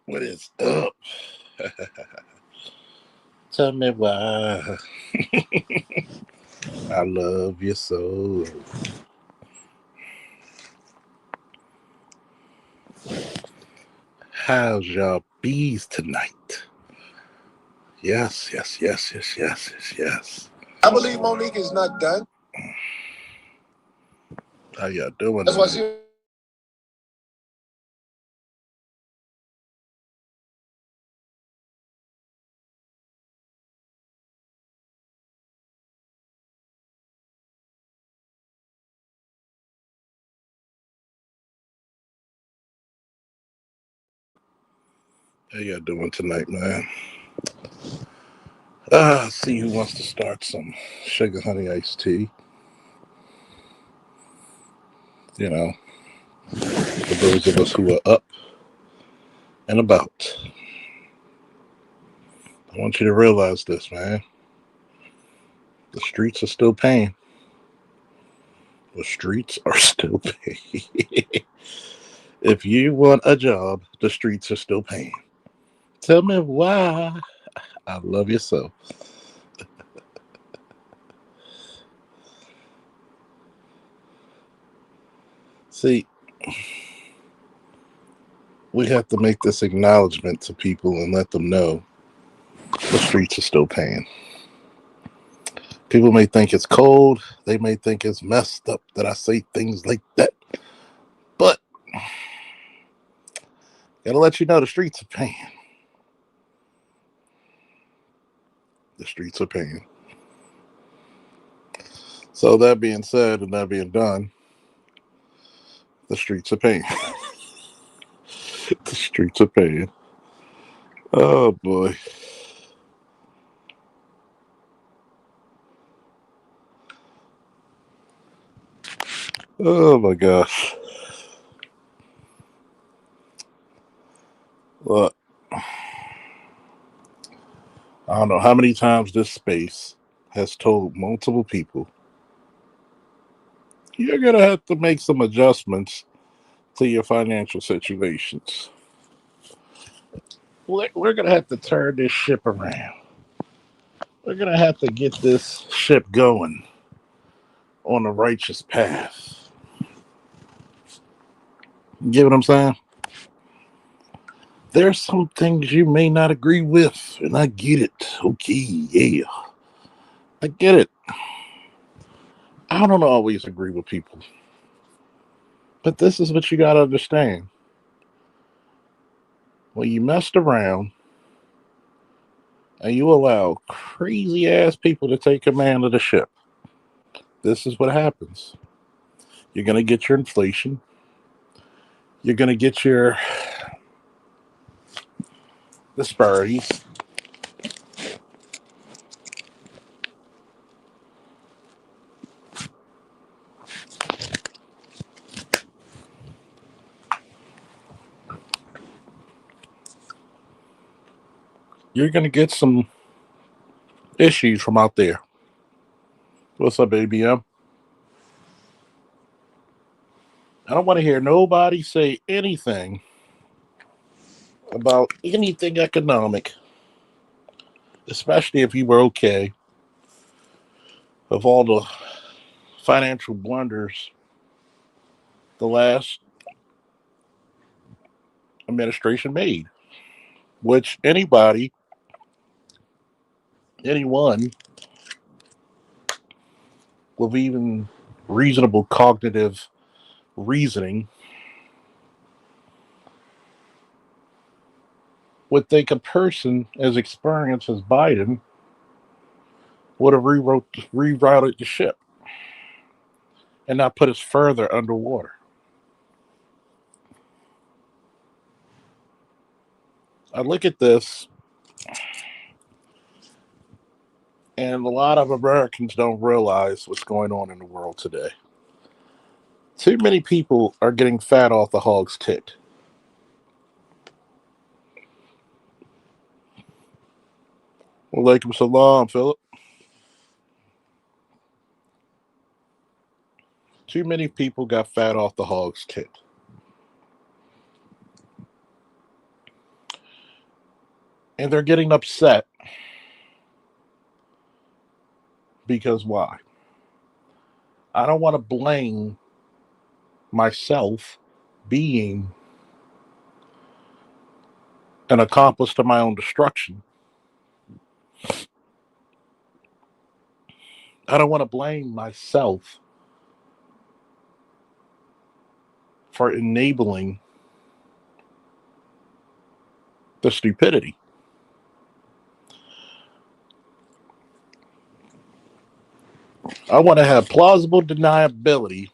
What is up? Tell me why I love you so. How's y'all bees tonight? Yes, yes, yes, yes, yes, yes, yes. I believe Monique is not done. How y'all doing That's why tonight? she How y'all doing tonight, man? See who wants to start some sugar honey iced tea. You know, for those of us who are up and about. I want you to realize this, man. The streets are still paying. The streets are still paying. If you want a job, the streets are still paying. Tell me why. I love you so. See, we have to make this acknowledgement to people and let them know the streets are still paying. People may think it's cold. They may think it's messed up that I say things like that. But gotta let you know the streets are paying. The streets are paying. So that being said and that being done, the streets are paying. The streets are paying. Oh boy. Oh my gosh. Look, I don't know how many times this space has told multiple people you're gonna have to make some adjustments to your financial situations. We're gonna have to turn this ship around. We're gonna have to get this ship going on a righteous path. You get what I'm saying? There's some things you may not agree with, and I get it. Okay, yeah, I get it. I don't always agree with people, but this is what you gotta understand. When you messed around and you allow crazy ass people to take command of the ship, this is what happens. You're gonna get your inflation. You're gonna get your disparities. You're gonna get some issues from out there. What's up, ABM? I don't want to hear nobody say anything about anything economic, especially if you were okay of all the financial blunders the last administration made, which anyone with even reasonable cognitive reasoning would think a person as experienced as Biden would have rerouted the ship and not put us further underwater. I look at this, and a lot of Americans don't realize what's going on in the world today. Too many people are getting fat off the hog's tit. Walaikum salam, Philip. Too many people got fat off the hog's tit. And they're getting upset because why? I don't want to blame myself being an accomplice to my own destruction. I don't want to blame myself for enabling the stupidity. I want to have plausible deniability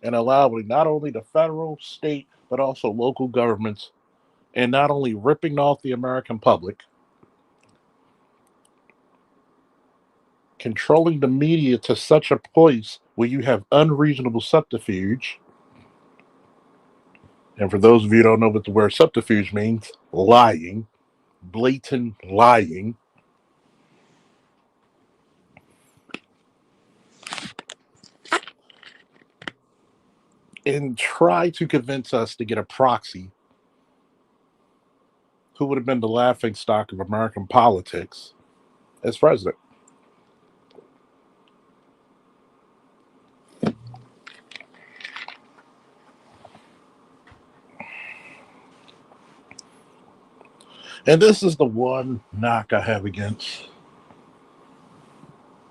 and allowing not only the federal, state, but also local governments, and not only ripping off the American public, controlling the media to such a place where you have unreasonable subterfuge. And for those of you who don't know what the word subterfuge means, lying, blatant lying. And try to convince us to get a proxy who would have been the laughing stock of American politics as president. And this is the one knock I have against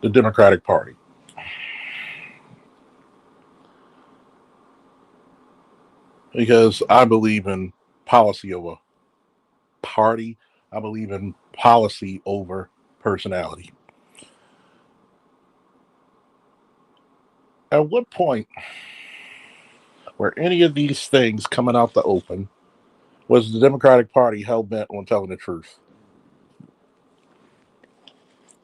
the Democratic Party. Because I believe in policy over party. I believe in policy over personality. At what point were any of these things coming out the open was the Democratic Party hell bent on telling the truth?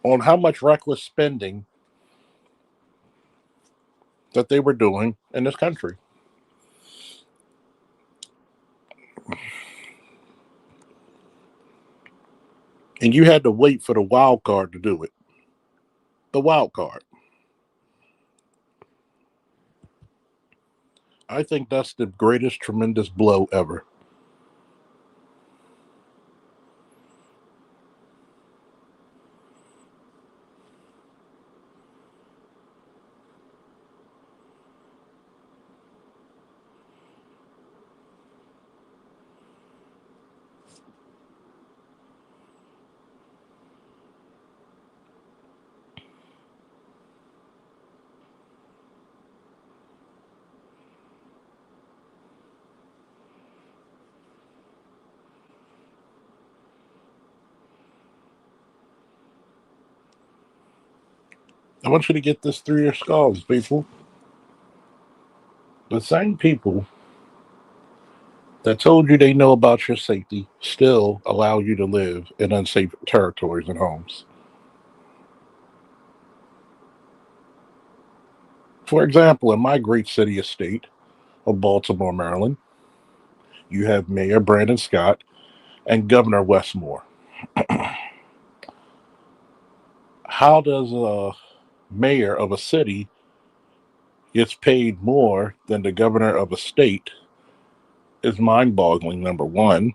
On how much reckless spending that they were doing in this country. And you had to wait for the wild card to do it. The wild card. I think that's the greatest, tremendous blow ever. I want you to get this through your skulls, people. The same people that told you they know about your safety still allow you to live in unsafe territories and homes. For example, in my great city of state of Baltimore, Maryland, you have Mayor Brandon Scott and Governor Westmore. How does a mayor of a city gets paid more than the governor of a state is mind-boggling, number one.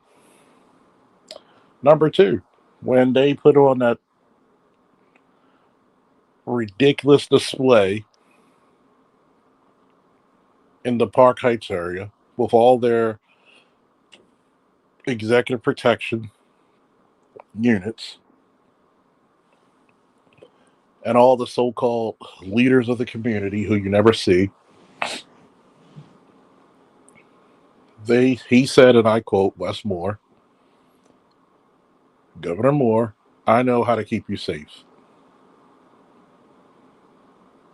Number two, when they put on that ridiculous display in the Park Heights area with all their executive protection units and all the so-called leaders of the community who you never see, he said, and I quote Wes Moore, Governor Moore, I know how to keep you safe.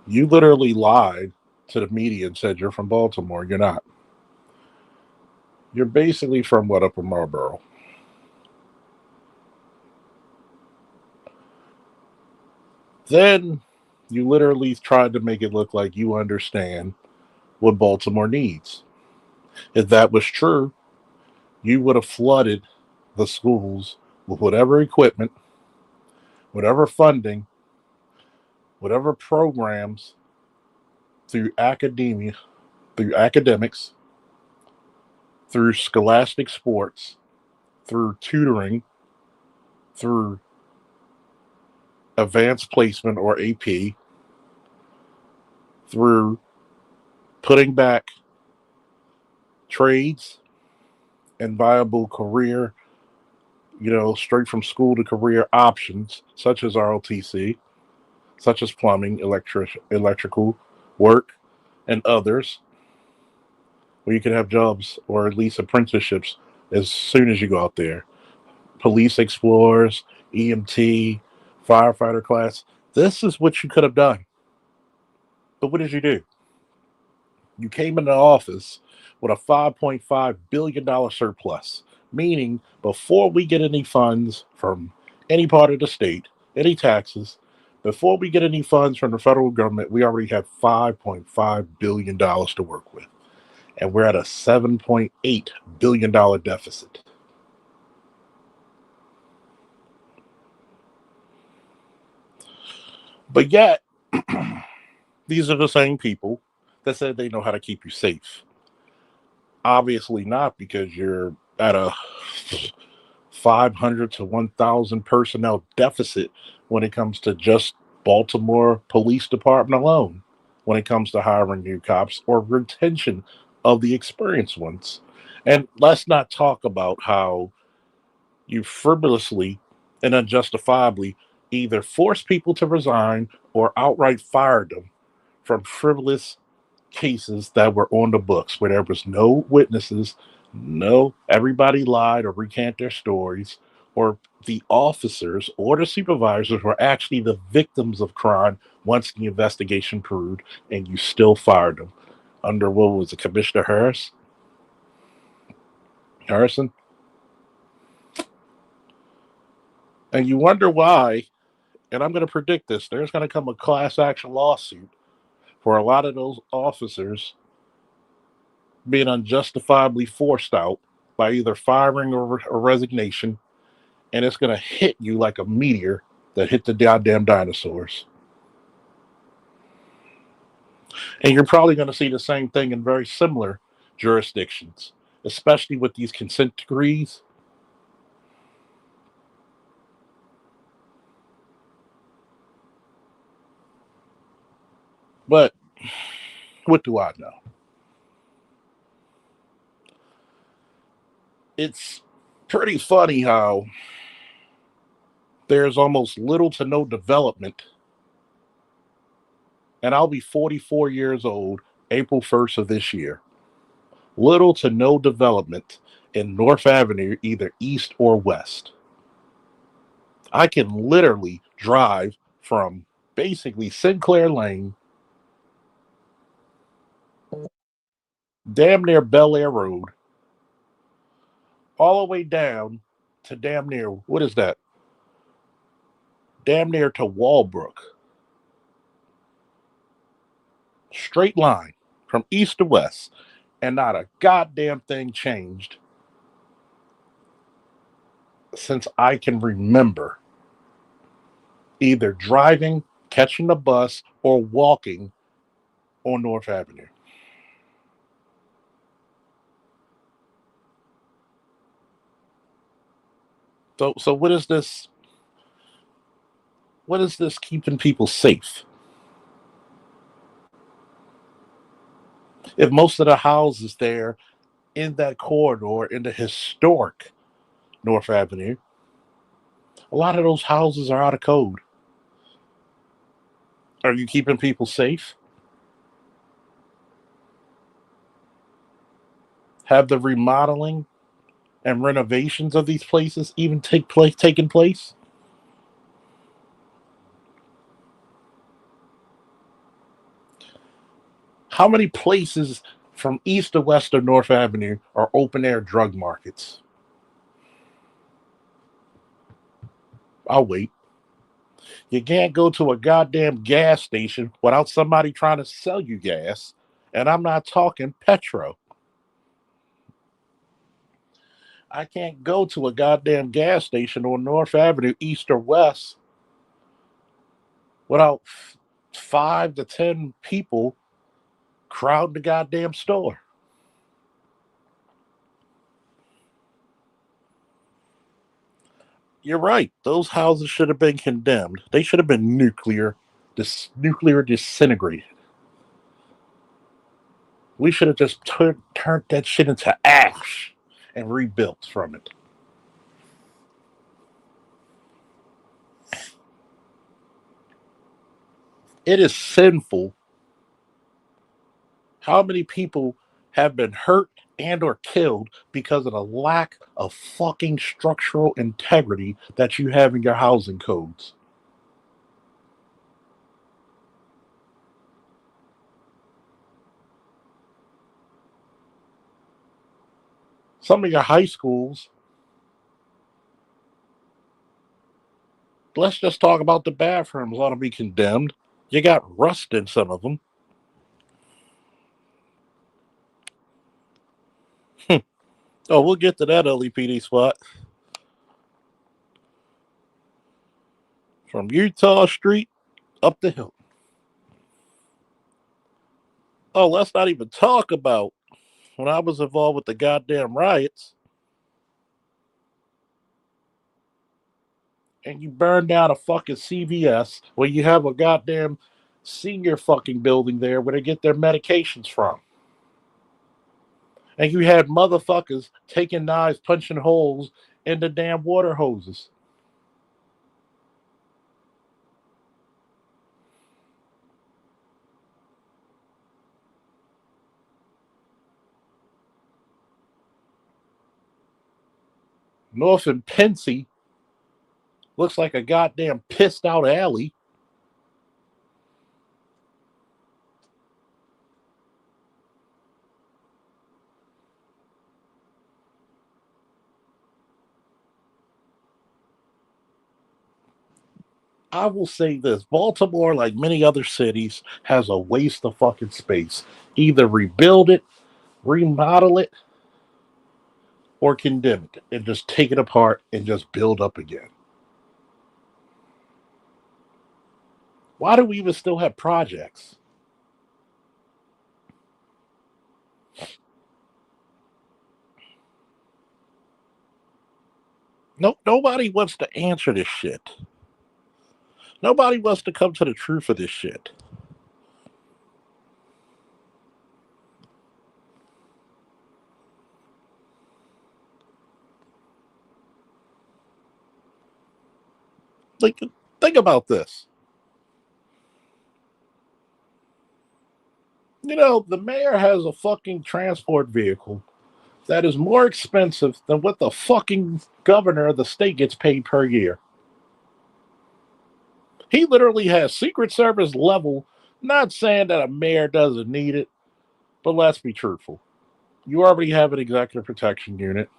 You literally lied to the media and said you're from Baltimore. You're not. You're basically from what, Upper Marlboro. Then you literally tried to make it look like you understand what Baltimore needs. If that was true, you would have flooded the schools with whatever equipment, whatever funding, whatever programs through academia, through academics, through scholastic sports, through tutoring, through advanced placement or AP, through putting back trades and viable career, straight from school to career options, such as ROTC, such as plumbing, electrical work, and others, where you can have jobs or at least apprenticeships as soon as you go out there. Police explorers, EMT, firefighter class. This is what you could have done. But what did you do? You came into office with a $5.5 billion surplus, meaning before we get any funds from any part of the state, any taxes, before we get any funds from the federal government, we already have $5.5 billion to work with. And we're at a $7.8 billion deficit. But yet, these are the same people that said they know how to keep you safe. Obviously not, because you're at a 500 to 1,000 personnel deficit when it comes to just Baltimore Police Department alone, when it comes to hiring new cops or retention of the experienced ones. And let's not talk about how you frivolously and unjustifiably either force people to resign or outright fire them from frivolous cases that were on the books where there was no witnesses, no everybody lied or recant their stories, or the officers or the supervisors were actually the victims of crime once the investigation proved, and you still fired them under what was it, Commissioner Harrison? And you wonder why, and I'm going to predict this, there's going to come a class action lawsuit for a lot of those officers being unjustifiably forced out by either firing or resignation, and it's going to hit you like a meteor that hit the goddamn dinosaurs. And you're probably going to see the same thing in very similar jurisdictions, especially with these consent decrees. But what do I know? It's pretty funny how there's almost little to no development, and I'll be 44 years old April 1st of this year. Little to no development in North Avenue, either east or west. I can literally drive from basically Sinclair Lane, damn near Bel Air Road, all the way down to damn near, what is that? Damn near to Walbrook. Straight line from east to west. And not a goddamn thing changed since I can remember, either driving, catching the bus, or walking on North Avenue. So what is this? What is this keeping people safe? If most of the houses there in that corridor, in the historic North Avenue, a lot of those houses are out of code. Are you keeping people safe? Have the remodeling and renovations of these places even taken place? How many places from east to west of North Avenue are open air drug markets? I'll wait. You can't go to a goddamn gas station without somebody trying to sell you gas. And I'm not talking petro. I can't go to a goddamn gas station on North Avenue, east or west, without 5 to 10 people crowding the goddamn store. You're right. Those houses should have been condemned. They should have been nuclear disintegrated. We should have just turned that shit into ash and rebuilt from it. It is sinful. How many people have been hurt and or killed because of the lack of fucking structural integrity that you have in your housing codes? Some of your high schools, let's just talk about the bathrooms, ought to be condemned. You got rust in some of them. Oh, we'll get to that LEPD spot. From Utah Street up the hill. Oh, let's not even talk about when I was involved with the goddamn riots and you burn down a fucking CVS where you have a goddamn senior fucking building there where they get their medications from. And you had motherfuckers taking knives, punching holes in the damn water hoses. North and Pensy looks like a goddamn pissed out alley. I will say this: Baltimore, like many other cities, has a waste of fucking space. Either rebuild it, remodel it, or condemn it and just take it apart and just build up again. Why do we even still have projects? No, nobody wants to answer this shit. Nobody wants to come to the truth of this shit. Like, think about this. The mayor has a fucking transport vehicle that is more expensive than what the fucking governor of the state gets paid per year. He literally has Secret Service level, not saying that a mayor doesn't need it, but let's be truthful. You already have an executive protection unit.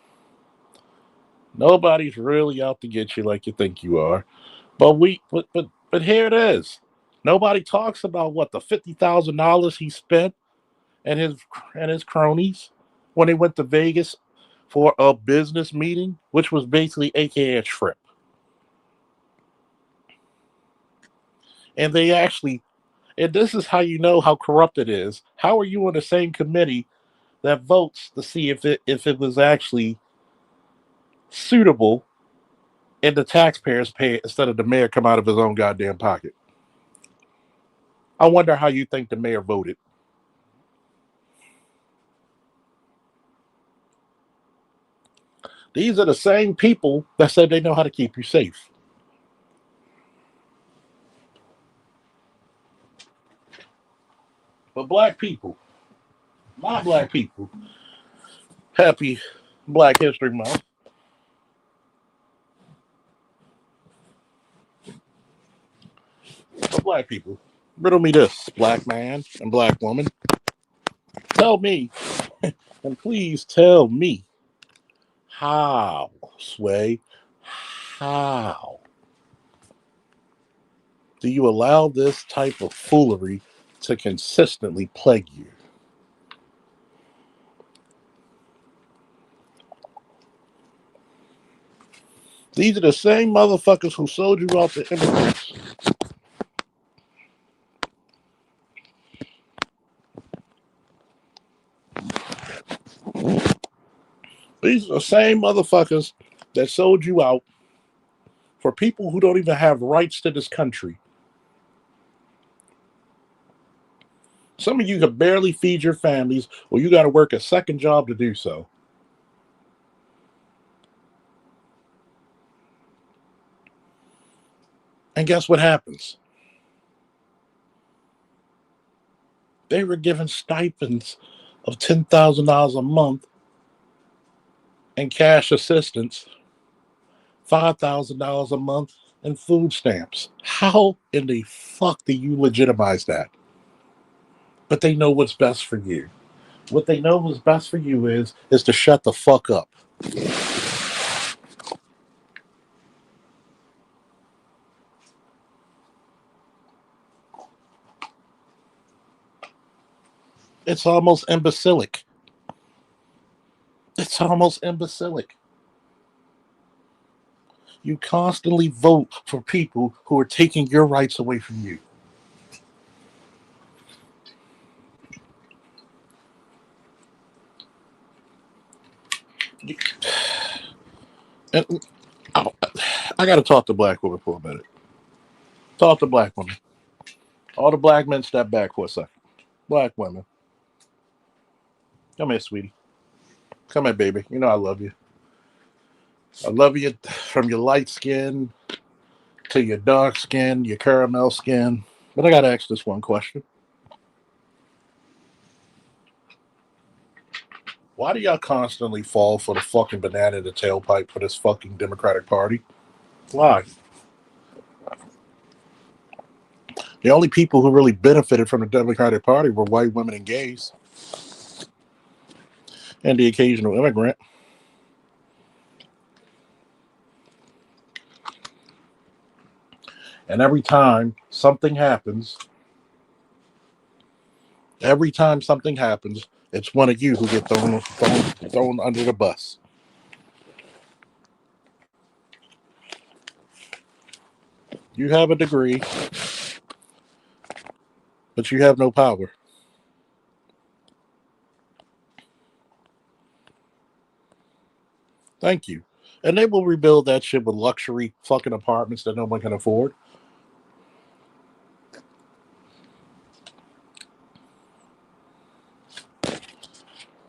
Nobody's really out to get you like you think you are. But here it is. Nobody talks about what the $50,000 he spent and his cronies when they went to Vegas for a business meeting, which was basically AKA a trip. And they actually, and this is how you know how corrupt it is. How are you on the same committee that votes to see if it was actually suitable and the taxpayers pay it instead of the mayor come out of his own goddamn pocket? I wonder how you think the mayor voted. These are the same people that said they know how to keep you safe. But black people, my black people, happy Black History Month. But black people, riddle me this, black man and black woman. Tell me, and please tell me, how, Sway, how do you allow this type of foolery to consistently plague you? These are the same motherfuckers who sold you out to immigrants. These are the same motherfuckers that sold you out for people who don't even have rights to this country. Some of you can barely feed your families, or you got to work a second job to do so. And guess what happens? They were given stipends of $10,000 a month and cash assistance, $5,000 a month in food stamps. How in the fuck do you legitimize that? But they know what's best for you. What they know what's best for you is to shut the fuck up. It's almost imbecilic. It's almost imbecilic. You constantly vote for people who are taking your rights away from you. And oh, I got to talk to black women for a minute. Talk to black women. All the black men step back for a second. Black women. Come here, sweetie. Come here, baby. You know I love you. I love you from your light skin to your dark skin, your caramel skin. But I got to ask this one question. Why do y'all constantly fall for the fucking banana in the tailpipe for this fucking Democratic Party? Why? The only people who really benefited from the Democratic Party were white women and gays and the occasional immigrant. And every time something happens, it's one of you who get thrown under the bus. You have a degree, but you have no power. Thank you. And they will rebuild that shit with luxury fucking apartments that no one can afford.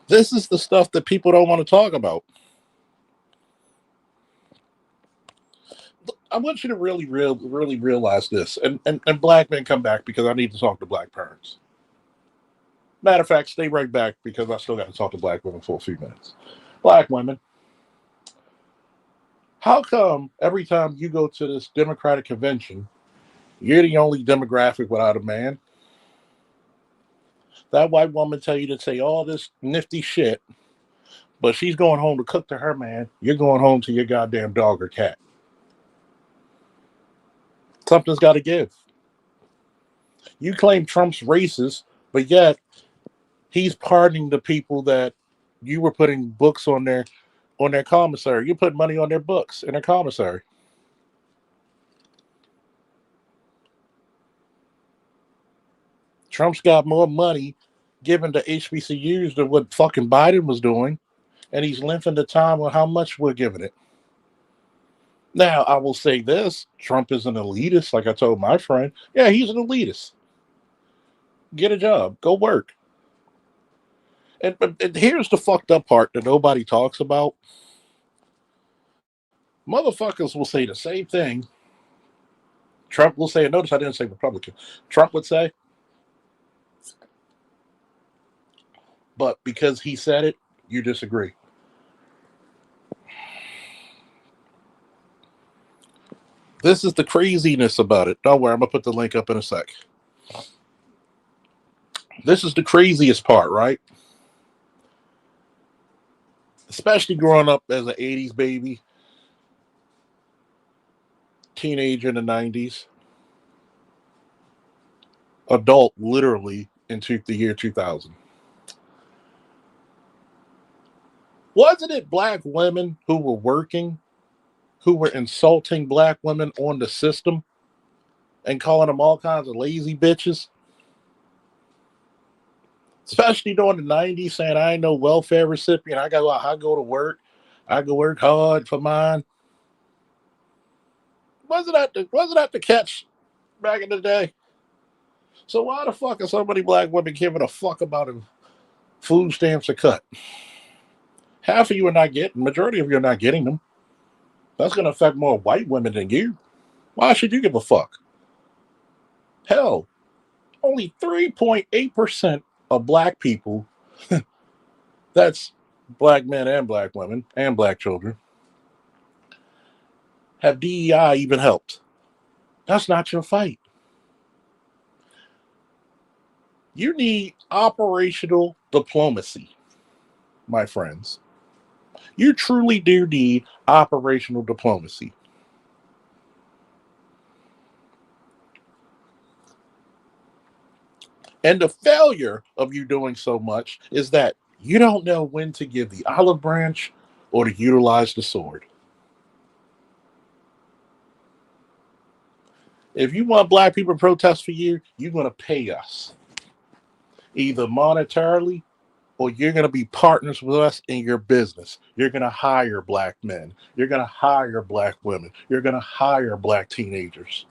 This is the stuff that people don't want to talk about. I want you to really realize this. And black men come back because I need to talk to black parents. Matter of fact, stay right back because I still got to talk to black women for a few minutes. Black women, how come every time you go to this Democratic convention, you're the only demographic without a man? That white woman tell you to say all this nifty shit, but she's going home to cook to her man. You're going home to your goddamn dog or cat. Something's got to give. You claim Trump's racist, but yet he's pardoning the people that you were putting books on their commissary. You put money on their books in their commissary. Trump's got more money given to HBCUs than what fucking Biden was doing, and he's lengthened the time on how much we're giving it. Now, I will say this: Trump is an elitist, like I told my friend. Yeah, he's an elitist. Get a job, go work. And here's the fucked up part that nobody talks about. Motherfuckers will say the same thing. Trump will say, and notice I didn't say Republican. Trump would say, but because he said it, you disagree. This is the craziness about it. Don't worry, I'm gonna put the link up in a sec. This is the craziest part, right? Especially growing up as an 80s baby, teenager in the 90s, adult literally into the year 2000. Wasn't it black women who were working, who were insulting black women on the system and calling them all kinds of lazy bitches? Especially during the 90s, saying I ain't no welfare recipient. I go to work. I go work hard for mine. Wasn't that the catch back in the day? So why the fuck are so many black women giving a fuck about if food stamps are cut? Half of you are not getting, majority of you are not getting them. That's going to affect more white women than you. Why should you give a fuck? Hell, only 3.8% of black people, that's black men and black women and black children, have DEI even helped. That's not your fight. You need operational diplomacy, my friends. You truly do need operational diplomacy. And the failure of you doing so much is that you don't know when to give the olive branch or to utilize the sword. If you want black people to protest for you, you're going to pay us either monetarily or you're going to be partners with us in your business. You're going to hire black men. You're going to hire black women. You're going to hire black teenagers.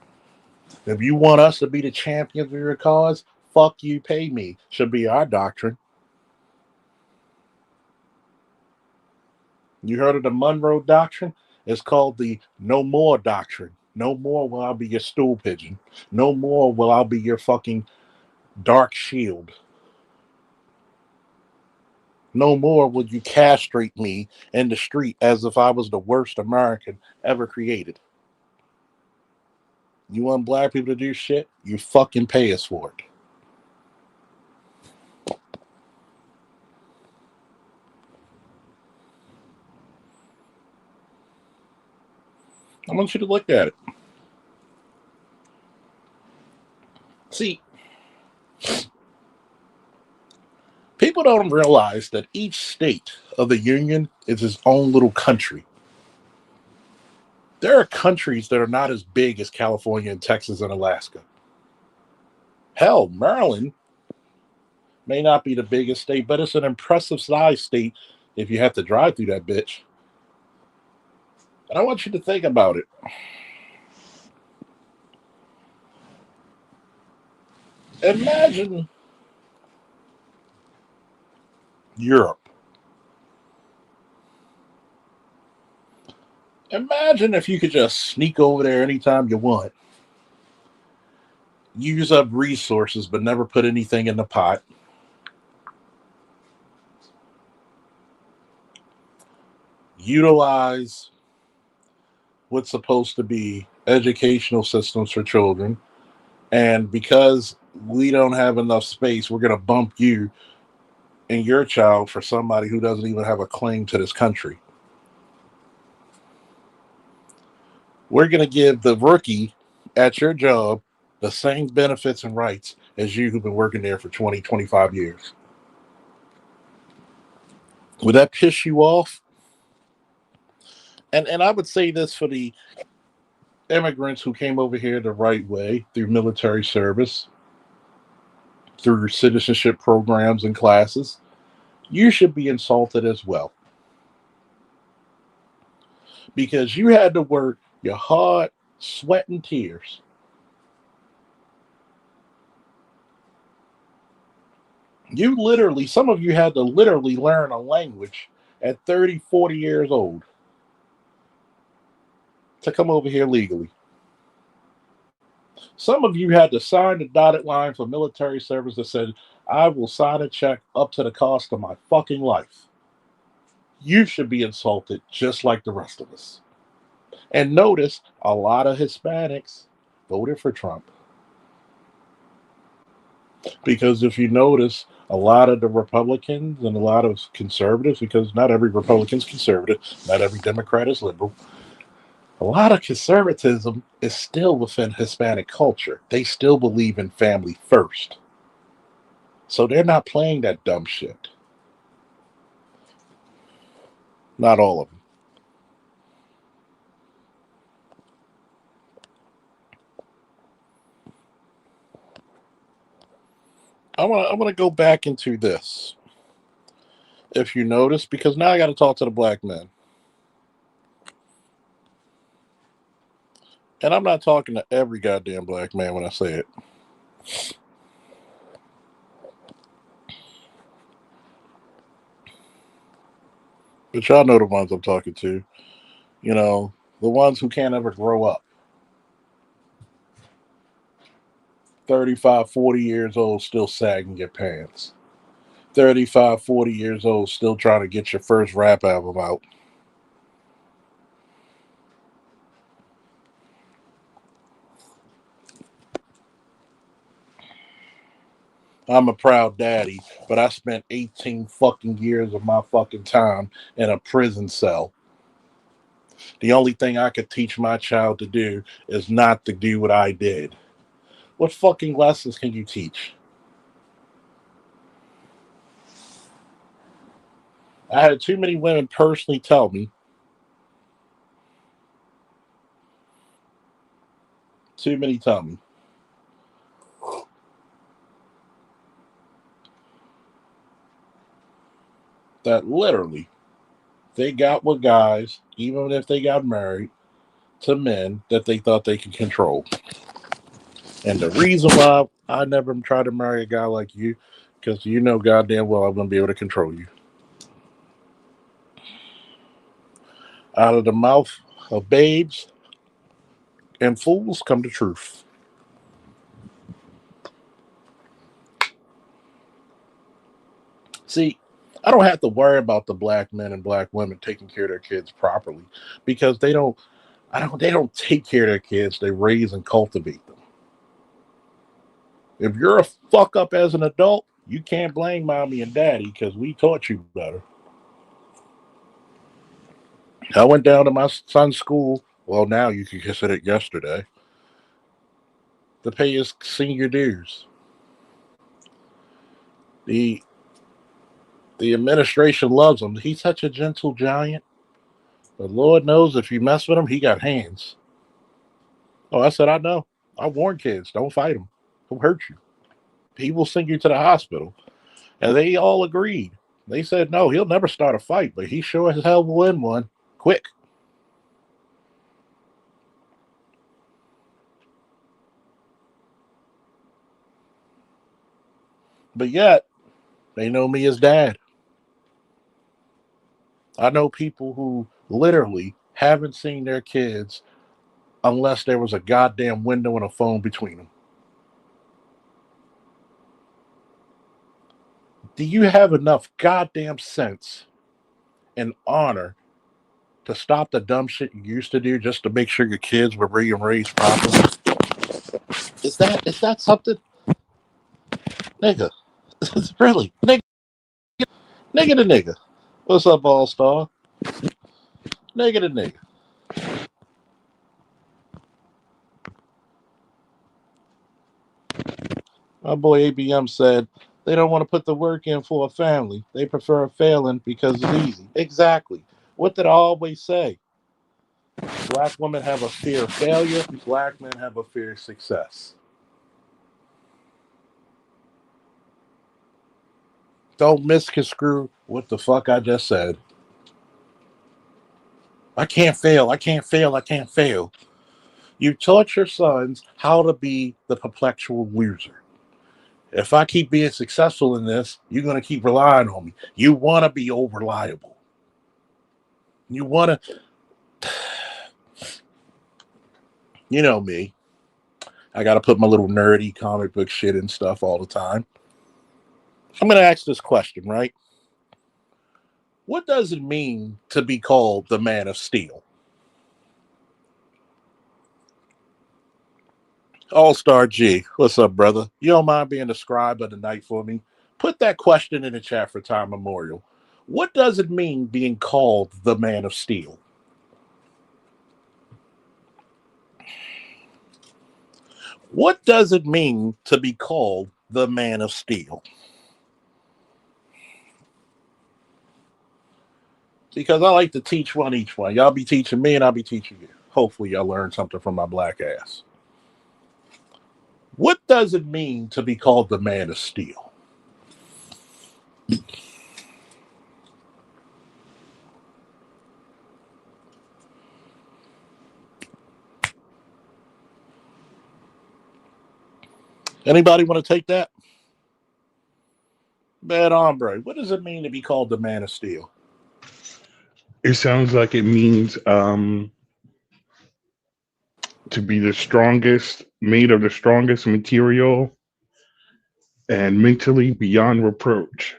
If you want us to be the champions of your cause, fuck you, pay me, should be our doctrine. You heard of the Monroe Doctrine? It's called the No More Doctrine. No more will I be your stool pigeon. No more will I be your fucking dark shield. No more will you castrate me in the street as if I was the worst American ever created. You want black people to do shit? You fucking pay us for it. I want you to look at it. See, people don't realize that each state of the union is its own little country. There are countries that are not as big as California and Texas and Alaska. Hell, Maryland may not be the biggest state, but it's an impressive size state if you have to drive through that bitch. And I want you to think about it. Imagine Europe. Imagine if you could just sneak over there anytime you want, use up resources, but never put anything in the pot. Utilize what's supposed to be educational systems for children. And because we don't have enough space, we're going to bump you and your child for somebody who doesn't even have a claim to this country. We're going to give the rookie at your job the same benefits and rights as you who've been working there for 20, 25 years. Would that piss you off? And I would say this for the immigrants who came over here the right way through military service, through citizenship programs and classes. You should be insulted as well because you had to work your hard sweat and tears. You literally, some of you had to literally learn a language at 30, 40 years old to come over here legally. Some of you had to sign the dotted line for military service that said, I will sign a check up to the cost of my fucking life. You should be insulted just like the rest of us. And notice a lot of Hispanics voted for Trump. Because if you notice, a lot of the Republicans and a lot of conservatives, because not every Republican is conservative, not every Democrat is liberal, a lot of conservatism is still within Hispanic culture. They still believe in family first. So they're not playing that dumb shit. Not all of them. I want to go back into this. If you notice, because now I got to talk to the black men. And I'm not talking to every goddamn black man when I say it. But y'all know the ones I'm talking to. You know, the ones who can't ever grow up. 35, 40 years old, still sagging your pants. 35, 40 years old, still trying to get your first rap album out. I'm a proud daddy, but I spent 18 fucking years of my fucking time in a prison cell. The only thing I could teach my child to do is not to do what I did. What fucking lessons can you teach? I had too many women personally tell me, too many tell me, that literally they got with guys, even if they got married, to men that they thought they could control. And the reason why I never tried to marry a guy like you, because you know goddamn well I'm going to be able to control you. Out of the mouth of babes and fools come the truth. See, I don't have to worry about the black men and black women taking care of their kids properly because they don't take care of their kids, they raise and cultivate them. If you're a fuck up as an adult, you can't blame mommy and daddy because we taught you better. I went down to my son's school, well, now you can consider it yesterday, to pay his senior dues. The the administration loves him. He's such a gentle giant, but Lord knows if you mess with him, he got hands. Oh, I said, I know. I warn kids, don't fight him. He'll hurt you. He will send you to the hospital. And they all agreed. They said, no, he'll never start a fight, but he sure as hell will win one quick. But yet, they know me as dad. I know people who literally haven't seen their kids unless there was a goddamn window and a phone between them. Do you have enough goddamn sense and honor to stop the dumb shit you used to do just to make sure your kids were being raised properly? Is that something, nigga? Really, nigga the nigga. What's up, All Star? Nigga the nigga. My boy ABM said they don't want to put the work in for a family. They prefer failing because it's easy. Exactly. What did I always say? Black women have a fear of failure. Black men have a fear of success. Don't misconstrue what the fuck I just said. I can't fail. I can't fail. I can't fail. You taught your sons how to be the perpetual loser. If I keep being successful in this, you're going to keep relying on me. You want to be over reliable. You want to, you know me. I got to put my little nerdy comic book shit and stuff all the time. I'm going to ask this question, right? What does it mean to be called the man of steel? All Star G, what's up, brother? You don't mind being the scribe of the night for me? Put that question in the chat for Time Memorial. What does it mean being called the man of steel? What does it mean to be called the man of steel? Because I like to teach one each one. Y'all be teaching me and I'll be teaching you. Hopefully, y'all learn something from my black ass. What does it mean to be called the man of steel? Anybody want to take that? Bad hombre. What does it mean to be called the man of steel? It sounds like it means to be the strongest, made of the strongest material, and mentally beyond reproach.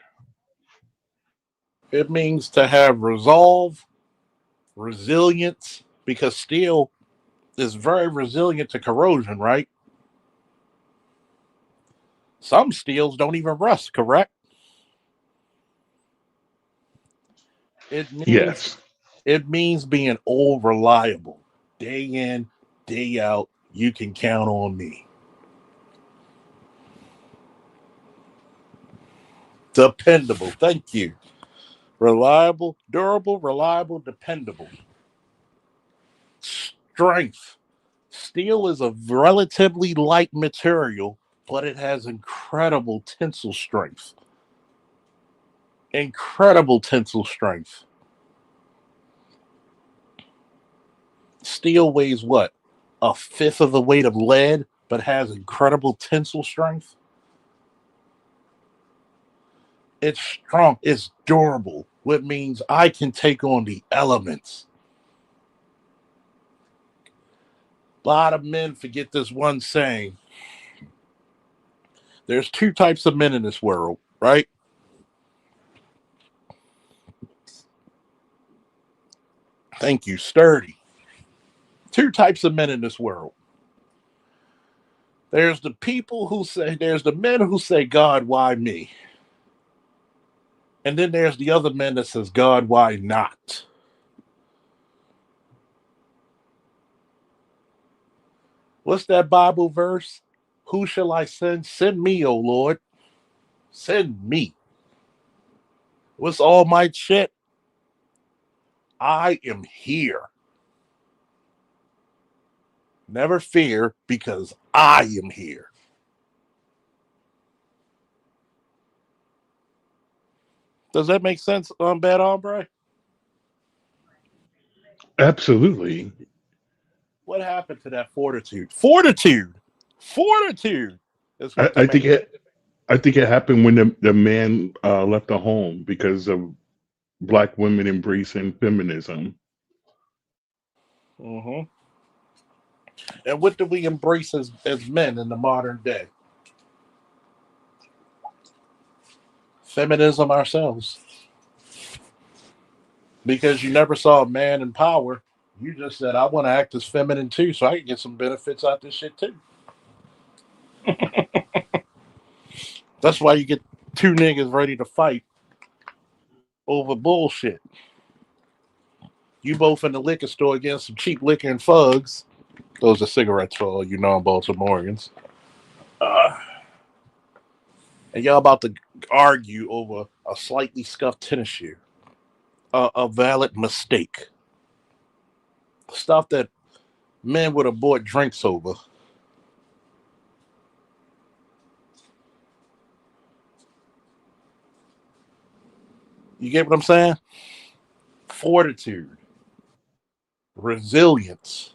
It means to have resolve, resilience, because steel is very resilient to corrosion, right? Some steels don't even rust, correct? It means Yes, it means being all reliable. Day in, day out, you can count on me. Dependable. Thank you. Reliable, durable, reliable, dependable. Strength. Steel is a relatively light material, but it has incredible tensile strength. Incredible tensile strength. Steel weighs what? A fifth of the weight of lead, but has incredible tensile strength. It's strong. It's durable, which means I can take on the elements. A lot of men forget this one saying. There's two types of men in this world, right? Thank you. Sturdy. Two types of men in this world. There's the men who say, God, why me? And then there's the other men that says, God, why not? What's that Bible verse? Who shall I send? Send me, O Lord. Send me. What's all my shit? I am here. Never fear because I am here. Does that make sense, Bad Hombre? absolutely. What happened to that fortitude? Fortitude! Fortitude is I, what the I man. think it. I think it happened when the man left the home because of black women embracing feminism. Hmm. And what do we embrace as men in the modern day? Feminism ourselves. Because you never saw a man in power. You just said, I want to act as feminine too, so I can get some benefits out this shit too. That's why you get two niggas ready to fight over bullshit. You both in the liquor store getting some cheap liquor and fugs. Those are cigarettes for all you non-Baltimoreans. Uh, and y'all about to argue over a slightly scuffed tennis shoe. A valid mistake. Stuff that men would have bought drinks over. You get what I'm saying? Fortitude, resilience,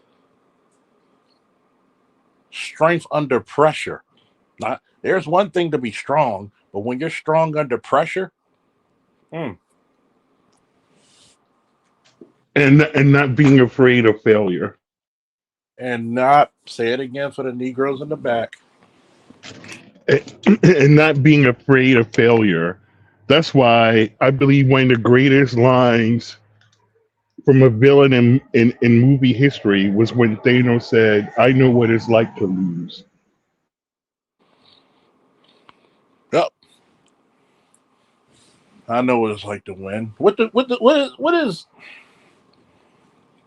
strength under pressure. Not, there's one thing to be strong, but when you're strong under pressure, mm, And not being afraid of failure. and not say it again for the Negroes in the back. And not being afraid of failure. That's why I believe one of the greatest lines from a villain in movie history was when Thanos said, I know what it's like to lose. Yep, I know what it's like to win. What is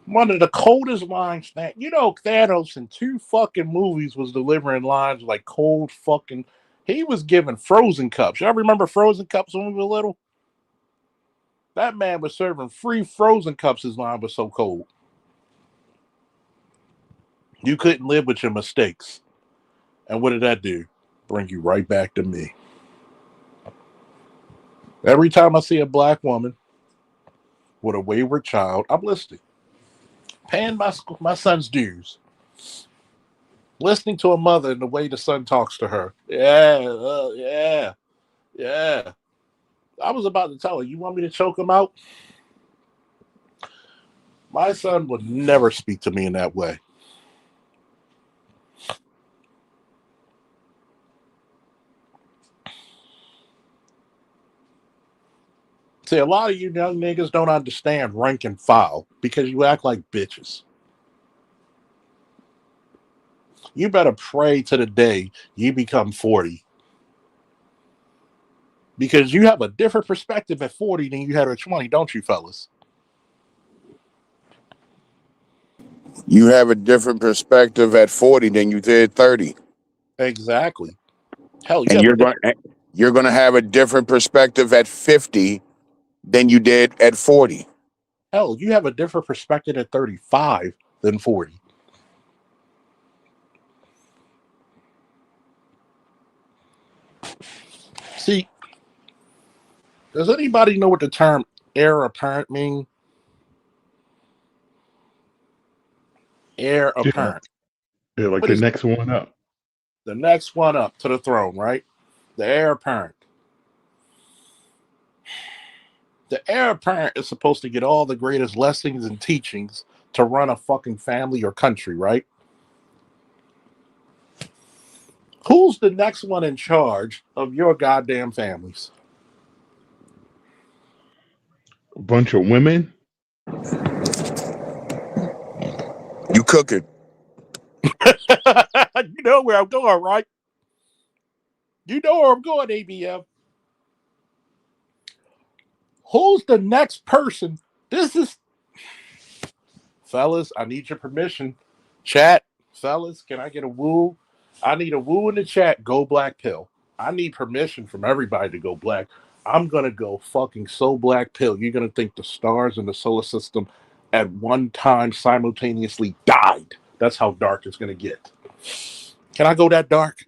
one of the coldest lines that Thanos in two fucking movies was delivering lines like cold fucking. He was giving frozen cups. Y'all remember frozen cups when we were little? That man was serving free frozen cups. His line was so cold. You couldn't live with your mistakes. And what did that do? Bring you right back to me. Every time I see a black woman with a wayward child, I'm listening, paying my son's dues. Listening to a mother and the way the son talks to her. Yeah, yeah, yeah. I was about to tell her, you want me to choke him out? My son would never speak to me in that way. See, a lot of you young niggas don't understand rank and file because you act like bitches. You better pray to the day you become 40 because you have a different perspective at 40 than you had at 20, don't you, fellas? You have a different perspective at 40 than you did 30. Exactly. Hell, you And have a you're going to have a different perspective at 50 than you did at 40. different perspective at 35 than 40. See, does anybody know what the term heir apparent mean? Heir Yeah, apparent. yeah, like What the is next one up. the next one up to the throne, right? The heir apparent. The heir apparent is supposed to get all the greatest lessons and teachings to run a fucking family or country, right? Who's the next one in charge of your goddamn families? A bunch of women. You cooking. You know where I'm going, right? You know where I'm going, ABM. Who's the next person? This is, fellas, I need your permission. Chat, fellas, can I get a woo? I need a woo in the chat. Go black pill. I need permission from everybody to go black. I'm gonna go fucking so black pill. You're gonna think the stars in the solar system at one time simultaneously died. That's how dark it's gonna get. Can I go that dark?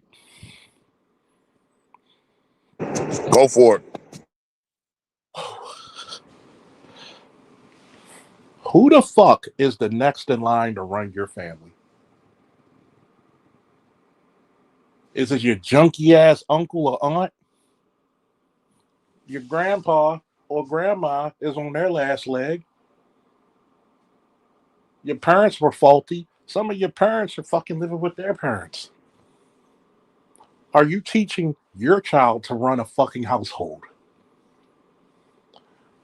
Go for it. Who the fuck is the next in line to run your family? Is it your junky ass uncle or aunt? Your grandpa or grandma is on their last leg. Your parents were faulty. Some of your parents are fucking living with their parents. Are you teaching your child to run a fucking household?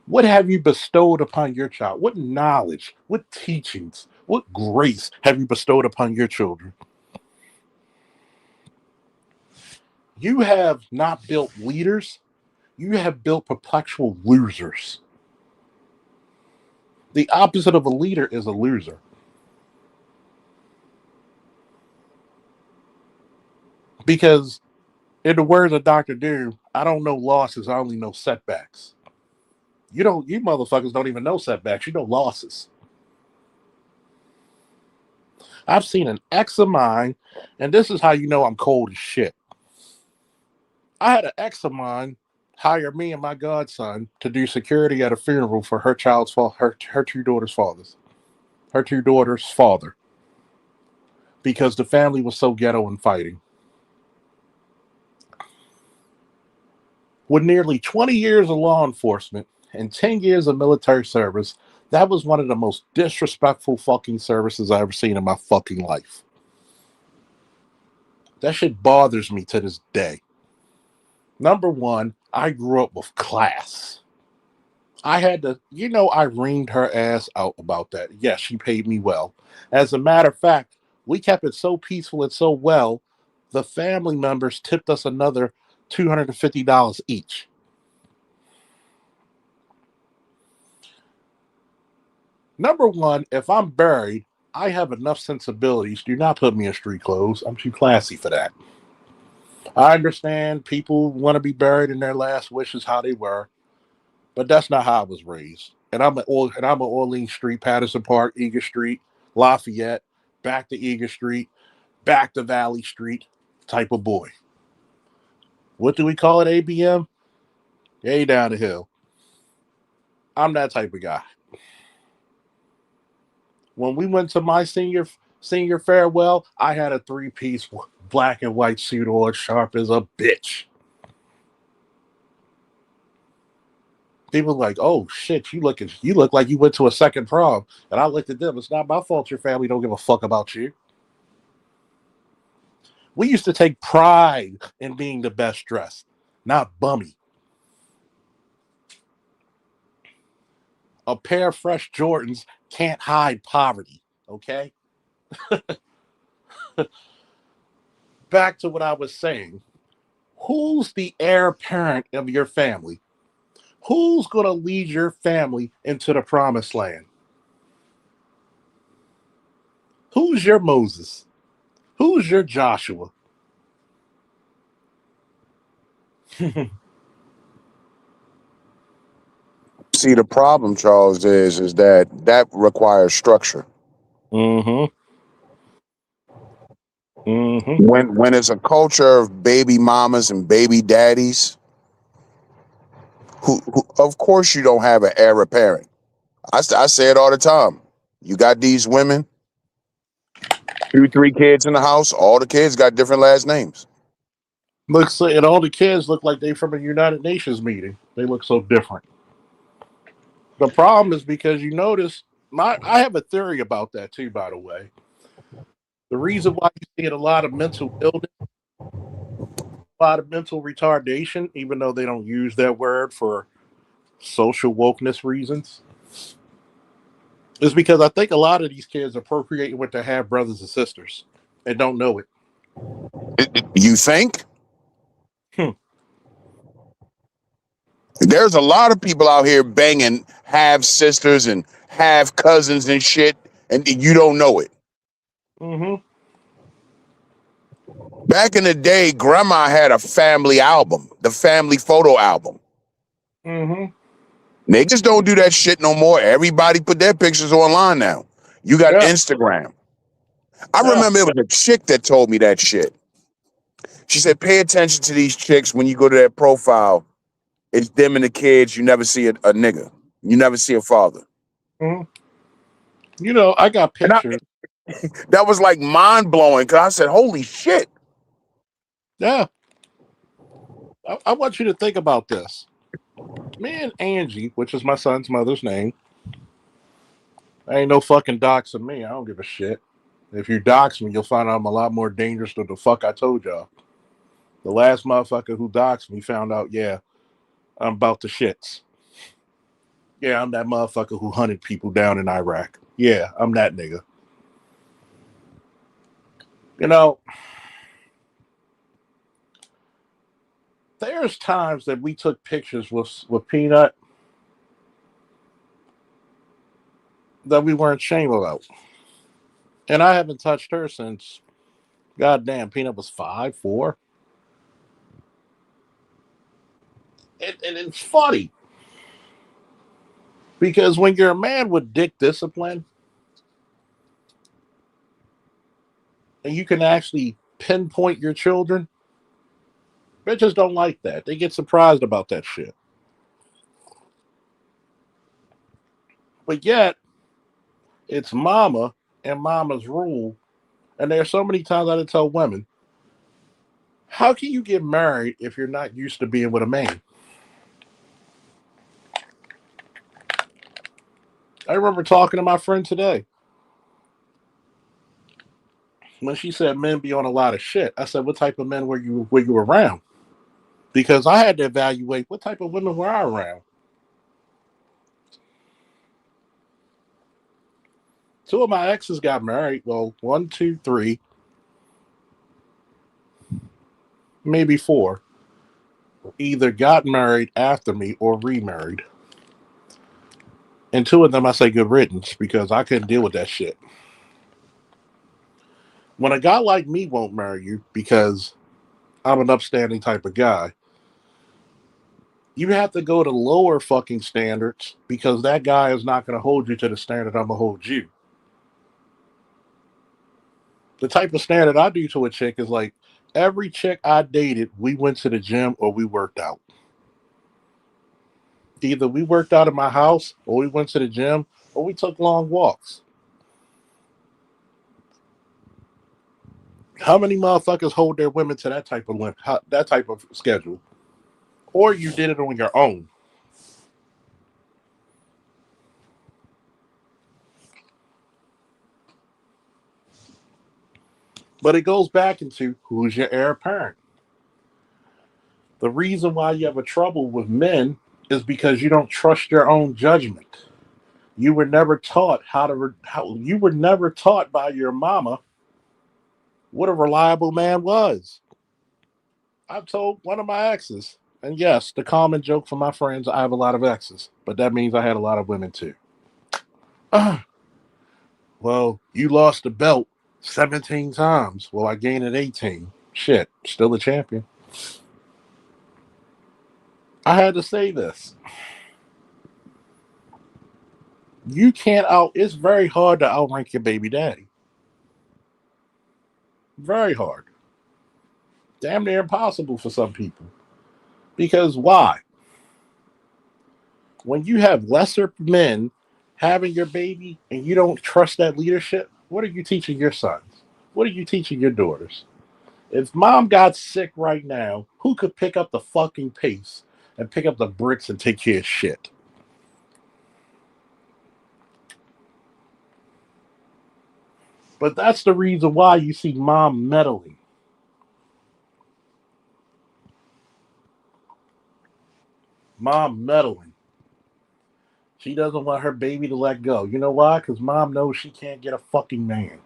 What have you bestowed upon your child? What knowledge, what teachings, what grace have you bestowed upon your children? You have not built leaders, you have built perpetual losers. The opposite of a leader is a loser. Because, in the words of Dr. Doom, I don't know losses, I only know setbacks. You motherfuckers don't even know setbacks, you know losses. I've seen an ex of mine, and this is how you know I'm cold as shit. I had an ex of mine hire me and my godson to do security at a funeral for her child's her two daughters' fathers. Her two daughters' father. Because the family was so ghetto and fighting. With nearly 20 years of law enforcement and 10 years of military service, that was one of the most disrespectful fucking services I ever seen in my fucking life. That shit bothers me to this day. Number one, I grew up with class. I had to, I reamed her ass out about that. Yes, she paid me well. As a matter of fact, we kept it so peaceful and so well, the family members tipped us another $250 each. Number one, if I'm buried, I have enough sensibilities. Do not put me in street clothes. I'm too classy for that. I understand people want to be buried in their last wishes how they were, but that's not how I was raised. And I'm an Orleans Street, Patterson Park, Eager Street, Lafayette, back to Eager Street, back to Valley Street type of boy. What do we call it, ABM? Yay down the hill. I'm that type of guy. When we went to my senior Senior farewell, I had a three-piece black and white suit on, sharp as a bitch. People like, oh shit, you look like you went to a second prom. And I looked at them. It's not my fault your family don't give a fuck about you. We used to take pride in being the best dressed, not bummy. A pair of fresh Jordans can't hide poverty. Okay? Back to what I was saying. Who's the heir apparent of your family? Who's going to lead your family into the promised land? Who's your Moses? Who's your Joshua? See, the problem, Charles, is that requires structure. Mm-hmm. Mm-hmm. When it's a culture of baby mamas and baby daddies, who of course you don't have an heir apparent. I say it all the time. You got these women, two, three kids in the house. All the kids got different last names. Looks like, and all the kids look like they from a United Nations meeting. They look so different. The problem is because you notice I have a theory about that too, by the way. The reason why you see a lot of mental illness, a lot of mental retardation, even though they don't use that word for social wokeness reasons, is because I think a lot of these kids are procreating with their half brothers and sisters and don't know it. You think? Hmm. There's a lot of people out here banging half sisters and half cousins and shit, and you don't know it. Mm-hmm. Back in the day, grandma had a family album, the family photo album. Mm-hmm. Niggas don't do that shit no more. Everybody put their pictures online now. You got Yeah. Instagram. I Yeah. remember it was a chick that told me that shit. She said, pay attention to these chicks when you go to their profile. It's them and the kids. You never see a nigga. You never see a father. Mm-hmm. You know, I got And pictures. that was like mind blowing because I said, holy shit. Yeah. I want you to think about this. Me and Angie, which is my son's mother's name, ain't no fucking doxing me. I don't give a shit. If you dox me, you'll find out I'm a lot more dangerous than the fuck I told y'all. The last motherfucker who doxed me found out, yeah, I'm about the shits. Yeah, I'm that motherfucker who hunted people down in Iraq. Yeah, I'm that nigga. You know, there's times that we took pictures with Peanut that we weren't ashamed about. And I haven't touched her since, goddamn, Peanut was 5, 4. And it's funny because when you're a man with dick discipline and you can actually pinpoint your children, bitches don't like that. They get surprised about that shit. But yet, it's mama and mama's rule. And there's so many times I tell women, how can you get married if you're not used to being with a man? I remember talking to my friend today when she said men be on a lot of shit. I said, what type of men were you around? Because I had to evaluate what type of women were I around. Two of my exes got married. Well, one, two, three, maybe four. Either got married after me or remarried. And two of them I say good riddance because I couldn't deal with that shit. When a guy like me won't marry you because I'm an upstanding type of guy, you have to go to lower fucking standards because that guy is not going to hold you to the standard I'm going to hold you. The type of standard I do to a chick is like every chick I dated, we went to the gym or we worked out. Either we worked out at my house or we went to the gym or we took long walks. How many motherfuckers hold their women to that type of that type of schedule? Or you did it on your own? But it goes back into who's your heir apparent. The reason why you have a trouble with men is because you don't trust your own judgment. You were never taught how you were never taught by your mama what a reliable man was. I've told one of my exes, and yes, the common joke for my friends, I have a lot of exes, but that means I had a lot of women too. Ah, well, you lost the belt 17 times. Well, I gained it 18. Shit, still a champion. I had to say this. You can't out, it's very hard to outrank your baby daddy. Very hard. Damn near impossible for some people. Because why? When you have lesser men having your baby and you don't trust that leadership, what are you teaching your sons? What are you teaching your daughters? If mom got sick right now, who could pick up the fucking pace and pick up the bricks and take care of shit? But that's the reason why you see mom meddling. Mom meddling. She doesn't want her baby to let go. You know why? Because mom knows she can't get a fucking man.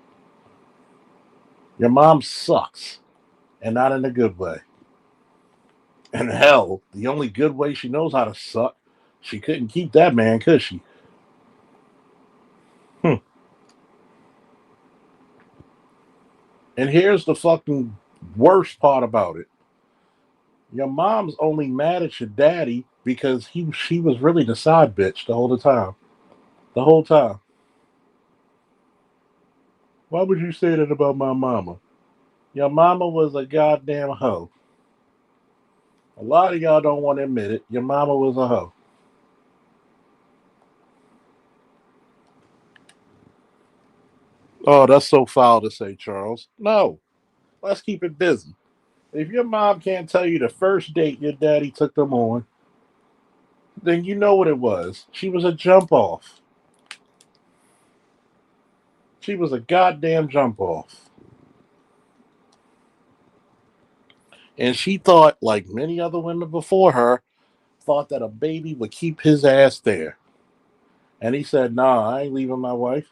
Your mom sucks, and not in a good way. And hell, the only good way she knows how to suck, she couldn't keep that man, could she? Hmm. And here's the fucking worst part about it. Your mom's only mad at your daddy because she was really the side bitch the whole time. The whole time. Why would you say that about my mama? Your mama was a goddamn hoe. A lot of y'all don't want to admit it. Your mama was a hoe. Oh, that's so foul to say, Charles. No, let's keep it busy. If your mom can't tell you the first date your daddy took them on, then you know what it was. She was a jump off. She was a goddamn jump off. And she thought, like many other women before her, thought that a baby would keep his ass there. And he said, nah, I ain't leaving my wife.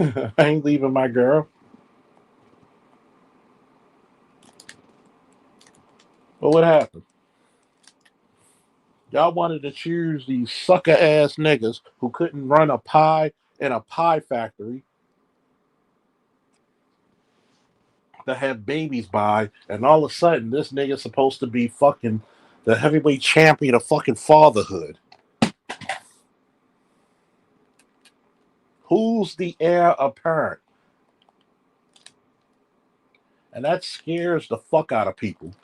I ain't leaving my girl. But what happened? Y'all wanted to choose these sucker ass niggas who couldn't run a pie in a pie factory to have babies by, and all of a sudden this nigga's supposed to be fucking the heavyweight champion of fucking fatherhood. Who's the heir apparent? And that scares the fuck out of people.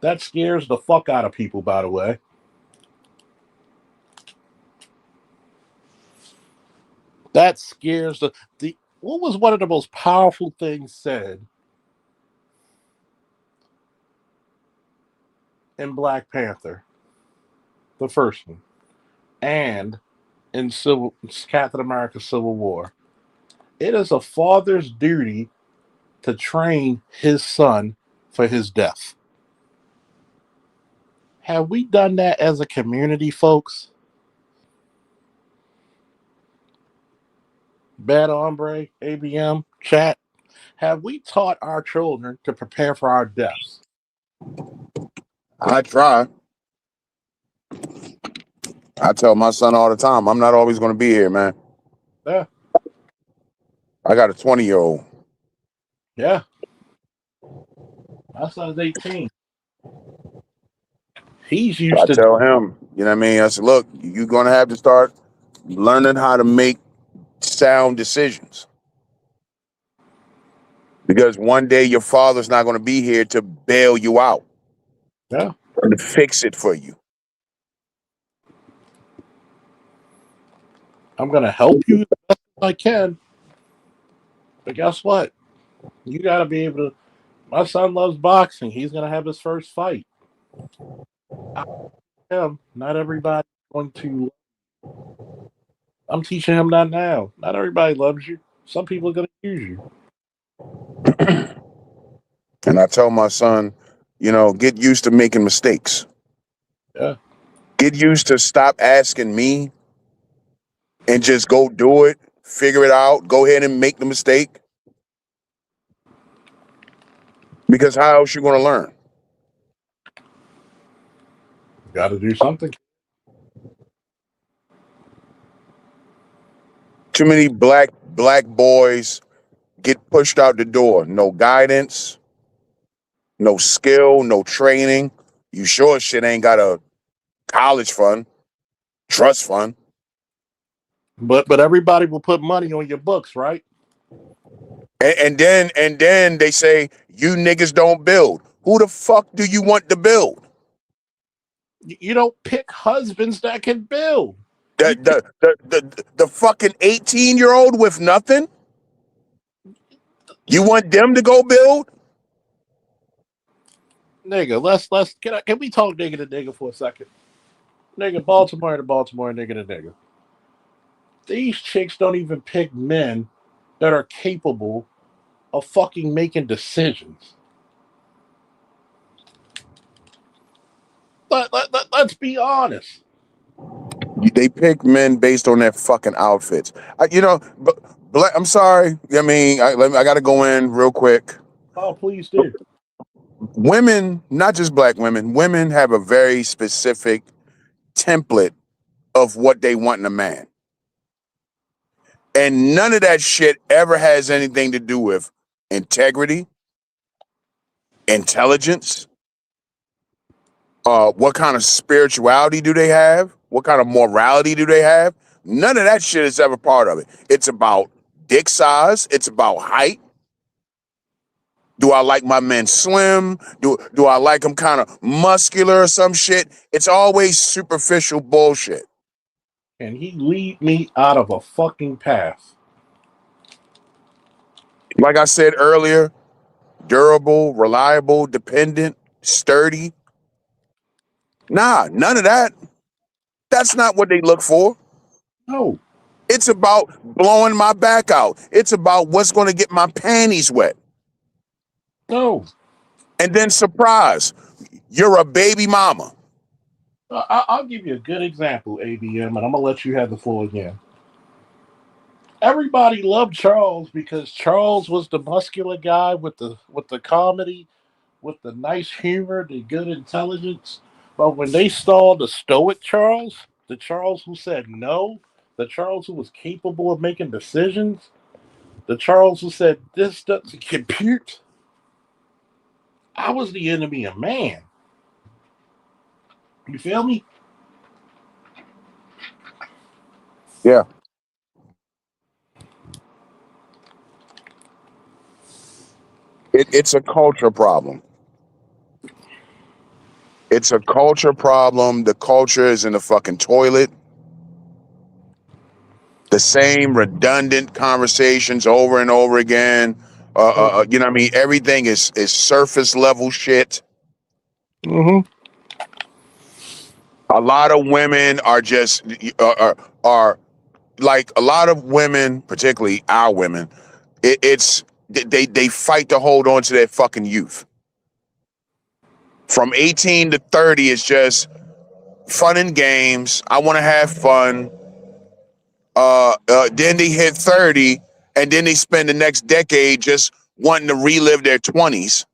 That scares the fuck out of people, by the way. That scares the what was one of the most powerful things said in Black Panther, the first one, and in Captain America Civil War? It is a father's duty to train his son for his death. Have we done that as a community, folks? Bad Hombre, ABM, chat. Have we taught our children to prepare for our deaths? I try. I tell my son all the time, I'm not always going to be here, man. Yeah, I got a 20-year-old. yeah. My son's 18. He's I used to. tell him, you know what I mean? I said, look, you're going to have to start learning how to make sound decisions because one day your father's not going to be here to bail you out Yeah, and to fix it for you. I'm gonna help you if I can. But guess what? You got to be able to. My son loves boxing. He's going to have his first fight. I him. Not everybody's going to. I'm teaching him that now. Not everybody loves you. Some people are going to use you. And I tell my son, get used to making mistakes. Yeah. Get used to stop asking me and just go do it, figure it out, go ahead and make the mistake. Because how else you gonna learn? Got to do something. Too many black boys get pushed out the door. No guidance, no skill, no training. You sure shit ain't got a college fund, trust fund. But everybody will put money on your books, right? And then they say you niggas don't build. Who the fuck do you want to build? You don't pick husbands that can build. The You pick the fucking 18-year-old with nothing? You want them to go build? nigga. Let's can we talk nigga to nigga for a second? Nigga, Baltimore to Baltimore, nigga to nigga. These chicks don't even pick men that are capable of fucking making decisions. Let's be honest. They pick men based on their fucking outfits. But I'm sorry. I mean, I got to go in real quick. Oh, please do. Women, not just black women, women have a very specific template of what they want in a man. And none of that shit ever has anything to do with integrity, intelligence, what kind of spirituality do they have? What kind of morality do they have? None of that shit is ever part of it. It's about dick size. It's about height. Do I like my men slim? Do I like them kind of muscular or some shit? It's always superficial bullshit. Can he lead me out of a fucking path? Like I said earlier, durable, reliable, dependent, sturdy. Nah, none of that. That's not what they look for. No, It's about blowing my back out. It's about what's going to get my panties wet. no. And then surprise, you're a baby mama. I'll give you a good example, ABM, and I'm gonna let you have the floor again. Everybody loved Charles because Charles was the muscular guy with the comedy, with the nice humor, the good intelligence. But when they saw the stoic Charles, the Charles who said no, the Charles who was capable of making decisions, the Charles who said this doesn't compute, I was the enemy of man. You feel me? Yeah. It's a culture problem. It's a culture problem. The culture is in the fucking toilet. The same redundant conversations over and over again. You know what I mean? Everything is surface level shit. Mm-hmm. A lot of women are just are like a lot of women, particularly our women. It's they fight to hold on to their fucking youth. From 18 to 30 is just fun and games. I want to have fun. Then they hit 30, and then they spend the next decade just wanting to relive their 20s.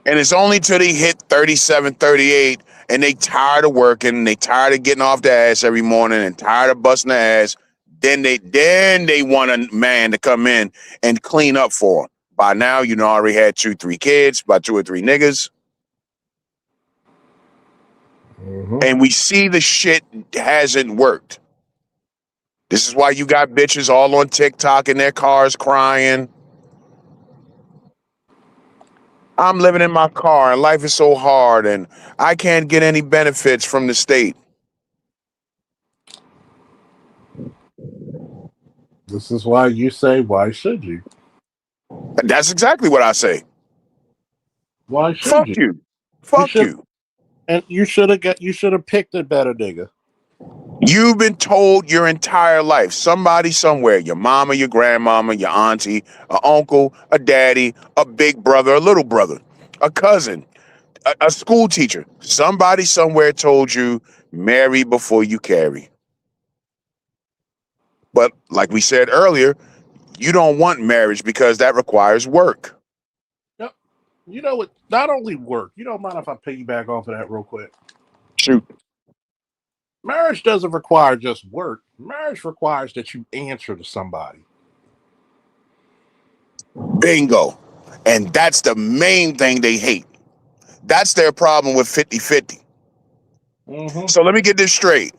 And it's only till they hit 37, 38, and they tired of working, they tired of getting off their ass every morning and tired of busting their ass. Then they want a man to come in and clean up for them. By now, already had 2, 3 kids, by 2 or 3 niggas. Mm-hmm. And we see the shit hasn't worked. This is why you got bitches all on TikTok in their cars crying. I'm living in my car and life is so hard and I can't get any benefits from the state. This is why you say, why should you? That's exactly what I say. Why should Fuck you? you. You Fuck should, you. and you should have picked a better nigga. You've been told your entire life, somebody somewhere, your mama, your grandmama, your auntie, a uncle, a daddy, a big brother, a little brother, a cousin, a school teacher, somebody somewhere told you, marry before you carry. But like we said earlier, you don't want marriage because that requires work. Yep. You know what? Not only work. You don't mind if I piggyback off of that real quick? Shoot. Marriage doesn't require just work. Marriage requires that you answer to somebody. Bingo. And that's the main thing they hate. That's their problem with 50-50. Mm-hmm. So let me get this straight.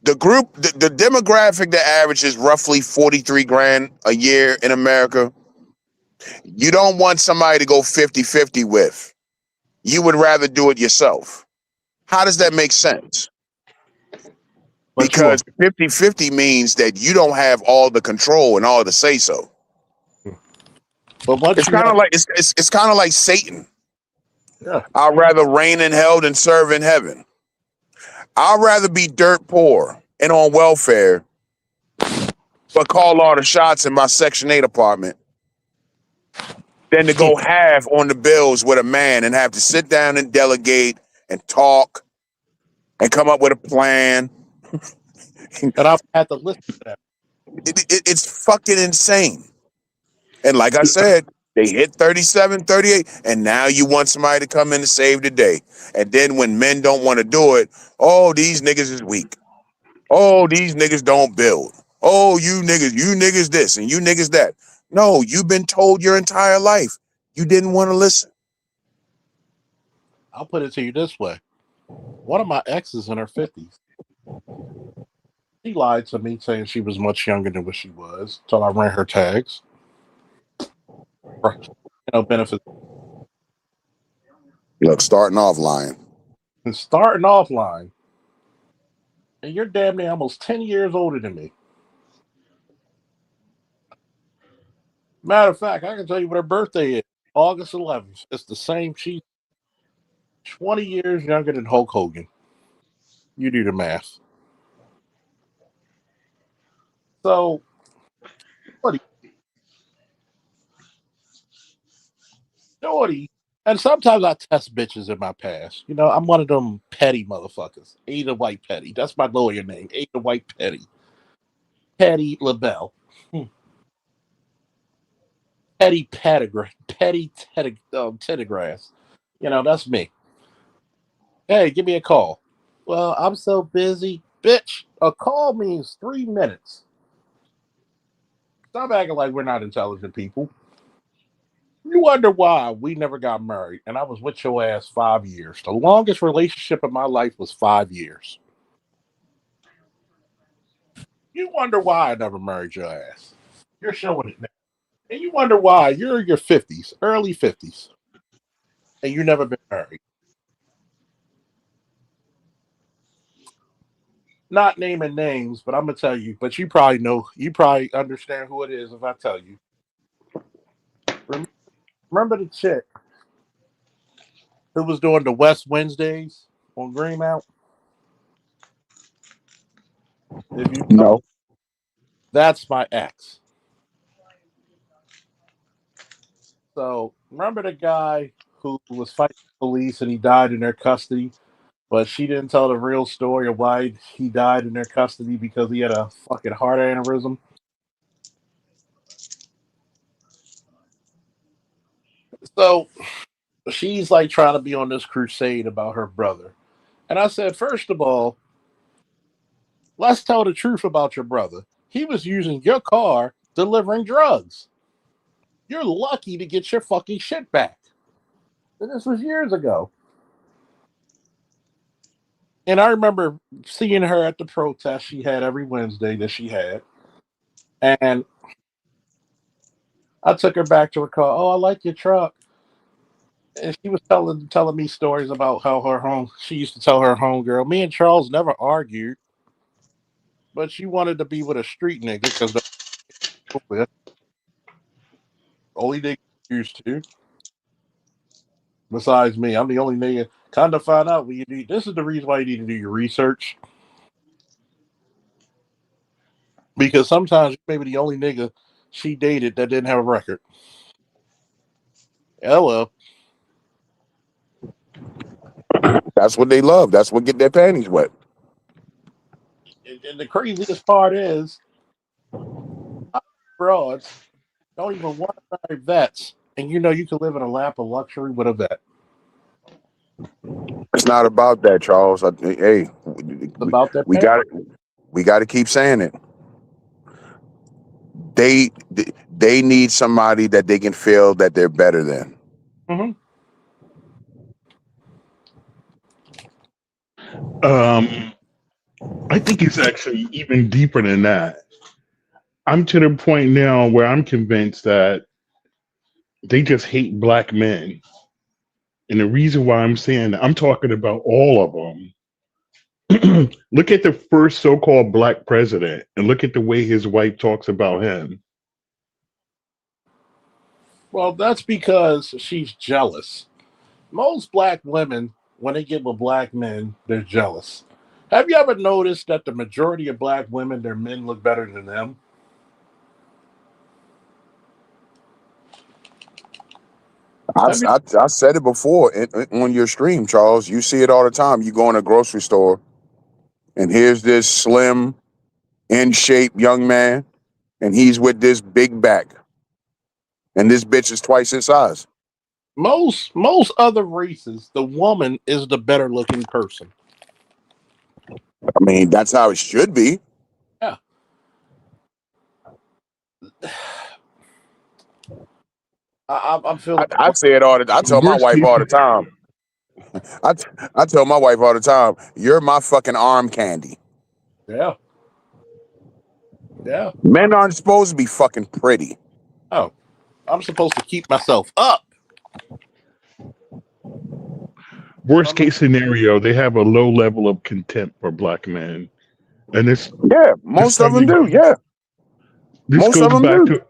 The demographic that averages roughly 43 grand a year in America, you don't want somebody to go 50-50 with. You would rather do it yourself. How does that make sense? But you, Because 50-50 means that you don't have all the control and all the say so. but once It's you kind have, of like it's kind of like Satan. yeah, I'd rather reign in hell than serve in heaven. I'd rather be dirt poor and on welfare, but call all the shots in my Section 8 apartment than to go half on the bills with a man and have to sit down and delegate and talk and come up with a plan. and I've had to listen to that. It's fucking insane. And like I said, they hit 37, 38, and now you want somebody to come in and save the day. And then when men don't want to do it, oh, these niggas is weak. Oh, these niggas don't build. Oh, you niggas this and you niggas that. No, you've been told your entire life. You didn't want to listen. I'll put it to you this way: one of my exes in her 50s, she lied to me saying she was much younger than what she was. Till I ran her tags for benefits. Look, starting off lying. And starting offline, and you're damn near almost 10 years older than me. Matter of fact, I can tell you what her birthday is. August 11th. It's the same. She's 20 years younger than Hulk Hogan. You do the math. So, Shorty, Shorty, and sometimes I test bitches in my past. I'm one of them petty motherfuckers. Ada White Petty. That's my lawyer name. Ada White Petty. Petty LaBelle. Hmm. Petty Pettigrew. Petty Teddygrass. That's me. Hey, give me a call. Well, I'm so busy. Bitch, a call means 3 minutes. Stop acting like we're not intelligent people. You wonder why we never got married, and I was with your ass 5 years. The longest relationship in my life was 5 years. You wonder why I never married your ass. You're showing it now. And you wonder why you're in your 50s, early 50s, and you never been married. Not naming names, but I'm gonna tell you. But you probably know. You probably understand who it is if I tell you. Remember the chick who was doing the West Wednesdays on Greenmount? If you don't, No. that's my ex. So remember the guy who was fighting the police and he died in their custody, but she didn't tell the real story of why he died in their custody because he had a fucking heart aneurysm. So she's like trying to be on this crusade about her brother. And I said, first of all, let's tell the truth about your brother. He was using your car delivering drugs. You're lucky to get your fucking shit back. And this was years ago. And I remember seeing her at the protest she had every Wednesday that she had. And I took her back to her car. Oh, I like your truck. And she was telling me stories about how she used to tell her homegirl, me and Charles never argued, but she wanted to be with a street nigga because with. Only nigga used to. Besides me, I'm the only nigga. Kind of find out when you do. This is the reason why you need to do your research because sometimes maybe the only nigga she dated that didn't have a record. Hello. That's what they love. That's what get their panties wet. And the craziest part is, broads don't even want to marry vets, and you know you can live in a lap of luxury with a vet. It's not about that, Charles. Hey, It's about that we pay. got we got to keep saying it. They they need somebody that they can feel that they're better than. Mm-hmm. Um, I think it's actually even deeper than that. I'm to the point now where I'm convinced that they just hate black men. And the reason why I'm saying that, I'm talking about all of them. Look at the first so called black president and look at the way his wife talks about him. Well, that's because she's jealous. Most black women, when they get with black men, they're jealous. Have you ever noticed that the majority of black women, their men look better than them? Have you? I said it before on your stream, Charles. You see it all the time. You go in a grocery store, and here's this slim, in shape young man, and he's with this big back, and this bitch is twice his size. Most other races, the woman is the better looking person. I mean, that's how it should be. Yeah, I'm feeling. I say it all the. I tell my Worst wife case, all the time. I I tell my wife all the time. You're my fucking arm candy. Yeah, yeah. Men aren't supposed to be fucking pretty. Oh, I'm supposed to keep myself up. worst I'm not, case scenario, they have a low level of contempt for black men. And Yeah, this most of them doesn't do. Yeah, this most of goes them back do. to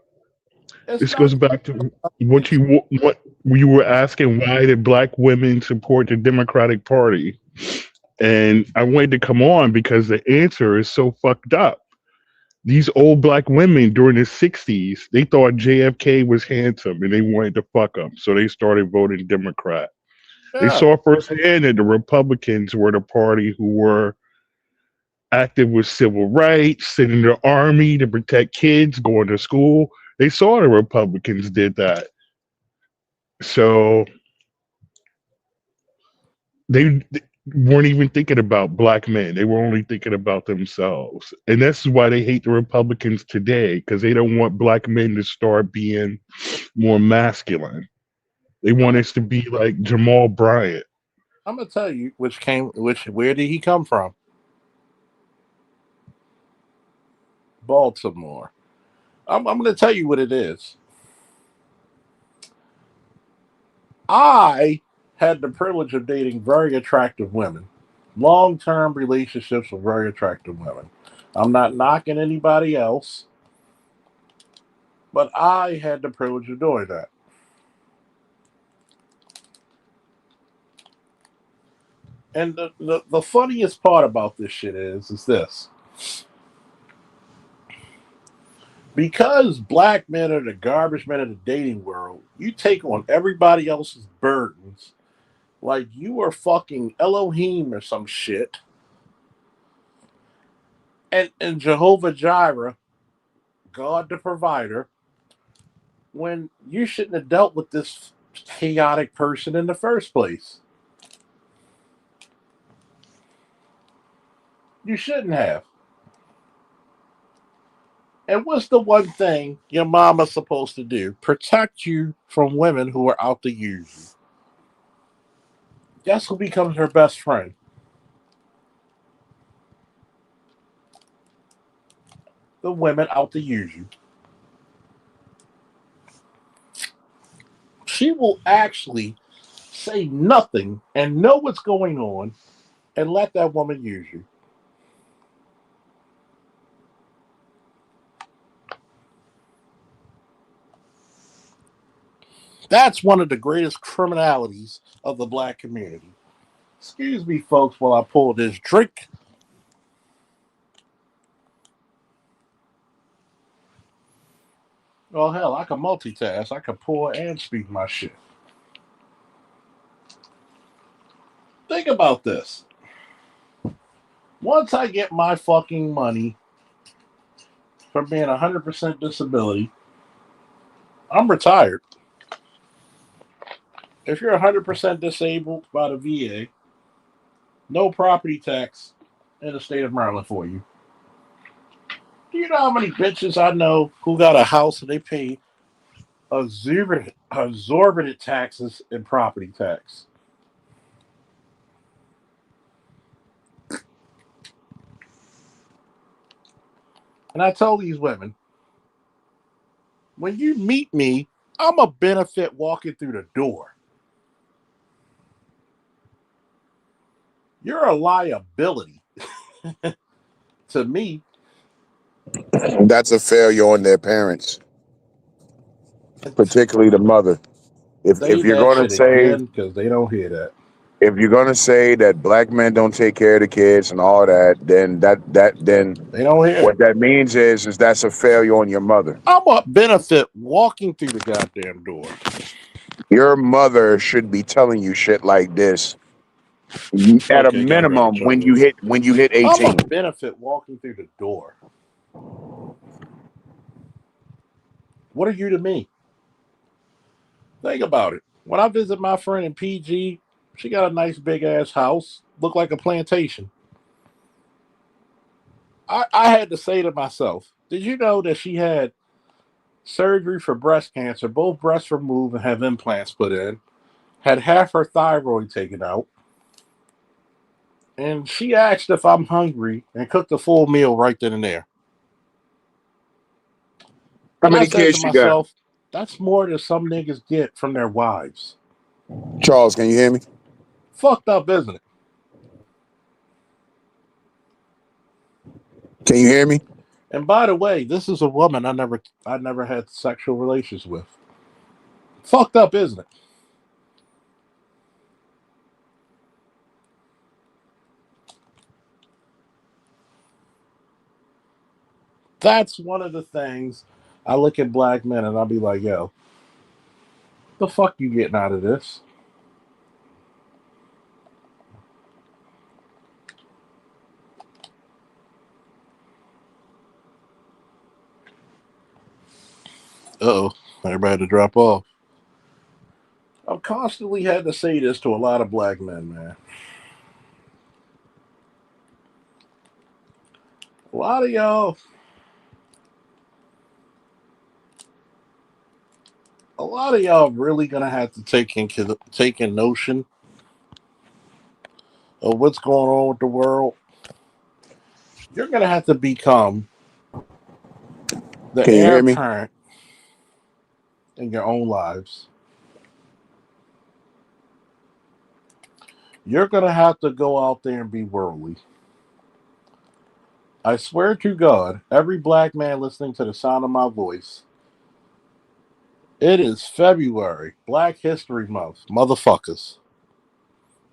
it's this not. goes back to It's what you were asking, why did black women support the Democratic Party? And I wanted to come on because the answer is so fucked up. These old black women during the 60s, they thought JFK was handsome and they wanted to fuck him. So they started voting Democrat. They yeah. saw firsthand that the Republicans were the party who were active with civil rights, sending the army to protect kids, going to school. They saw the Republicans did that. So they weren't even thinking about black men. They were only thinking about themselves. And that's why they hate the Republicans today, because they don't want black men to start being more masculine. They I'm want us to be like Jamal Bryant. I'm gonna tell you which where did he come from? Baltimore. I'm gonna tell you what it is. I had the privilege of dating very attractive women, long term relationships with very attractive women. I'm not knocking anybody else, but I had the privilege of doing that. And the funniest part about this shit is this. Because black men are the garbage men of the dating world, you take on everybody else's burdens like you are fucking Elohim or some shit. And Jehovah Jireh, God the provider, when you shouldn't have dealt with this chaotic person in the first place. You shouldn't have. And what's the one thing your mama's supposed to do? Protect you from women who are out to use you. Guess who becomes her best friend? The women out to use you. She will actually say nothing and know what's going on and let that woman use you. That's one of the greatest criminalities of the black community. Excuse me, folks, while I pull this drink. Oh, hell, I can multitask. I can pour and speak my shit. Think about this. Once I get my fucking money from being 100% disability, I'm retired. If you're 100% disabled by the VA, no property tax in the state of Maryland for you. Do you know how many bitches I know who got a house and they pay exorbitant taxes and property tax? And I tell these women, when you meet me, I'm a benefit walking through the door. You're a liability to me. That's a failure on their parents, particularly the mother. Say If you're that gonna shit say again because they don't hear that. if you're gonna say that black men don't take care of the kids and all that, then then They don't hear what it. that means is that's a failure on your mother. I'm a benefit walking through the goddamn door. Your mother should be telling you shit like this at a Okay, y'all got minimum each other. when you hit I'm a 18. benefit walking through the door. What are you to me? Think about it. When I visit my friend in PG, she got a nice big ass house, look like a plantation. I had to say to myself, did you know that she had surgery for breast cancer, both breasts removed and have implants put in, had half her thyroid taken out, and she asked if I'm hungry and cooked a full meal right then and there. How And I many said to kids she got? myself, that's more than some niggas get from their wives. Charles, can you hear me? Fucked up, isn't it? Can you hear me? And by the way, this is a woman I never had sexual relations with. Fucked up, isn't it? That's one of the things I look at black men and I'll be like, yo, the fuck you getting out of this? Uh oh, everybody had to drop off. I've constantly had to say this to a lot of black men, man. A lot of y'all, really gonna have to take in notion of what's going on with the world. You're gonna have to become the Can you heir hear me? apparent in your own lives. You're gonna have to go out there and be worldly. I swear to God, every black man listening to the sound of my voice, it is February, Black History Month, motherfuckers.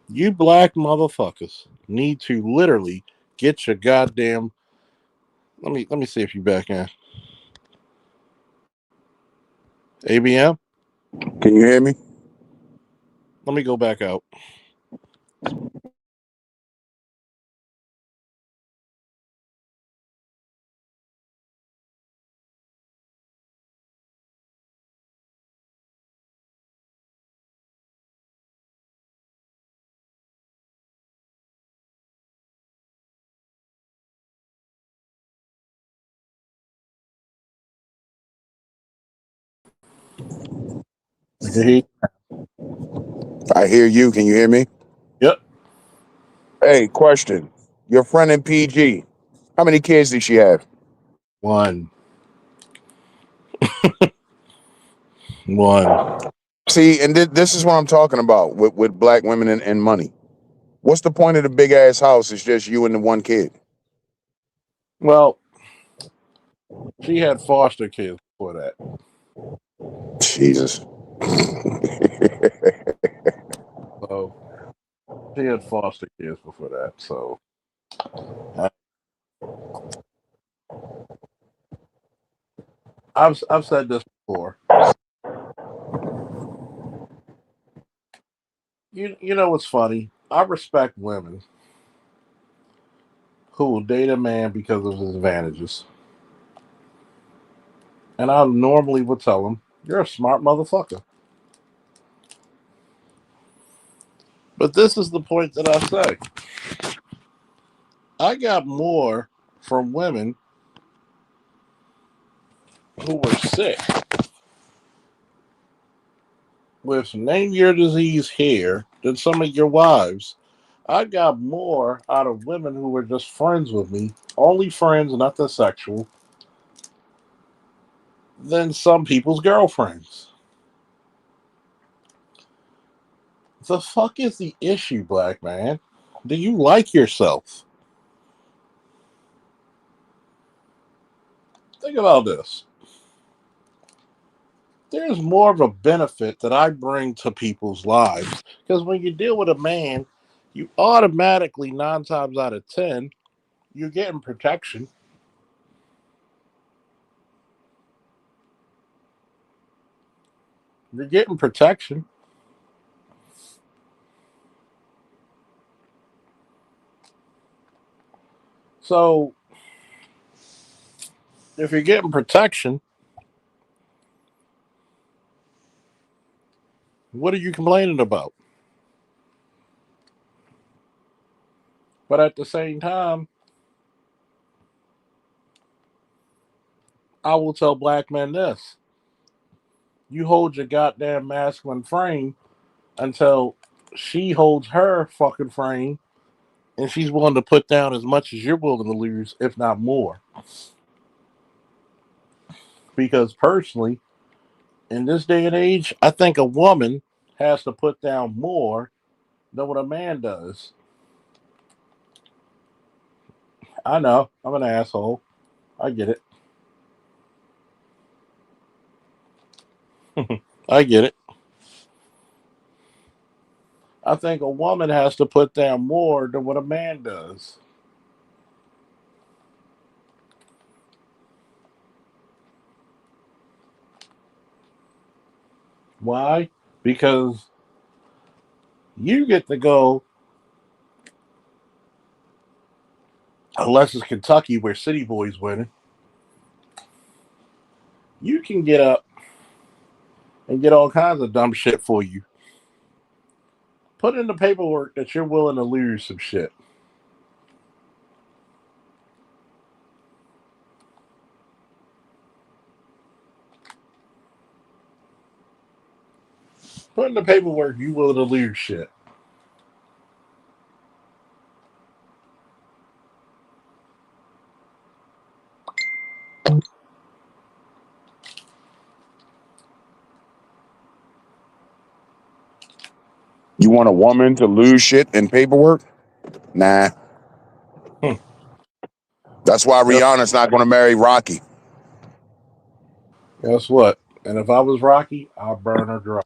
You black motherfuckers need to literally get your goddamn. Let me see if you back in. ABM. Can you hear me? Let me go back out. I can hear you. I hear you. Can you hear me? Yep. Hey, question. Your friend in PG, how many kids did she have? One. One. See, and this is what I'm talking about with black women and money. What's the point of the big ass house? It's just you and the one kid. Well, she had foster kids before that. Jesus. So she had foster kids before that. So I, I've said this before. You know what's funny? I respect women who will date a man because of his advantages, and I normally would tell them, "You're a smart motherfucker." But this is the point that I say. I got more from women who were sick with name your disease hair than some of your wives. I got more out of women who were just friends with me, only friends, nothing sexual, than some people's girlfriends. The fuck is the issue, black man? Do you like yourself? Think about this. There's more of a benefit that I bring to people's lives because when you deal with a man, you automatically, 9 times out of 10, you're getting protection. You're getting protection. So if you're getting protection, what are you complaining about? But at the same time, I will tell black men this: you hold your goddamn masculine frame until she holds her fucking frame and she's willing to put down as much as you're willing to lose, if not more. Because personally, in this day and age, I think a woman has to put down more than what a man does. I know, I'm an asshole. I get it. I get it. I think a woman has to put down more than what a man does. Why? Because you get to go, unless it's Kentucky where City Boys winning, you can get up and get all kinds of dumb shit for you. Put in the paperwork that you're willing to lose some shit. Put in the paperwork you willing to lose shit. You want a woman to lose shit in paperwork? Nah. Hmm. That's why Guess, Rihanna's not going to marry Rocky. guess what? And if I was Rocky, I'll burn her dry.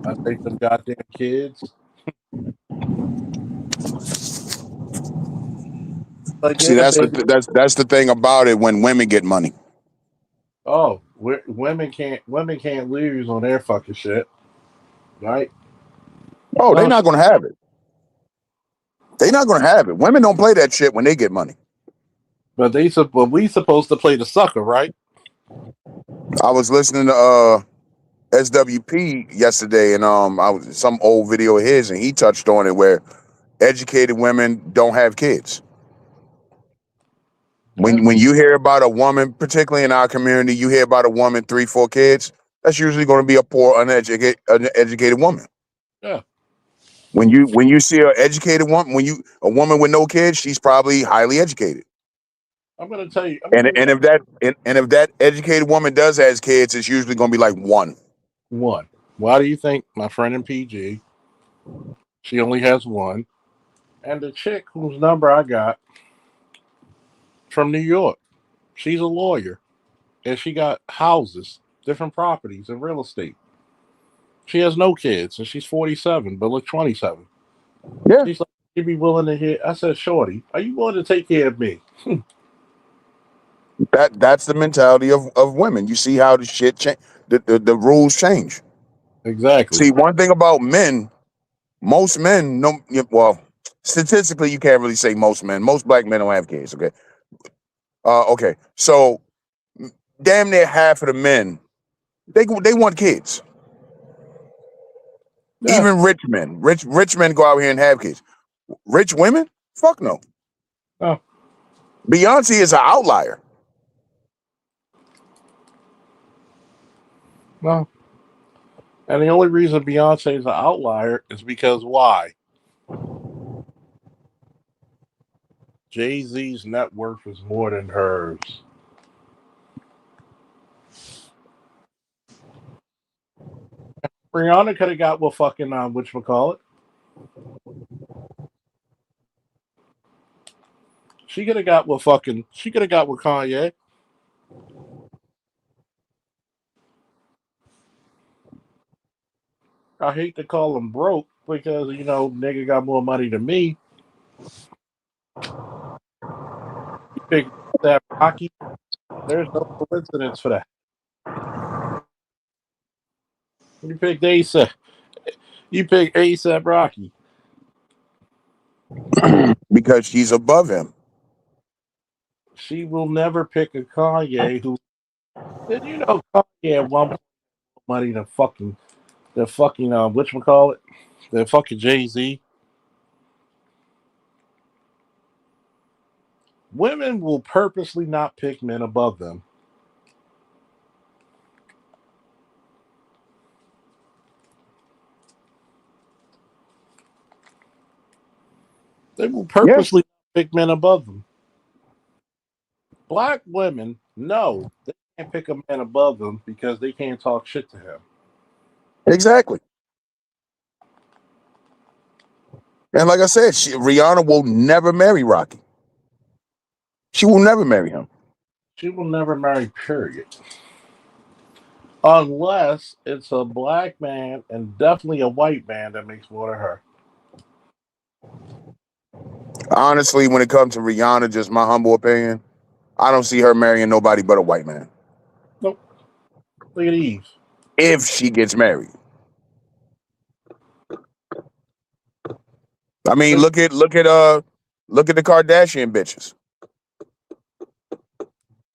I take them goddamn kids. Like, See, yeah, baby. that's the thing about it when women get money. Oh, women can't lose on their fucking shit, right? Oh, they're Oh, not going to have it. They're not going to have it. Women don't play that shit when they get money. but we supposed to play the sucker, right? I was listening to SWP yesterday, and I was some old video of his, and he touched on it where educated women don't have kids. Yeah, When you hear about a woman, particularly in our community, you hear about a woman 3, 4 kids. That's usually going to be a poor, uneducated woman. yeah. When you see an educated woman, a woman with no kids, she's probably highly educated. I'm gonna tell you. I'm And gonna and tell if that and if that educated woman does has kids, it's usually going to be like one. you one. Why do you think my friend in PG? She only has one, and the chick whose number I got from New York, she's a lawyer, and she got houses. different properties and real estate. She has no kids and she's 47, but look 27. Yeah, She's like, she'd be willing to hear. I said, Shorty, are you willing to take care of me? that's the mentality of women. You see how the shit change, the rules change. Exactly. See, one thing about men, most men, no, well, statistically, you can't really say most men. Most black men don't have kids. Okay, okay, so damn near half of the men they want kids. Yeah. Even rich men, rich men go out here and have kids. Rich women, fuck no. Oh, Beyonce is an outlier. no. And the only reason Beyonce is an outlier is because why? Jay Z's net worth is more than hers. Rihanna could have got with fucking whatchamacallit. She could have got with fucking. She could have got with Kanye. I hate to call him broke because nigga got more money than me. You pick that Rocky. There's no coincidence for that. You picked ASAP. You picked ASAP Rocky. Because she's above him. She will never pick a Kanye who. Did you know Kanye at one point money than fucking whatchamacallit? The fucking Jay Z. Women will purposely not pick men above them. They will Yeah, purposely pick men above them. Black women, no, they can't pick a man above them because they can't talk shit to him. exactly. And like I said, Rihanna will never marry Rocky. She will never marry him. She will never marry, period. Unless it's a black man and definitely a white man that makes more than her. Honestly, when it comes to Rihanna, just my humble opinion, I don't see her marrying nobody but a white man. Nope. Look at Eve. If she gets married. I mean, Look, look at the Kardashian bitches.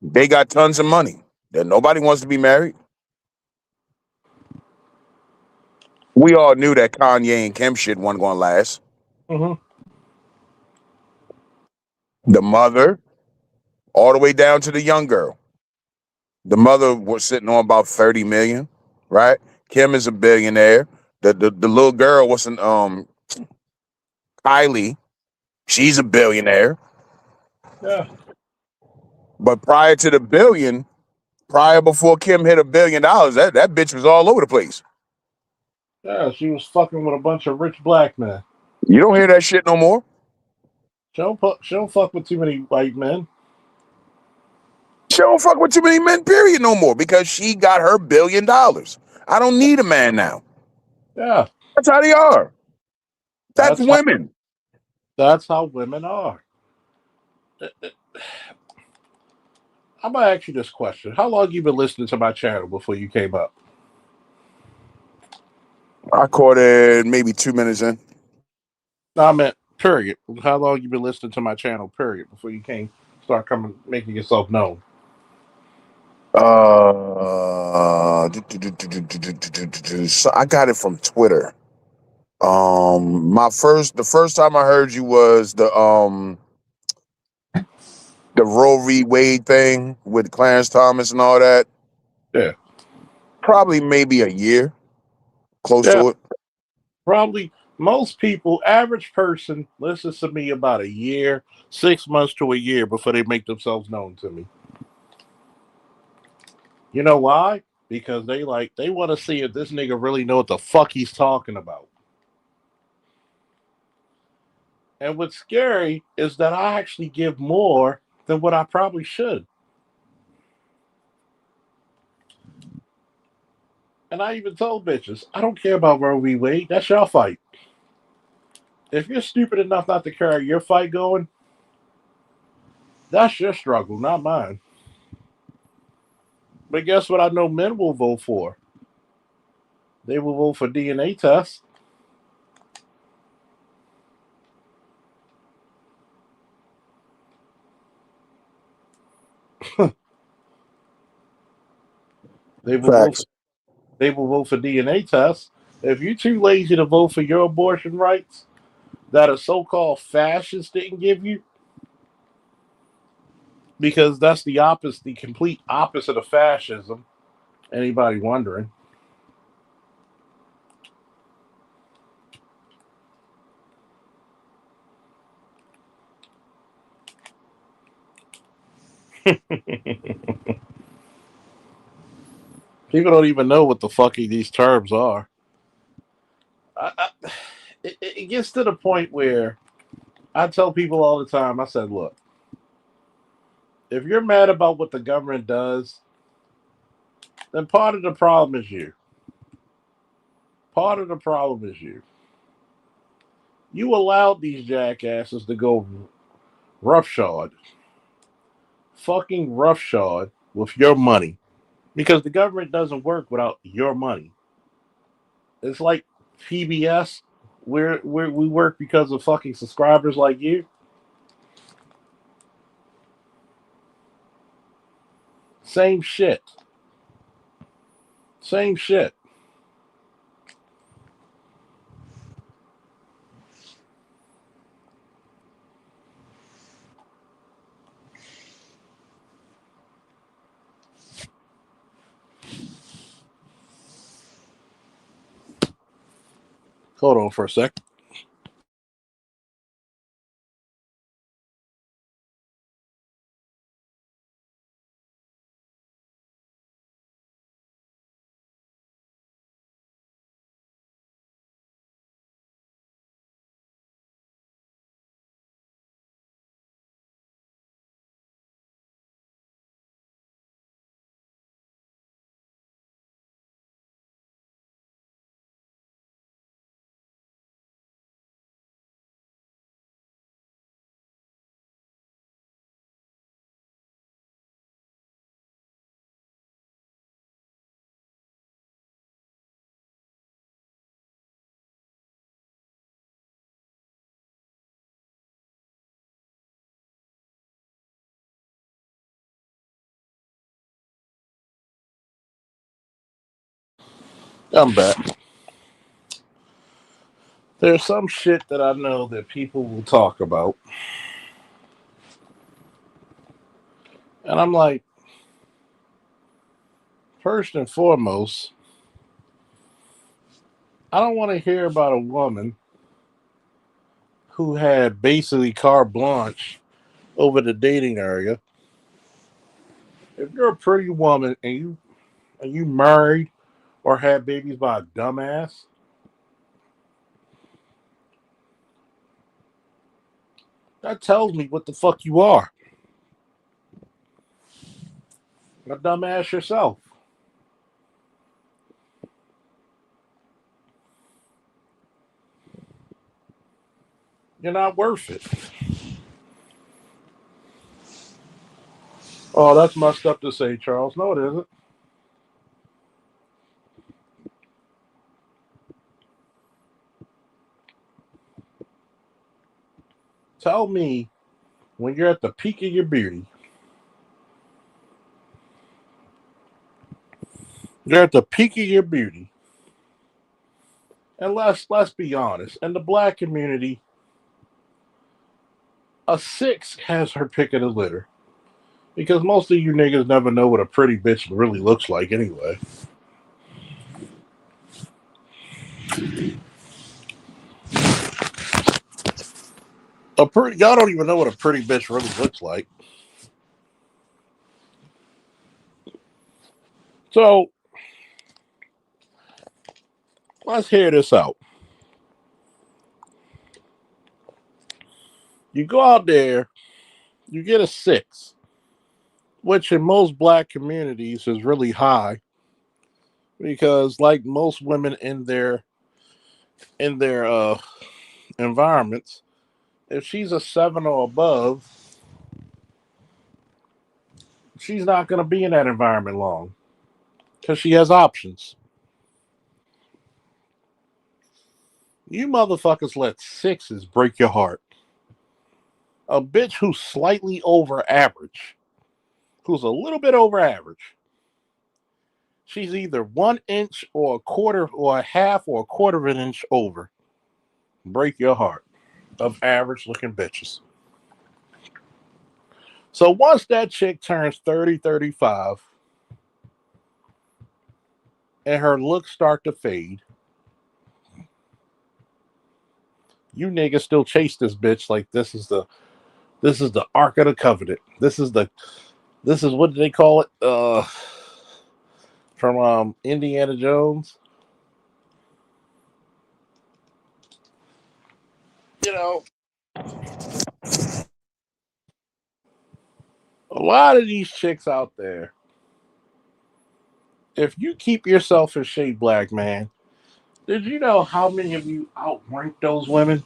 They got tons of money. That nobody wants to be married. We all knew that Kanye and Kim shit wasn't gonna last. mm-hmm. The mother, all the way down to the young girl. The mother was sitting on about 30 million, right? Kim is a billionaire. The little girl wasn't Kylie. She's a billionaire. Yeah, But prior to the billion, prior before Kim hit $1 billion, that bitch was all over the place. yeah. She was fucking with a bunch of rich black men. You don't hear that shit no more. She don't fuck with too many white men. She don't fuck with too many men, period, no more because she got her $1 billion. I don't need a man now. Yeah, That's how they are. That's that's how women. that's how women are. I'm gonna ask you this question: how long you been listening to my channel before you came up? I caught it maybe 2 minutes in. No, I meant period. How long you been listening to my channel? Period. Before you came, start coming, making yourself known. So I got it from Twitter. The first time I heard you was the Roe v. Wade thing with Clarence Thomas and all that. Yeah, Probably maybe a year, close yeah. to it. Probably most people, average person, listens to me about a year, 6 months to a year before they make themselves known to me. You know why? Because they want to see if this nigga really know what the fuck he's talking about. And what's scary is that I actually give more than what I probably should. And I even told bitches, I don't care about Roe v. Wade. That's your fight. If you're stupid enough not to carry your fight going, that's your struggle, not mine. But guess what I know men will vote for? They will vote for DNA tests. They will vote for, Facts. they will vote for DNA tests. If you're too lazy to vote for your abortion rights that a so-called fascist didn't give you, because that's the opposite, the complete opposite of fascism. Anybody wondering? People don't even know what the fucking these terms are. It gets to the point where I tell people all the time. I said, look, if you're mad about what the government does, then part of the problem is you. Part of the problem is you. You allowed these jackasses to go roughshod, fucking roughshod with your money because the government doesn't work without your money. It's like PBS, where we work because of fucking subscribers like you. Same shit. Same shit. Hold on for a sec. I'm back. There's some shit that I know that people will talk about, and I'm like, first and foremost, I don't want to hear about a woman who had basically carte blanche over the dating area. If you're a pretty woman and you married or had babies by a dumbass, that tells me what the fuck you are. A dumbass yourself. You're not worth it. Oh, that's messed up to say, Charles. No, it isn't. Tell me when you're at the peak of your beauty, you're at the peak of your beauty, and let's be honest. In the black community, a six has her pick of the litter because most of you niggas never know what a pretty bitch really looks like anyway. A pretty y'all don't even know what a pretty bitch really looks like. So let's hear this out. You go out there, you get a six, which in most black communities is really high because like most women in their environments, if she's a 7 or above, she's not going to be in that environment long because she has options. You motherfuckers let sixes break your heart. A bitch who's slightly over average, who's a little bit over average, she's either 1 inch or a quarter or a half or a quarter of an inch over. Break your heart of average looking bitches. So once that chick turns 30, 35, and her looks start to fade, you niggas still chase this bitch like this is the Ark of the Covenant. This is what do they call it? From Indiana Jones. You know, a lot of these chicks out there, if you keep yourself in shape, black man, did you know how many of you outrank those women?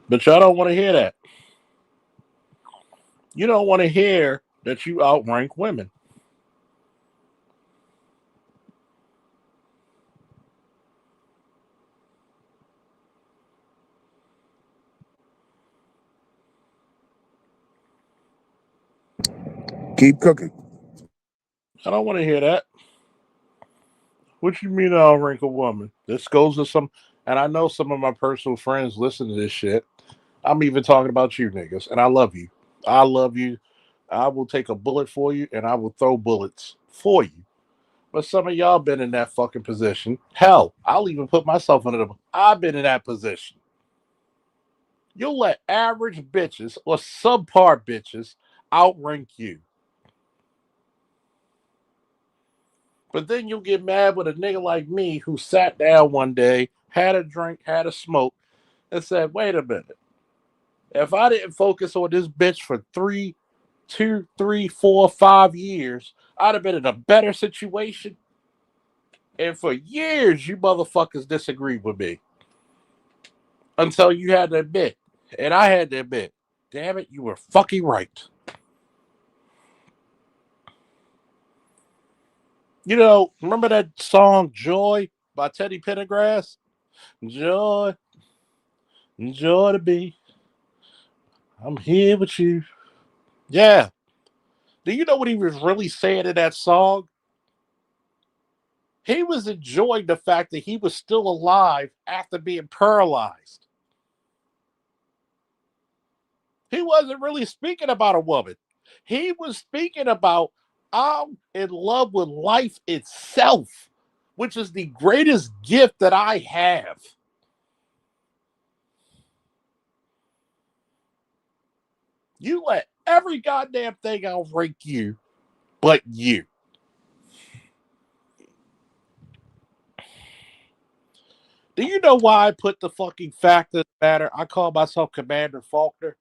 But y'all don't want to hear that. You don't want to hear that you outrank women. Keep cooking. I don't want to hear that. What you mean I outrank a woman? This goes to some, and I know some of my personal friends listen to this shit. I'm even talking about you niggas, and I love you. I love you. I will take a bullet for you, and I will throw bullets for you. But some of y'all been in that fucking position. Hell, I'll even put myself under the. I've been in that position. You'll let average bitches or subpar bitches outrank you. But then you'll get mad with a nigga like me who sat down one day, had a drink, had a smoke, and said, wait a minute. If I didn't focus on this bitch for 2, 3, 4, 5 years, I'd have been in a better situation. And for years, you motherfuckers disagreed with me until you had to admit, and I had to admit, damn it, you were fucking right. You know, remember that song Joy by Teddy Pendergrass? Joy, joy to be. I'm here with you. Yeah. Do you know what he was really saying in that song? He was enjoying the fact that he was still alive after being paralyzed. He wasn't really speaking about a woman. He was speaking about, I'm in love with life itself, which is the greatest gift that I have. You let every goddamn thing outrank you but you. Do you know why I put the fucking fact of the matter? I call myself Commander Faulkner.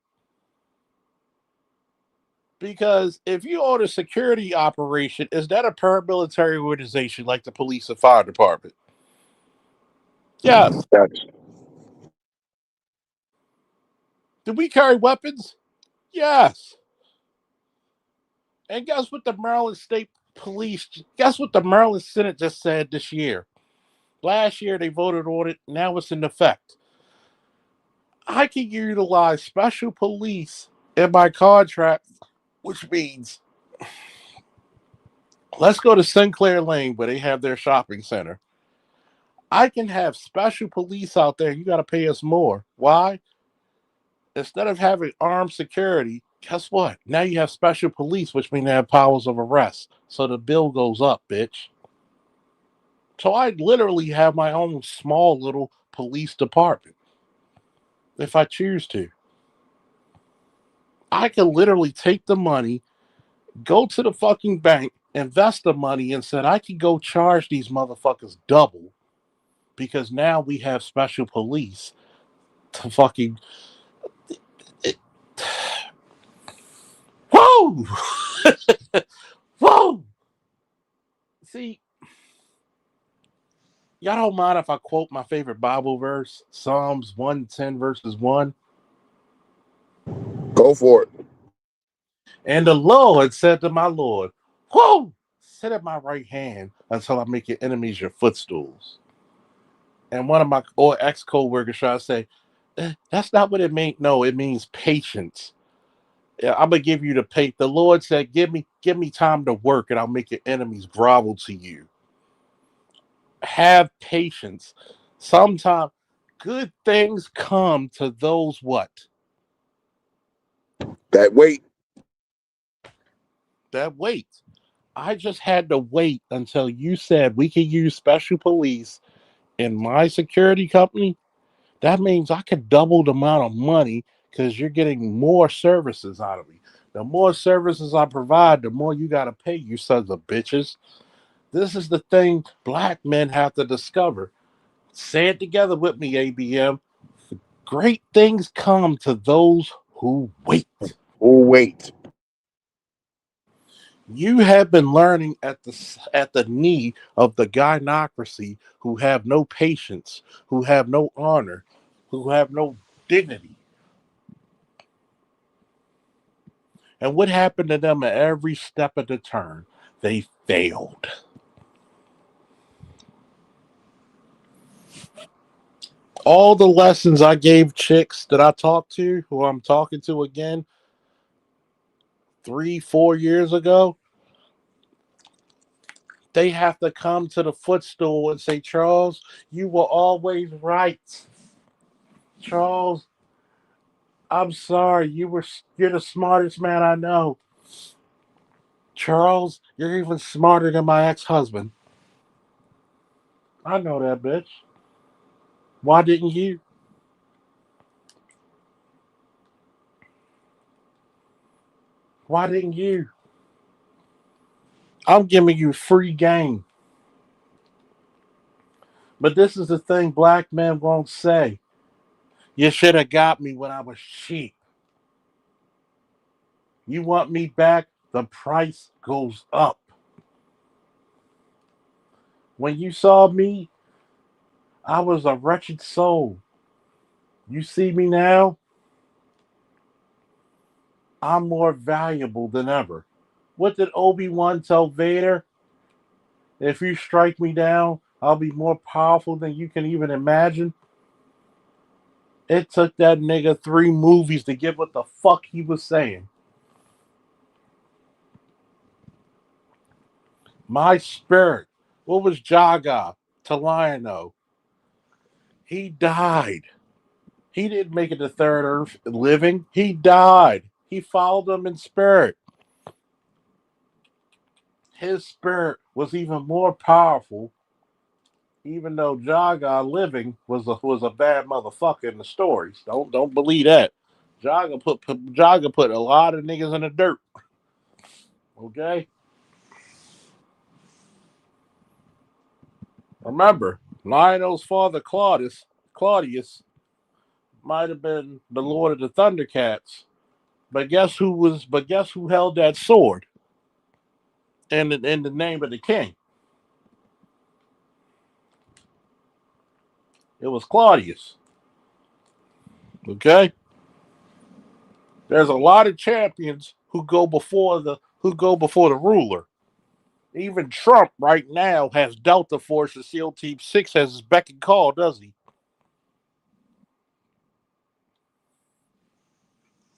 Because if you own a security operation, is that a paramilitary organization like the police and fire department? Yes. Yes. Do we carry weapons? Yes. And guess what the Maryland State Police, guess what the Maryland Senate just said this year? Last year they voted on it. Now it's in effect. I can utilize special police in my contract, which means let's go to Sinclair Lane where they have their shopping center. I can have special police out there. You got to pay us more. Why? Instead of having armed security, guess what? Now you have special police, which means they have powers of arrest. So the bill goes up, bitch. So I literally have my own small little police department if I choose to. I can literally take the money, go to the fucking bank, invest the money, and said I can go charge these motherfuckers double because now we have special police to fucking. It, whoa! See, y'all don't mind if I quote my favorite Bible verse, Psalms 110 verses 1. Go for it. And the Lord said to my Lord, whoa, sit at my right hand until I make your enemies your footstools. And one of my ex co-workers tried to say, that's not what it means. No, it means patience. Yeah, I'm gonna give you the pay. The Lord said, give me time to work, and I'll make your enemies grovel to you. Have patience. Sometimes good things come to those what? That wait. That wait. I just had to wait until you said we can use special police in my security company. That means I could double the amount of money because you're getting more services out of me. The more services I provide, the more you got to pay, you sons of bitches. This is the thing black men have to discover. Say it together with me, ABM. Great things come to those who wait. Oh, wait. You have been learning at the knee of the gynocracy who have no patience, who have no honor, who have no dignity. And what happened to them at every step of the turn? They failed. All the lessons I gave chicks that I talked to, who I'm talking to again 3, 4 years ago, they have to come to the footstool and say, Charles, you were always right. Charles, I'm sorry. You're the smartest man I know. Charles, you're even smarter than my ex-husband. I know that bitch. Why didn't you? Why didn't you? I'm giving you free game. But this is the thing black men won't say. You should have got me when I was cheap. You want me back? The price goes up. When you saw me, I was a wretched soul. You see me now, I'm more valuable than ever. What did Obi-Wan tell Vader? If you strike me down, I'll be more powerful than you can even imagine. It took that nigga 3 movies to get what the fuck he was saying. My spirit. What was Jaga to Lion-O? He died. He didn't make it to third Earth living. He died. He followed them in spirit. His spirit was even more powerful, even though Jaga living was a bad motherfucker in the stories. Don't believe that. Jaga put a lot of niggas in the dirt. Okay, remember Lionel's father Claudius might have been the Lord of the Thundercats, but guess who held that sword in the name of the king? It was Claudius. Okay, there's a lot of champions who go before the ruler. Even Trump right now has Delta Force and SEAL Team 6 as his beck and call, does he?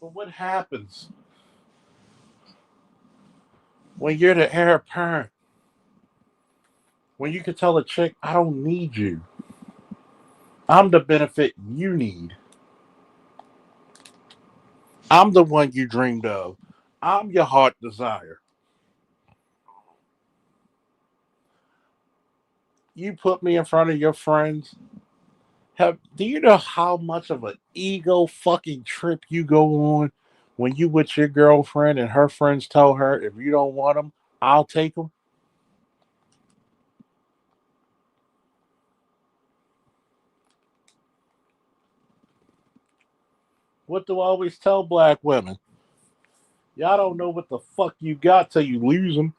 But what happens when you're the heir apparent? When you can tell a chick, I don't need you. I'm the benefit you need. I'm the one you dreamed of. I'm your heart desire. You put me in front of your friends. Do you know how much of an ego fucking trip you go on when you with your girlfriend and her friends tell her if you don't want them, I'll take them? What do I always tell black women? Y'all don't know what the fuck you got till you lose them.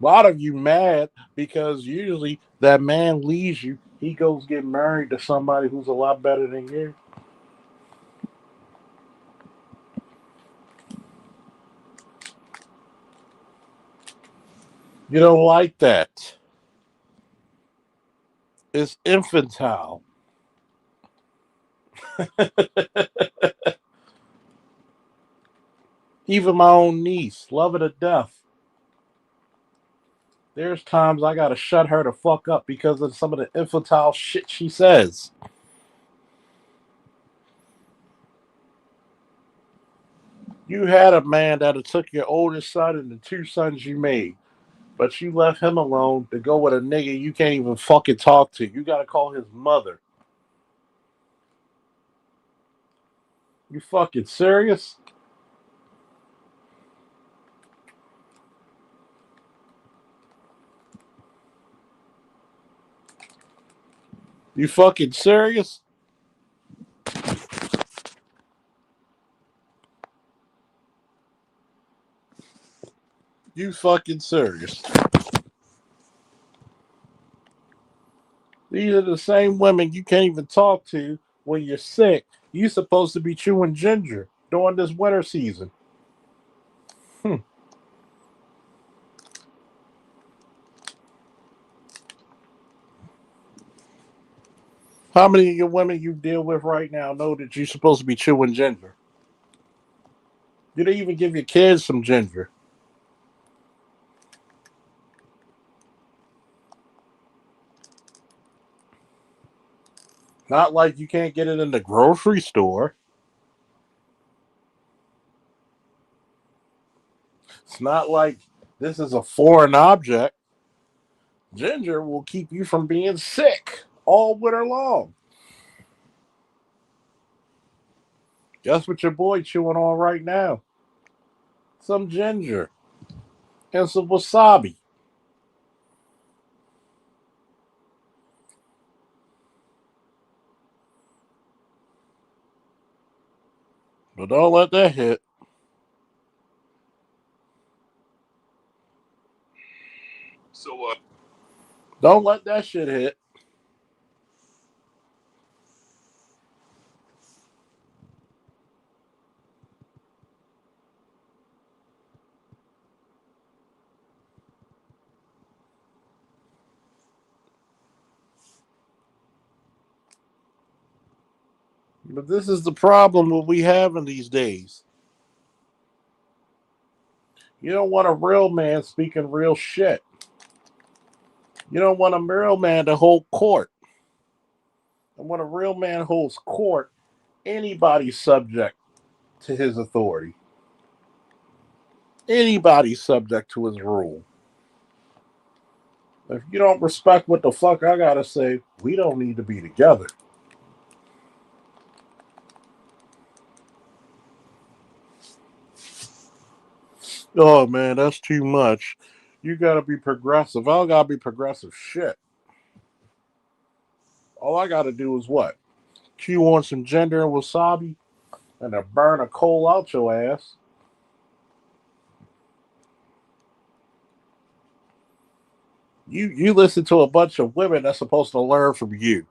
A lot of you mad because usually that man leaves you. He goes get married to somebody who's a lot better than you. You don't like that. It's infantile. Even my own niece, love her to death. There's times I gotta shut her the fuck up because of some of the infantile shit she says. You had a man that took your oldest son and the two sons you made, but you left him alone to go with a nigga you can't even fucking talk to. You gotta call his mother. You fucking serious? You fucking serious? You fucking serious? These are the same women you can't even talk to when you're sick. You supposed to be chewing ginger during this winter season. Hmm. How many of your women you deal with right now know that you're supposed to be chewing ginger? You don't even give your kids some ginger. Not like you can't get it in the grocery store. It's not like this is a foreign object. Ginger will keep you from being sick all winter long. Guess what your boy chewing on right now? Some ginger and some wasabi. But don't let that hit. So, Don't let that shit hit. But this is the problem what we have in these days. You don't want a real man speaking real shit. You don't want a real man to hold court. And when a real man holds court, anybody's subject to his authority. Anybody's subject to his rule. If you don't respect what the fuck I gotta say, we don't need to be together. Oh man, that's too much. You gotta be progressive. I don't gotta be progressive shit. All I gotta do is what? Chew on some ginger and wasabi and to burn a coal out your ass. You listen to a bunch of women that's supposed to learn from you.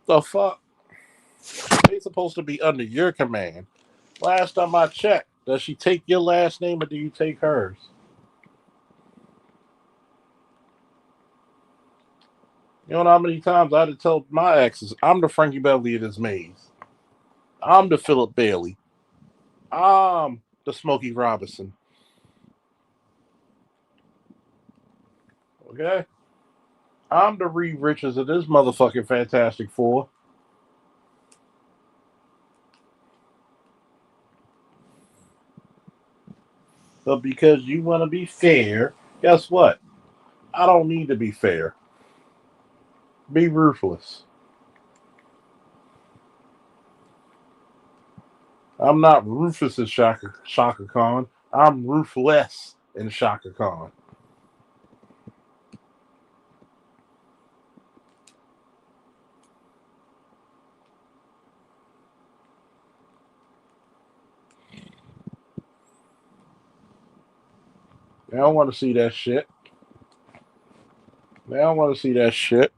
The fuck? They supposed to be under your command. Last time I checked, does she take your last name or do you take hers? You know how many times I had to tell my exes, I'm the Frankie Beverly of this maze. I'm the Philip Bailey. I'm the Smokey Robinson. Okay? I'm the Reed Richards of this motherfucking Fantastic Four. But because you want to be fair, guess what? I don't need to be fair. Be ruthless. I'm not ruthless as Shaka Khan. I'm ruthless in Shaka Khan. They don't want to see that shit. They don't want to see that shit.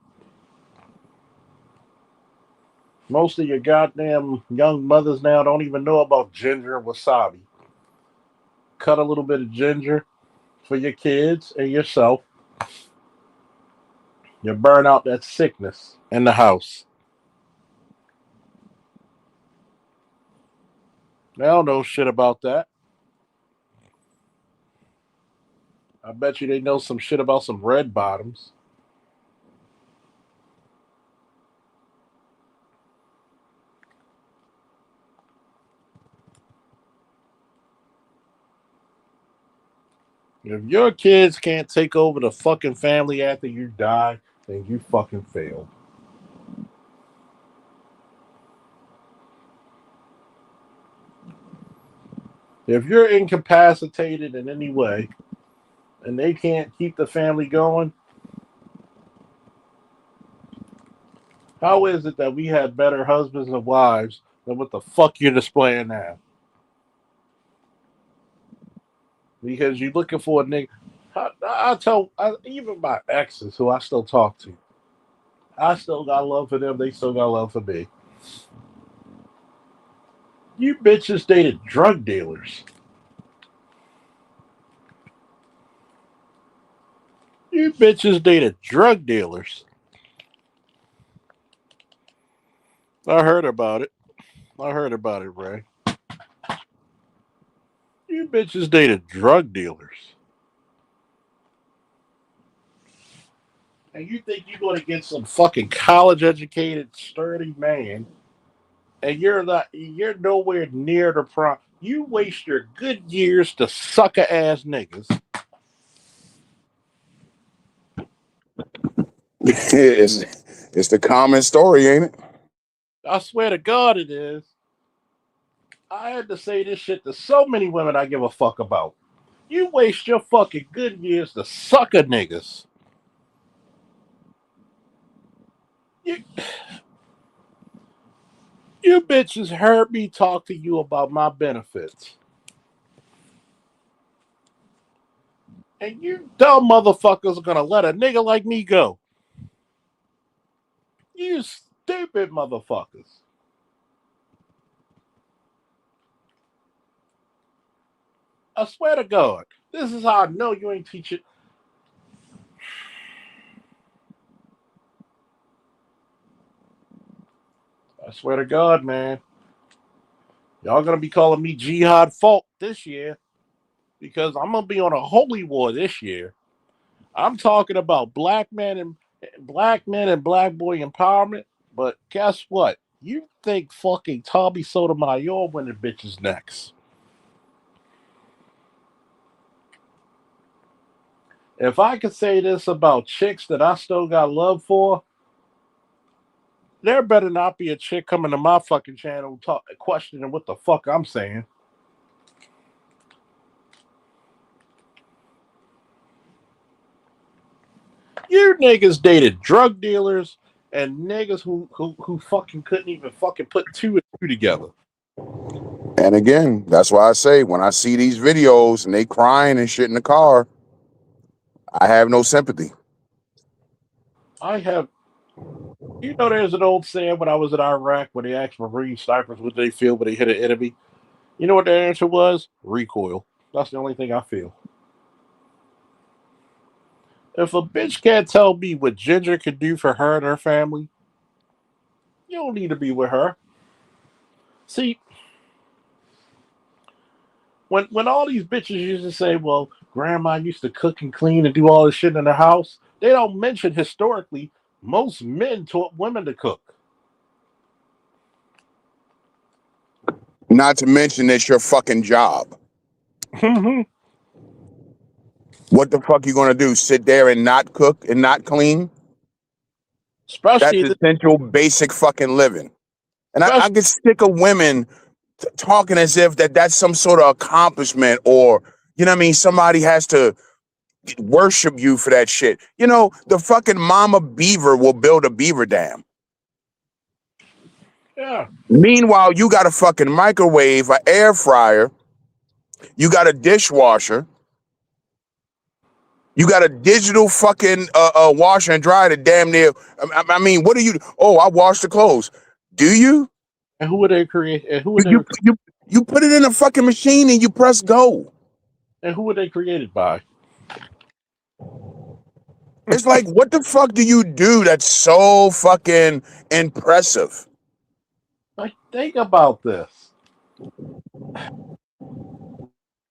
Most of your goddamn young mothers now don't even know about ginger and wasabi. Cut a little bit of ginger for your kids and yourself. You burn out that sickness in the house. They don't know shit about that. I bet you they know some shit about some red bottoms. If your kids can't take over the fucking family after you die, then you fucking failed. If you're incapacitated in any way and they can't keep the family going, how is it that we had better husbands and wives than what the fuck you're displaying now? Because you're looking for a nigga. Even my exes who I still talk to, I still got love for them. They still got love for me. You bitches dated drug dealers. You bitches dated drug dealers. I heard about it. I heard about it, Ray. You bitches dated drug dealers. And you think you're going to get some fucking college educated, sturdy man, and you're nowhere near the prom. You waste your good years to sucker ass niggas. It's the common story, ain't it? I swear to God it is. I had to say this shit to so many women I give a fuck about. You waste your fucking good years to sucker niggas. You, you bitches heard me talk to you about my benefits. And you dumb motherfuckers are gonna let a nigga like me go. You stupid motherfuckers. I swear to God. This is how I know you ain't teaching. I swear to God, man. Y'all gonna be calling me Jihad Falk this year because I'm gonna be on a holy war this year. I'm talking about black men and black boy empowerment. But guess what? You think fucking Tommy Sotomayor winning bitches next? If I could say this about chicks that I still got love for, there better not be a chick coming to my fucking channel questioning what the fuck I'm saying. You niggas dated drug dealers and niggas who fucking couldn't even fucking put two and two together. And again, that's why I say when I see these videos and they crying and shit in the car, I have no sympathy. I have, there's an old saying when I was in Iraq when they asked Marine snipers what they feel when they hit an enemy. You know what their answer was? Recoil. That's the only thing I feel. If a bitch can't tell me what Ginger can do for her and her family, you don't need to be with her. See, when all these bitches used to say, well, grandma used to cook and clean and do all this shit in the house, they don't mention historically most men taught women to cook. Not to mention it's your fucking job. What the fuck you gonna do? Sit there and not cook and not clean? That's especially this, essential basic fucking living. And I especially get sick of women talking as if that's some sort of accomplishment or, you know what I mean? Somebody has to worship you for that shit. You know, the fucking mama beaver will build a beaver dam. yeah. Meanwhile, you got a fucking microwave, an air fryer, you got a dishwasher, You got a digital fucking washer and dryer that damn near. I mean, what do you? Oh, I wash the clothes. Do you? And who would they create? And who would You they? you you, you put it in a fucking machine and you press go. And who were they created by? It's like, what the fuck do you do that's so fucking impressive? Like, think about this.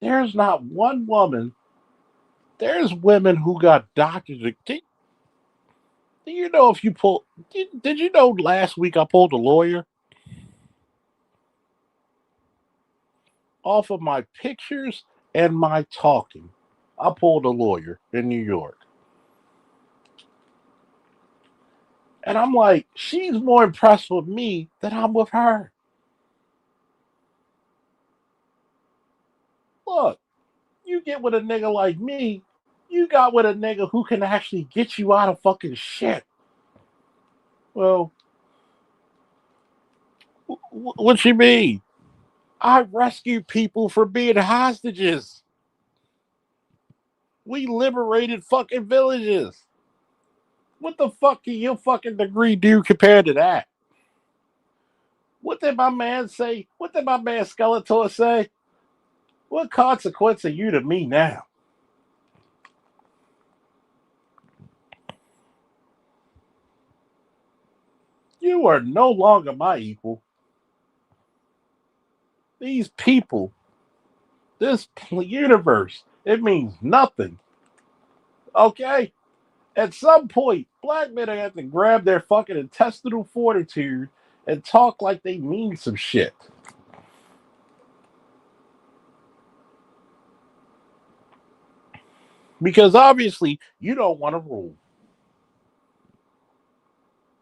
There's not one woman. There's women who got doctors. Do you know if you pull? Did you know last week I pulled a lawyer off of my pictures and my talking? I pulled a lawyer in New York. And I'm like, she's more impressed with me than I'm with her. Look, you get with a nigga like me, you got with a nigga who can actually get you out of fucking shit. Well, what you mean? I rescue people from being hostages. We liberated fucking villages. What the fuck can your fucking degree do compared to that? What did my man say? What did my man Skeletor say? What consequence are you to me now? You are no longer my equal. These people, this universe, it means nothing. Okay? At some point, black men have to grab their fucking intestinal fortitude and talk like they mean some shit. Because obviously, you don't want to rule.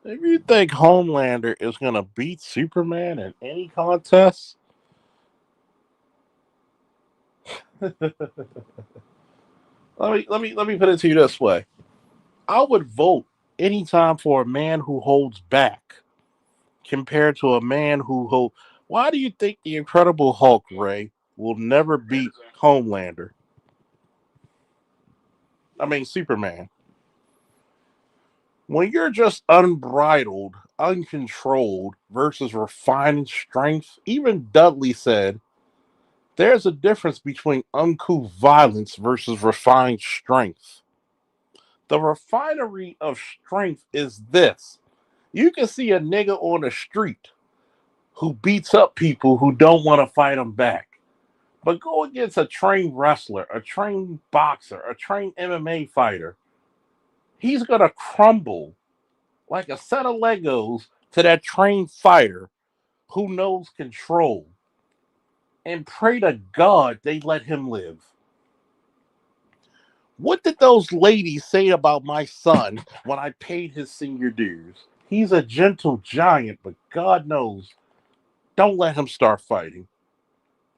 If you think Homelander is going to beat Superman in any contest, let me put it to you this way. I would vote anytime for a man who holds back compared to a man who holds. Why do you think the Incredible Hulk, Ray, will never beat Homelander? I mean, Superman. When you're just unbridled, uncontrolled versus refined strength, even Dudley said there's a difference between uncouth violence versus refined strength. The refinery of strength is this: you can see a nigga on the street who beats up people who don't want to fight him back. But go against a trained wrestler, a trained boxer, a trained MMA fighter, he's going to crumble like a set of Legos to that trained fighter who knows control and pray to God they let him live. What did those ladies say about my son when I paid his senior dues? He's a gentle giant, but God knows, don't let him start fighting.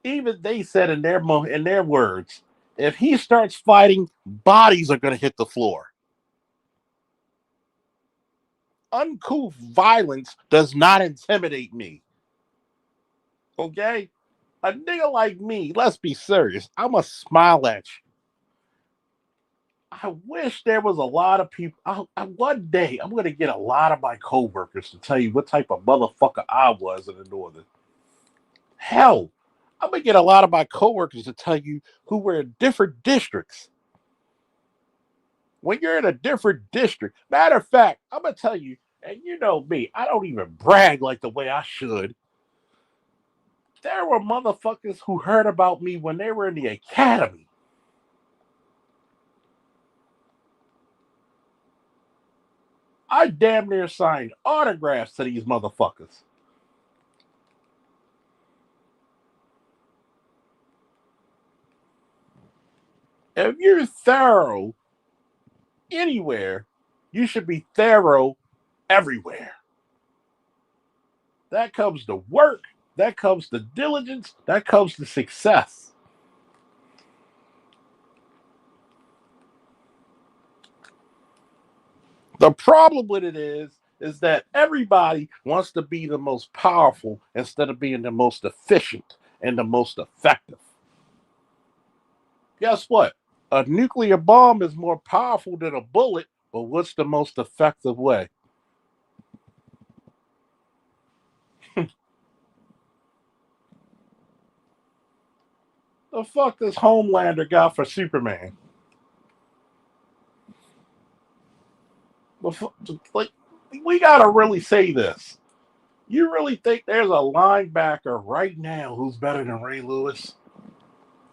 Even they said in their words, if he starts fighting, bodies are going to hit the floor. Uncouth violence does not intimidate me. Okay? A nigga like me, let's be serious. I'm a smile at you. I wish there was a lot of people. One day, I'm going to get a lot of my coworkers to tell you what type of motherfucker I was in the Northern. Hell, I'm going to get a lot of my coworkers to tell you who were in different districts. When you're in a different district, matter of fact, I'm going to tell you, and you know me, I don't even brag like the way I should. There were motherfuckers who heard about me when they were in the academy. I damn near signed autographs to these motherfuckers. If you're thorough anywhere, you should be thorough everywhere. That comes to work, that comes to diligence, that comes to success. The problem with it is that everybody wants to be the most powerful instead of being the most efficient and the most effective. Guess what? A nuclear bomb is more powerful than a bullet, but what's the most effective way? The fuck does Homelander got for Superman? Like, we gotta really say this. You really think there's a linebacker right now who's better than Ray Lewis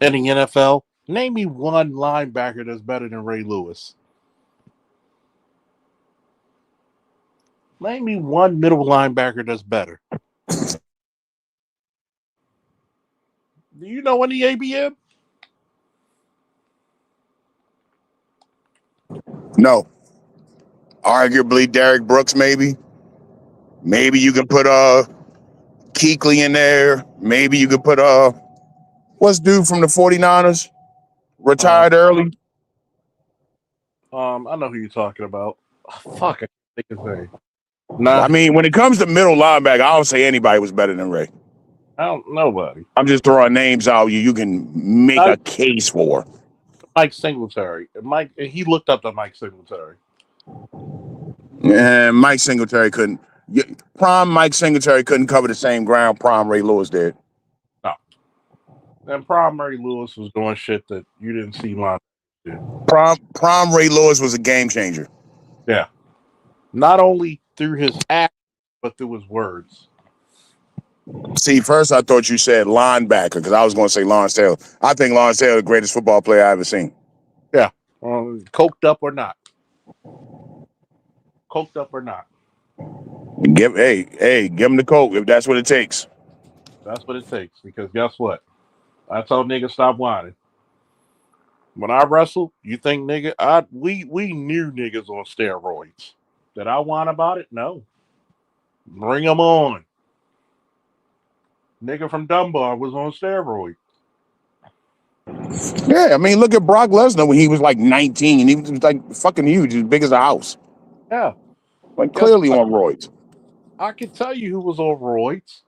in the NFL? Name me one linebacker that's better than Ray Lewis. Name me one middle linebacker that's better. Do you know any ABM? No. Arguably Derek Brooks, maybe. Maybe you can put Kuechly in there. Maybe you could put what's dude from the 49ers? Uh, Retired early. I know who you're talking about. Oh, fuck, I can't think his name. I Nah, mean, when it comes to middle linebacker, I don't say anybody was better than Ray. I don't. Nobody. I'm just throwing names out you can make Not a case for. Mike Singletary. Mike. He looked up to Mike Singletary. And Mike Singletary couldn't. Prime Mike Singletary couldn't cover the same ground Prime Ray Lewis did. No. And Primary Lewis was doing shit that you didn't see linebackers do. Prime Ray Lewis was a game changer. Yeah. Not only through his act, but through his words. See, first I thought you said linebacker because I was going to say Lawrence Taylor. I think Lawrence Taylor is the greatest football player I ever seen. Yeah. Coked up or not. Coked up or not. Give him the coke if that's what it takes. That's what it takes. Because guess what? I told niggas stop whining. When I wrestled, you think nigga, we knew niggas on steroids. Did I whine about it? No. Bring them on. Nigga from Dunbar was on steroids. Yeah, I mean, look at Brock Lesnar when he was like 19 and he was like fucking huge, as big as a house. Yeah. Like Guess clearly what? on roids. I can tell you who was on roids.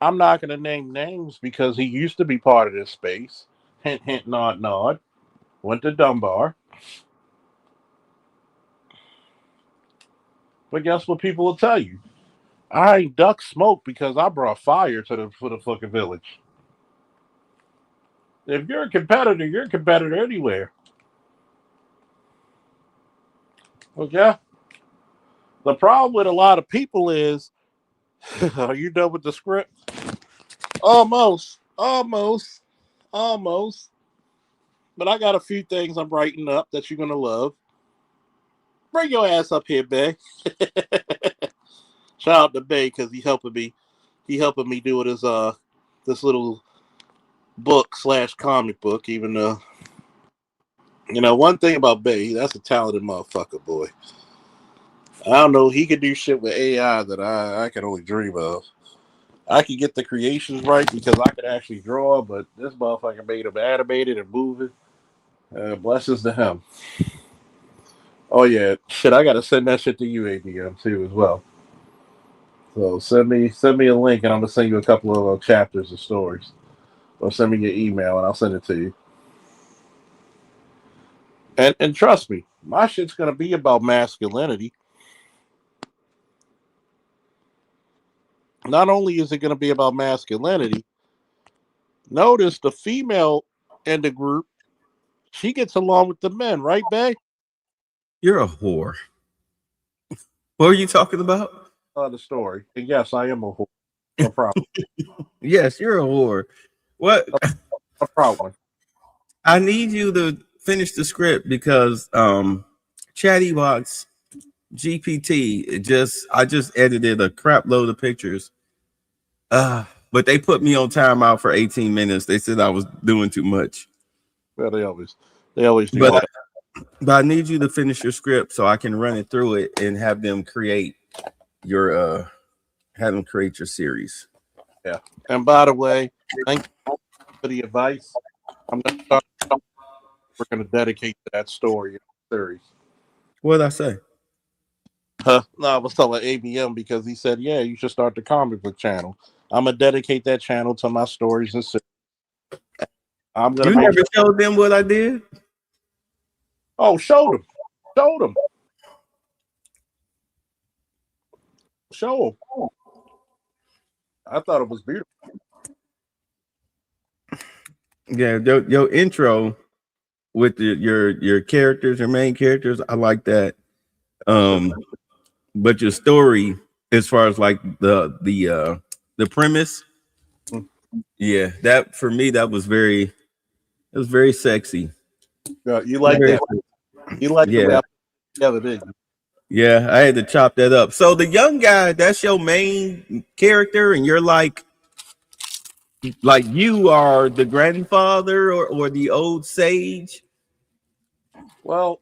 I'm not going to name names because he used to be part of this space. Hint, hint, nod, nod. Went to Dunbar. But guess what people will tell you? I ain't duck smoke because I brought fire for the fucking village. If you're a competitor anywhere. Okay? The problem with a lot of people is, are you done with the script? Almost. Almost. Almost. But I got a few things I'm writing up that you're going to love. Bring your ass up here, Bay. Shout out to Bay because he helping me. He helping me do it as this little book / comic book. Even though, one thing about Bay, that's a talented motherfucker, boy. I don't know. He could do shit with AI that I can only dream of. I could get the creations right because I could actually draw, but this motherfucker made them animated and moving. Blessings to him. Oh yeah, shit! I gotta send that shit to you, ADM too, as well. So send me a link, and I'm gonna send you a couple of chapters of stories, or send me your email, and I'll send it to you. And trust me, my shit's gonna be about masculinity. Not only is it gonna be about masculinity, notice the female in the group, she gets along with the men, right, Bay? You're a whore. What are you talking about? The story. And yes, I am a whore. No problem. Yes, you're a whore. What? No problem. I need you to finish the script because Chattybox GPT I just edited a crap load of pictures. But they put me on timeout for 18 minutes. They said I was doing too much. Well, they always do But that. but I need you to finish your script so I can run it through it and have them create your series. Yeah. And by the way, thank you for the advice. I'm gonna start. We're gonna dedicate to that story series. What did I say? No, I was telling ABM because he said, "Yeah, you should start the comic book channel." I'm gonna dedicate that channel to my stories and series. I'm gonna You make never sure. told them what I did? Oh, showed him, showed him, show him. I thought it was beautiful. Yeah, your intro with your characters, your main characters, I like that. That's it. Um, but your story, as far as like the premise, Mm. yeah, that for me that was very it was very sexy. Yeah, you like Very, that? You like the way yeah, I put it together, didn't you? yeah. I had to chop that up. So the young guy, that's your main character, and you're like you are the grandfather or the old sage. Well,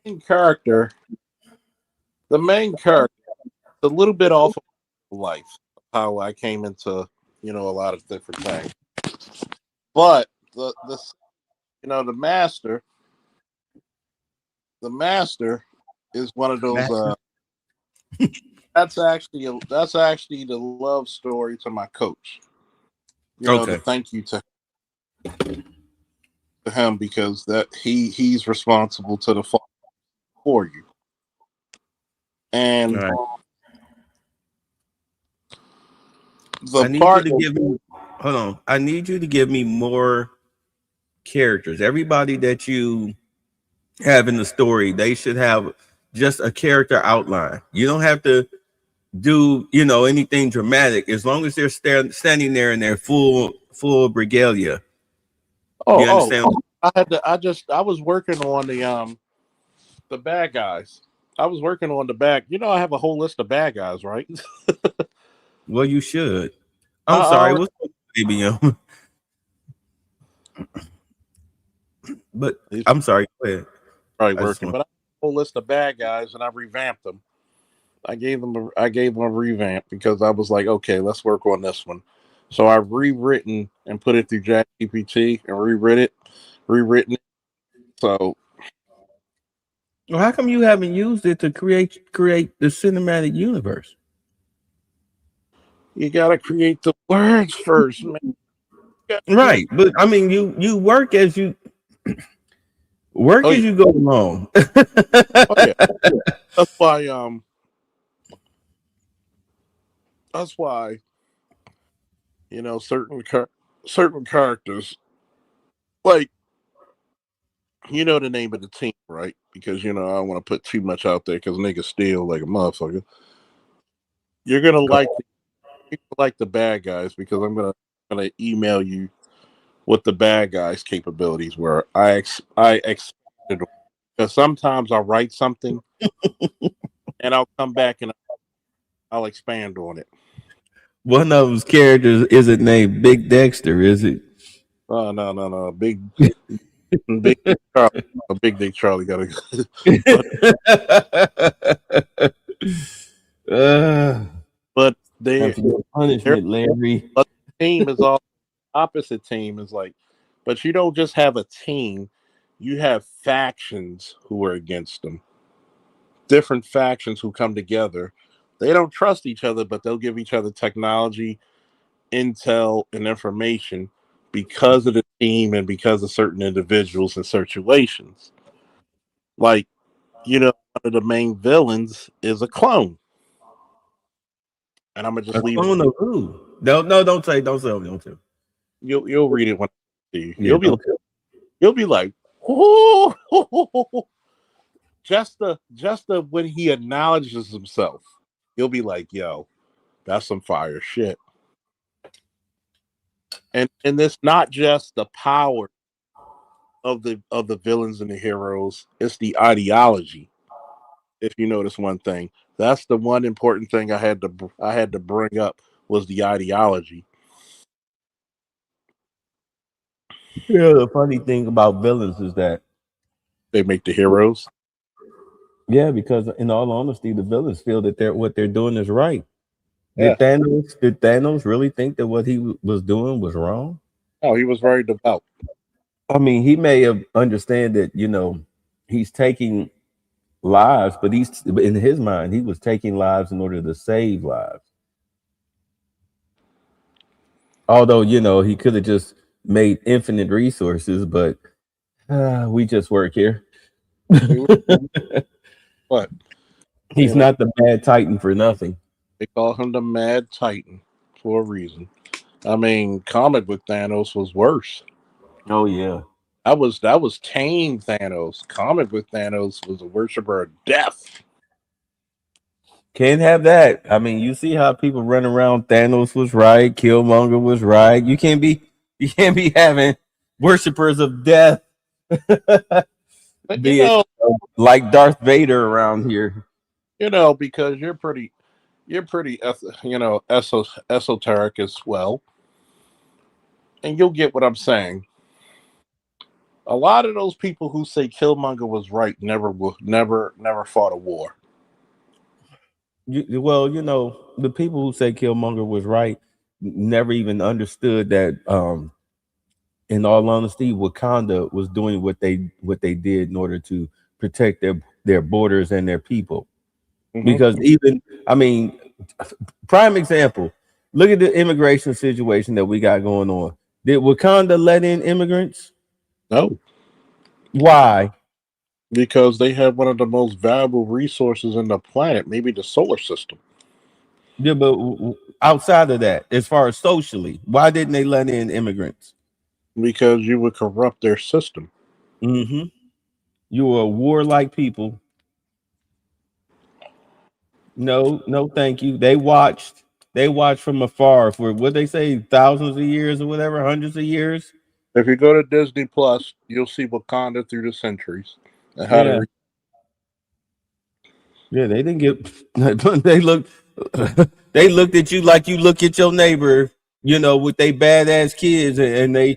main character, the main character, a little bit off of life, how I came into a lot of different things. But the the master is one of those. That's actually the love story to my coach. The Okay. thank you to him because that he's responsible to the for you. All And right. the I need you part to give me. Hold on. I need you to give me more characters. Everybody that you have in the story, they should have just a character outline. You don't have to do anything dramatic as long as they're standing there in their full regalia. oh You oh understand? I was working on the bad guys. I was working on the bad. I have a whole list of bad guys, right? Well, you should. I I'm sorry. already What's up, baby? But he's I'm sorry. Go ahead. probably I just working, want. but I have a whole list of bad guys, and I revamped them. I gave them a revamp because I was like, okay, let's work on this one. So I've rewritten and put it through ChatGPT and rewritten it. So Well, how come you haven't used it to create the cinematic universe? you gotta create the words first, man. You gotta create. Right, but I mean, you work Oh as yeah, you go along. oh yeah. That's why that's why certain characters, like the name of the team, right? Because I don't want to put too much out there because niggas steal like a motherfucker. You're gonna like the bad guys because I'm gonna email you what the bad guys' capabilities were. I expected because sometimes I'll write something and I'll come back and I'll expand on it. One of those characters isn't named Big Dexter, is it? Oh no no no, big Charlie, a big Dick Charlie got to, but uh, but Time they for your they're punishment, Larry. but the team is all opposite team is like, but you don't just have a team, you have factions who are against them. Different factions who come together. They don't trust each other, but they'll give each other technology, intel, and information because of the team and because of certain individuals and situations. Like, one of the main villains is a clone. And I'm gonna just A leave it. clone of who? No, don't say. You'll read it when I see you. Yeah, don't tell. You'll be like, "Ooh." just the when he acknowledges himself, you'll be like, yo, that's some fire shit. And it's not just the power of the villains and the heroes, it's the ideology. If you notice one thing, that's the one important thing I had to bring up was the ideology. Yeah, the funny thing about villains is that They make the heroes. yeah, because in all honesty, the villains feel that what they're doing is right. Yeah. Did Thanos really think that what he was doing was wrong? Oh, he was very devout. I mean, he may have understand that he's taking lives, but he's in his mind he was taking lives in order to save lives. Although he could have just made infinite resources, but we just work here. What? He's You know, not the Mad Titan for nothing. they call him the Mad Titan for a reason. I mean, comic book Thanos was worse. Oh yeah. That was tame Thanos. Comic book Thanos was a worshiper of death. Can't have that. I mean, you see how people run around. Thanos was right. Killmonger was right. You can't be having worshippers of death, But be it like Darth Vader around here. because you're pretty, esoteric as well, and you'll get what I'm saying. A lot of those people who say Killmonger was right never fought a war. Well, the people who say Killmonger was right never even understood that. In all honesty, Wakanda was doing what they did in order to protect their borders and their people. Hmm. Because even, I mean, prime example, look at the immigration situation that we got going on. Did Wakanda let in immigrants? No, Why? because they have one of the most valuable resources in the planet, maybe the solar system. Yeah, but outside of that, as far as socially, why didn't they let in immigrants? Because you would corrupt their system. Hmm. You were a warlike people. No, no, thank you. They watched from afar for what they say, thousands of years or whatever, hundreds of years. If you go to Disney Plus, you'll see Wakanda through the centuries and how Yeah, to. yeah. They didn't get. They looked. They looked at you like you look at your neighbor. With they badass kids, and they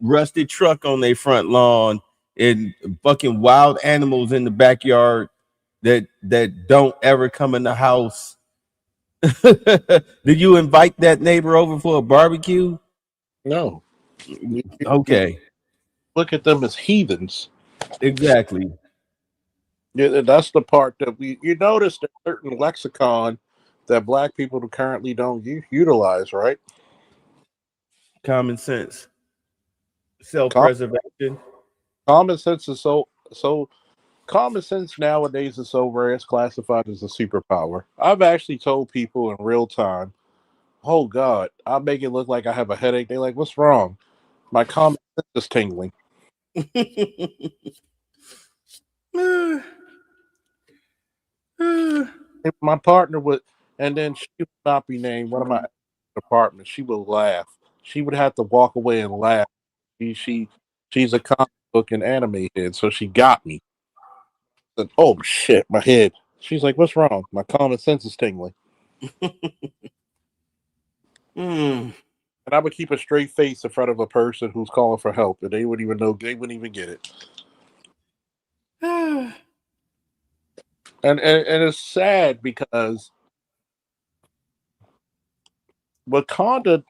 rusted truck on their front lawn and fucking wild animals in the backyard that don't ever come in the house. Did you invite that neighbor over for a barbecue? No, you Okay, look at them as heathens. exactly. Yeah, that's the part that you notice that certain lexicon that black people currently don't utilize, right? Common sense, Com- self-preservation. Common sense is so common sense nowadays is so rare it's classified as a superpower. I've actually told people in real time, "Oh God, I make it look like I have a headache." They're like, "What's wrong?" My common sense is tingling. If my partner would, and then she would not be named. One of my departments, she would laugh. She would have to walk away and laugh. She's a comic book and anime head, so she got me. Said, "Oh shit, my head." She's like, "What's wrong?" My common sense is tingling, Mm. and I would keep a straight face in front of a person who's calling for help, and they wouldn't even know. They wouldn't even get it. And it's sad because Wakanda,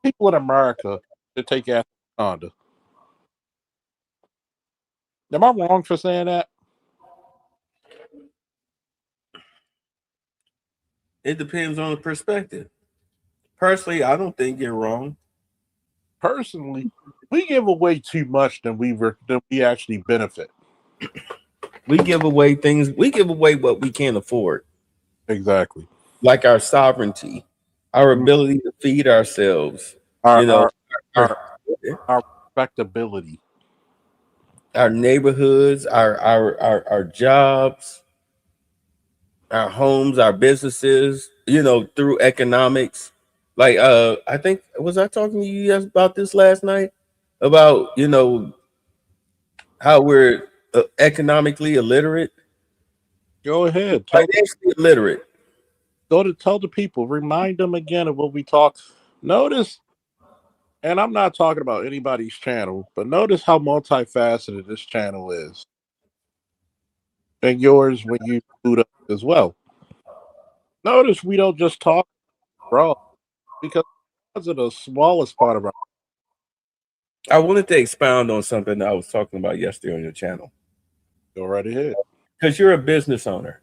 people in America to take after Wakanda. Am I wrong for saying that? It depends on the perspective. Personally, I don't think you're wrong. Personally, we give away too much than we actually benefit. We give away things. We give away what we can't afford, Exactly. like our sovereignty, our Mm. ability to feed ourselves. Our You know, our our our our respectability. our neighborhoods, our jobs, our homes, our businesses. Through economics. Like, I think was I talking to you guys about this last night about how we're economically illiterate, Go ahead. financially illiterate. Tell the people. Remind them again of what we talked. Notice, and I'm not talking about anybody's channel, but notice how multifaceted this channel is, and yours when you boot up as well. Notice we don't just talk raw because those are the smallest part of our. I wanted to expound on something that I was talking about yesterday on your channel. Go right ahead. Because you're a business owner.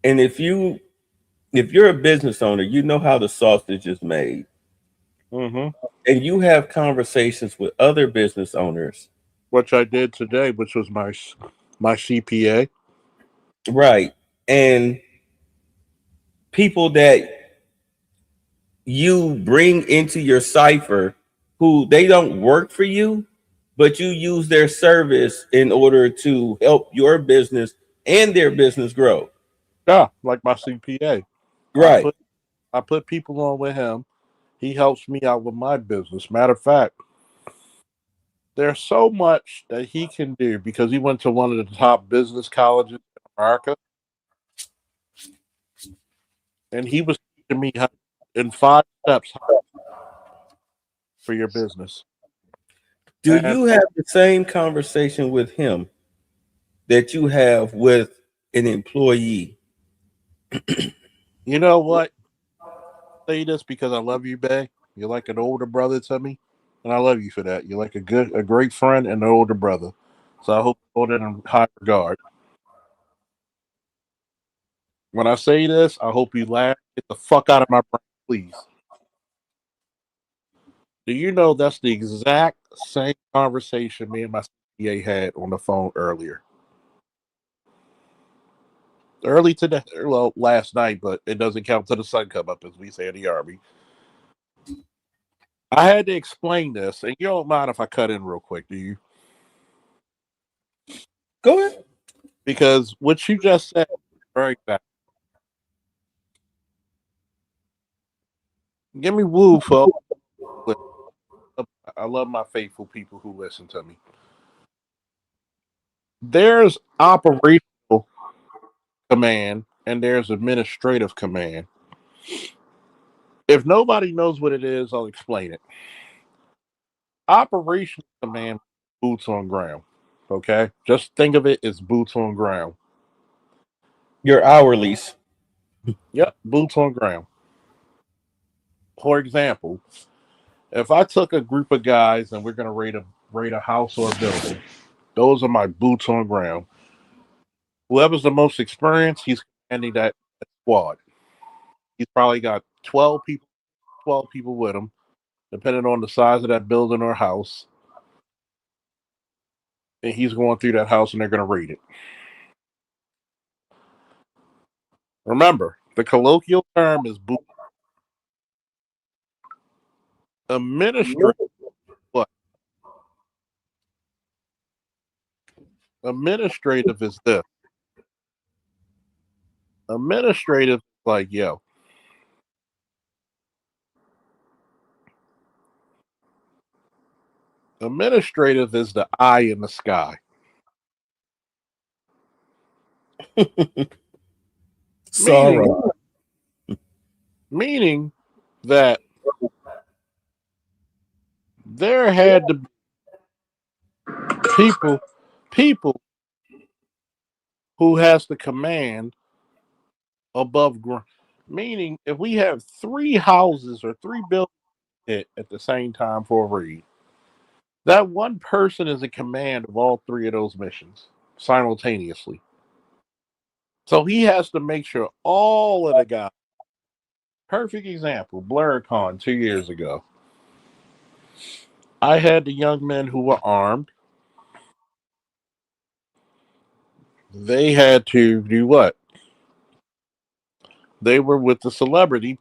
And if you're a business owner, you know how the sausage is made. Mm-hmm. And you have conversations with other business owners which I did today, which was my CPA. Right. And people that you bring into your cipher who they don't work for you, but you use their service in order to help your business and their business grow. Yeah, like my CPA. I Right. put I put people on with him. He helps me out with my business. Matter of fact, there's so much that he can do because he went to one of the top business colleges in America, and he was teaching me how, in 5 steps for your business. Do And you have the same conversation with him that you have with an employee? you know what? I say this because I love you, Bay. You're like an older brother to me, and I love you for that. You're like a great friend and an older brother. So I hope you hold it in high regard. When I say this, I hope you laugh. Get the fuck out of my brain, please. Do you know that's the exact same conversation me and my CPA had on the phone earlier? Early today, well, last night, but it doesn't count till the sun come up, as we say in the army. I had to explain this, and you don't mind if I cut in real quick, do you? Go ahead. Because what you just said, very fast. Give me woo, folks. I love my faithful people who listen to me. There's operational command and there's administrative command. If nobody knows what it is, I'll explain it. Operational command, boots on ground. Okay? Just think of it as boots on ground. Your hourlies. Yep, boots on ground. For example, if I took a group of guys and we're gonna rate a house or a building, those are my boots on ground. Whoever's the most experienced, he's commanding that squad. He's probably got 12 people with him, depending on the size of that building or house. And he's going through that house and they're going to rate it. Remember, the colloquial term is boot. Administrative. What? Administrative is this. Administrative is like, yo, administrative is the eye in the sky. Sarah. Meaning, meaning that there had to be people, people who has the command above ground. Meaning, if we have 3 houses or 3 buildings at the same time for a raid, that one person is in command of all 3 of those missions simultaneously. So he has to make sure all of the guys. Perfect example, BlurCon 2 years ago. I had the young men who were armed. They had to do what? They were with the celebrity.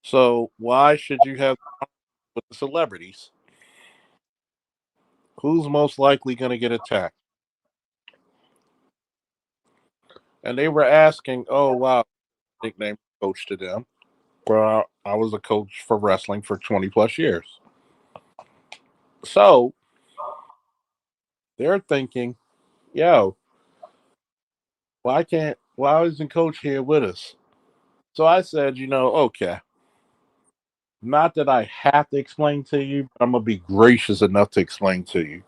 So why should you have with the celebrities? Who's most likely going to get attacked? And they were asking, oh, wow, nickname coach to them. Well, I was a coach for wrestling for 20 plus years. So they're thinking, yo, why isn't coach here with us? So I said, okay, not that I have to explain to you, but I'm going to be gracious enough to explain to you.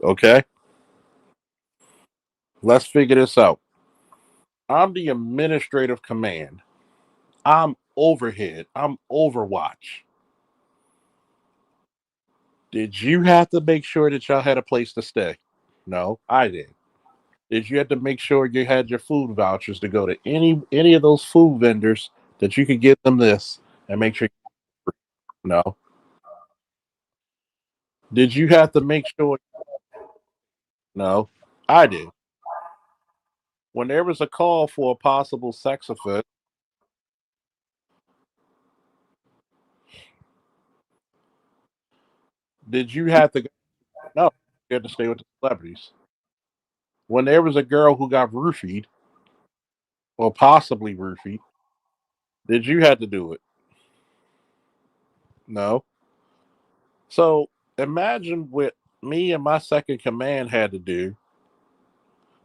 Okay? Let's figure this out. I'm the administrative command. I'm overhead. I'm overwatch. Did you have to make sure that y'all had a place to stay? No, I did. Did you have to make sure you had your food vouchers to go to any of those food vendors that you could get them this and make sure? No. Did you have to make sure? No, I did. When there was a call for a possible sex offense, did you have to go? No, you had to stay with the celebrities. When there was a girl who got roofied or possibly roofied, did you have to do it? No. So imagine what me and my second command had to do.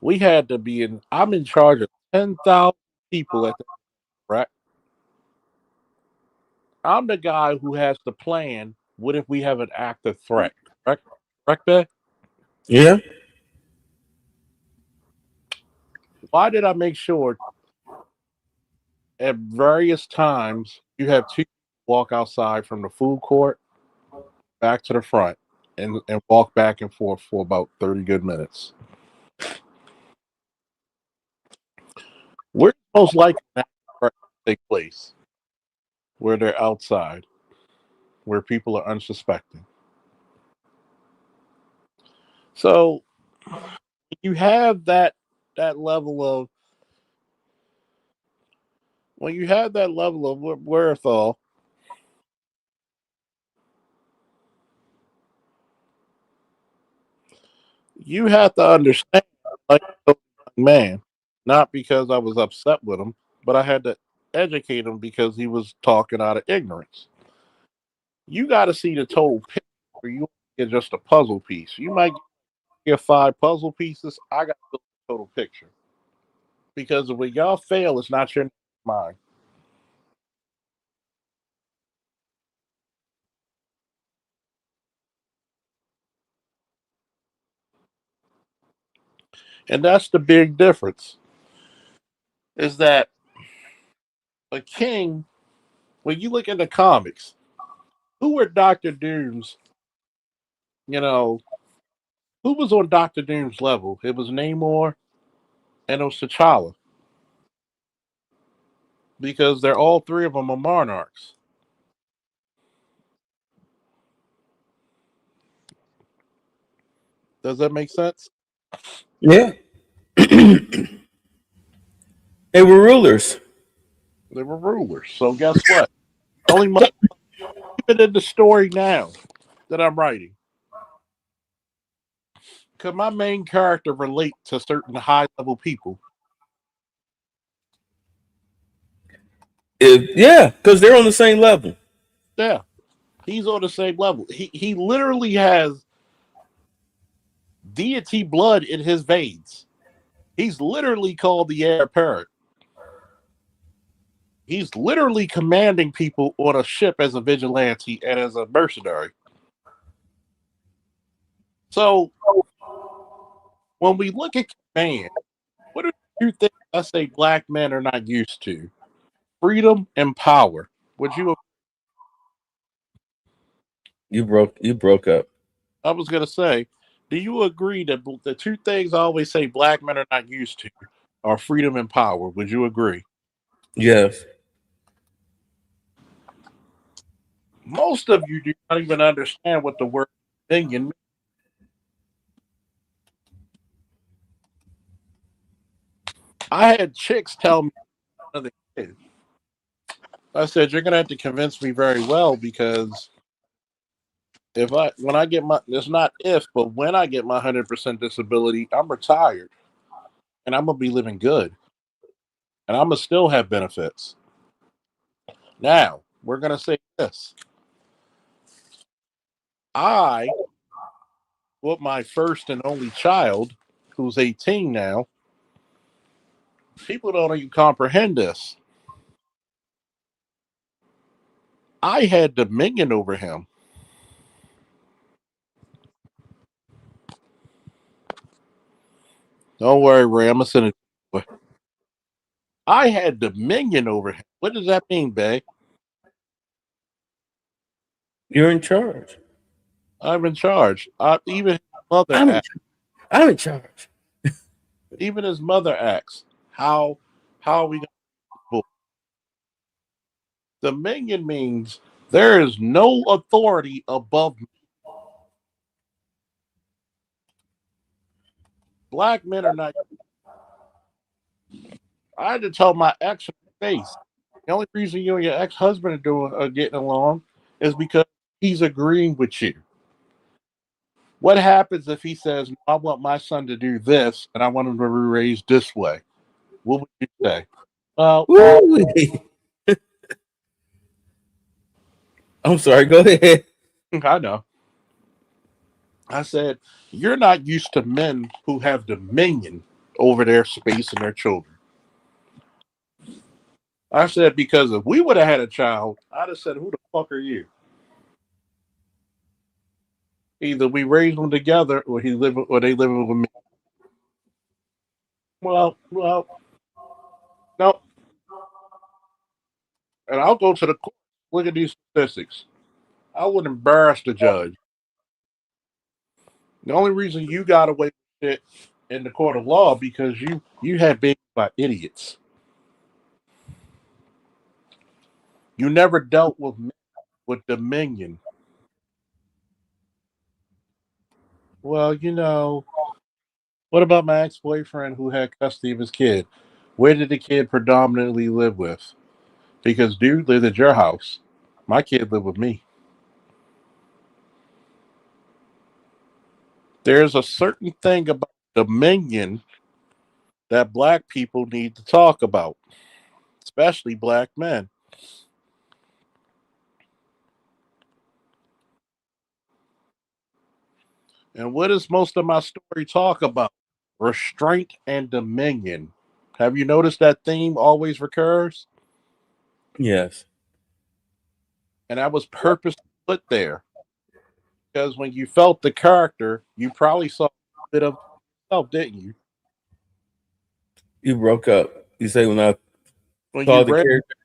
We had to be in. I'm in charge of 10,000 people at the right. I'm the guy who has to plan. What if we have an active threat? Correct? Correct, Ben? Yeah. Why did I make sure at various times you have two walk outside from the food court back to the front and walk back and forth for about 30 good minutes? Where's most likely that threat to take place? Where they're outside, where people are unsuspecting. So you have that level of when you have that level of wherewithal, you have to understand, like a young man, not because I was upset with him, but I had to educate him because he was talking out of ignorance. You got to see the total picture. You get just a puzzle piece. You might get five puzzle pieces. I got the total picture because when y'all fail, it's not your mind, and that's the big difference. Is that a king? When you look at the comics, who were Doctor Doom's? You know, who was on Doctor Doom's level? It was Namor and it was T'Challa because they're all three of them are monarchs. Does that make sense? Yeah. They were rulers. They were rulers. So guess what? Only even in the story now that I'm writing, could my main character relate to certain high level people? Yeah, because they're on the same level. Yeah, he's on the same level. He literally has deity blood in his veins. He's literally called the heir apparent. He's literally commanding people on a ship as a vigilante and as a mercenary. So when we look at command, what are the two things I say black men are not used to? Freedom and power. Would you? You broke up. I was gonna say, do you agree that the two things I always say black men are not used to are freedom and power? Would you agree? Yes. Most of you do not even understand what the word opinion means. I had chicks tell me another kid. I said, you're gonna have to convince me very well because if I when I get my it's not if, but when I get my 100% disability, I'm retired and I'm gonna be living good and I'm gonna still have benefits. Now, we're gonna say this. I, with my first and only child, who's 18 now, people don't even comprehend this. I had dominion over him. Don't worry, Ray. I'm gonna send it. I had dominion over him. What does that mean, Bay? You're in charge. I'm in charge. Even his mother I'm in, acts. I'm in charge. Even his mother acts. How are we going to? Dominion means there is no authority above me. Black men are not. I had to tell my ex in the face. The only reason you and your ex husband are getting along is because he's agreeing with you. What happens if he says, no, "I want my son to do this, and I want him to be raised this way"? What would you say? Well, Woo! I'm sorry. Go ahead. I know. I said, you're not used to men who have dominion over their space and their children. I said, because if we would have had a child, I'd have said, who the fuck are you? Either we raise them together or they live with me. Well, no. And I'll go to the court. Look at these statistics. I would embarrass the judge. The only reason you got away with it in the court of law because you had babies by idiots. You never dealt with men with dominion. Well, what about my ex boyfriend who had custody of his kid? Where did the kid predominantly live with? Because dude lived at your house. My kid lived with me. There's a certain thing about dominion that black people need to talk about, especially black men. And what does most of my story talk about? Restraint and dominion. Have you noticed that theme always recurs? Yes, And that was purposely put there because when you felt the character, you probably saw a bit of yourself, didn't you? you broke up. You say when I When saw you the character.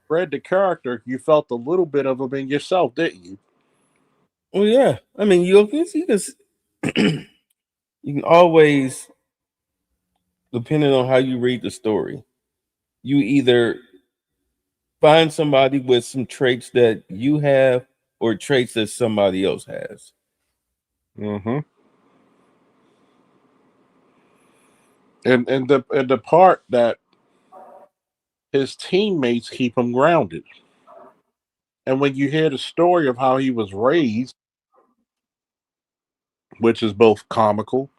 read the character, you felt a little bit of him in yourself, didn't you? Well, yeah. I mean, you can always, depending on how you read the story, you either find somebody with some traits that you have or traits that somebody else has. Mm-hmm. And the part that his teammates keep him grounded. And when you hear the story of how he was raised, which is both comical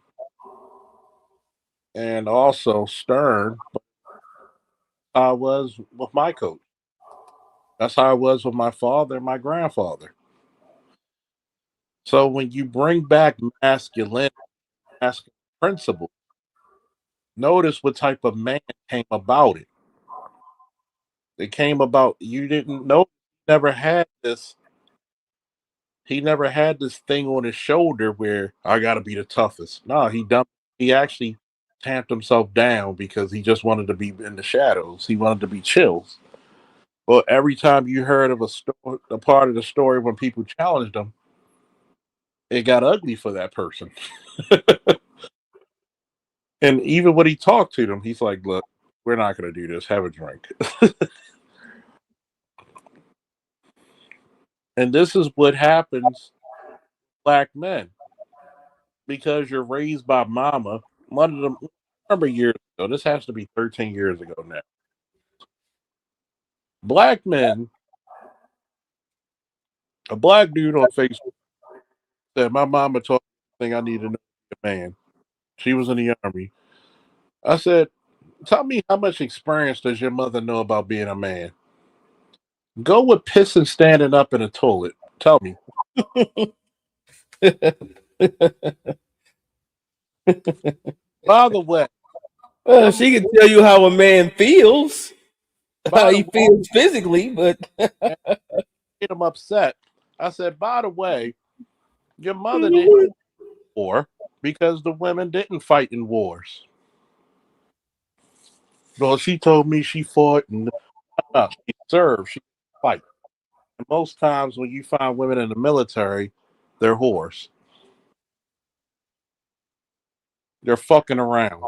and also stern, I was with my coach. That's how I was with my father and my grandfather. So when you bring back masculine principle, notice what type of man came about it. It came about you didn't know never had this. He never had this thing on his shoulder where I got to be the toughest. No, he actually tamped himself down because he just wanted to be in the shadows. He wanted to be chills. But every time you heard of a part of the story when people challenged him, it got ugly for that person. And even when he talked to them, he's like, "Look, we're not going to do this. Have a drink." And this is what happens, black men, because you're raised by mama. One of them, I remember years ago. This has to be 13 years ago now. Black men, a black dude on Facebook said, "My mama taught me everything I need to know to be a man." She was in the army. I said, "Tell me how much experience does your mother know about being a man?" Go with pissing standing up in a toilet. Tell me. By the way, your mother She can tell you how a man feels, how by the he way, feels physically, but get him upset. I said, by the way, your mother didn't war because the women didn't fight in wars. Well, she told me she fought and she served, she didn't fight. And most times when you find women in the military, they're whores. They're fucking around.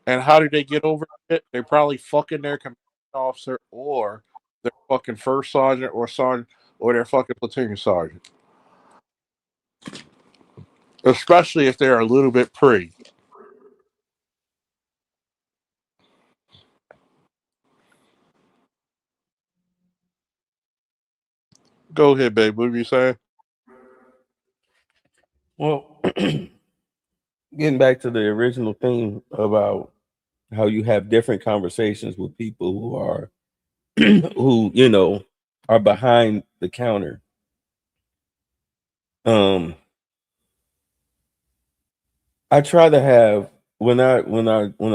And how do they get over it? They probably fucking their commanding officer or their fucking first sergeant or their fucking platoon sergeant. especially if they're a little bit pretty. Go ahead, babe. What were you saying? Well, getting back to the original theme about how you have different conversations with people who are who are behind the counter. I try to have when I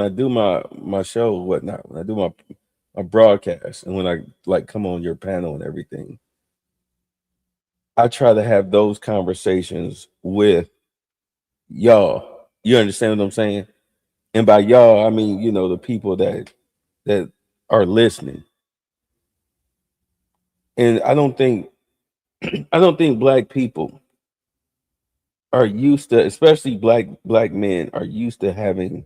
do my show whatnot, when I do my broadcast, and when I like come on your panel and everything, I try to have those conversations with y'all. You understand what I'm saying? And by y'all, I mean the people that are listening. And I don't think black people are used to, especially black men, are used to having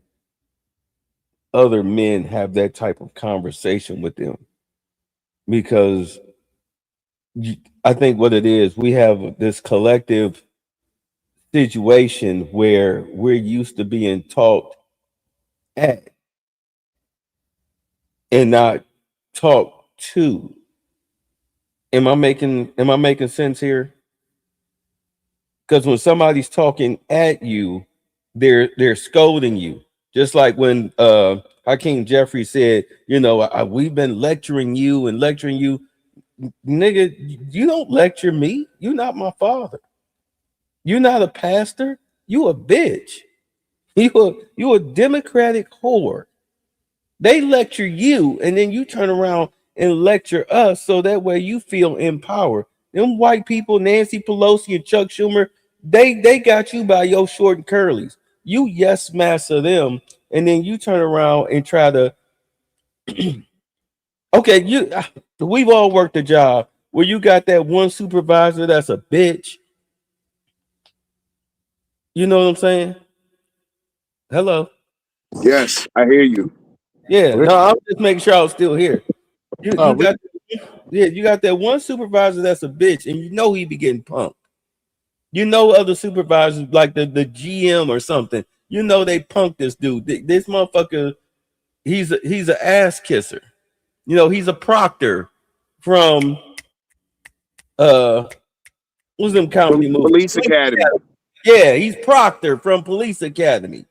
other men have that type of conversation with them because I think what it is, we have this collective situation where we're used to being talked at and not talked to. Am I making sense here? Because when somebody's talking at you, they're scolding you. Just like when Hakeem Jeffrey said, we've been lecturing you and lecturing you. Nigga, you don't lecture me. You're not my father. You're not a pastor. You a bitch. You a democratic whore. They lecture you, and then you turn around and lecture us, so that way you feel empowered. Them white people, Nancy Pelosi and Chuck Schumer, they got you by your short and curlies. You yes master them, and then you turn around and try to okay, we've all worked a job where you got that one supervisor that's a bitch. You know what I'm saying? Hello. Yes, I hear you. Yeah, We, no, I'm just making sure I was still here. You uh, you we, got you got that one supervisor that's a bitch, and he be getting punked. Other supervisors like the GM or something. They punk this dude. This motherfucker, he's an ass kisser. He's a proctor from what's them comedy movies? Police Academy. Yeah, he's Proctor from Police Academy.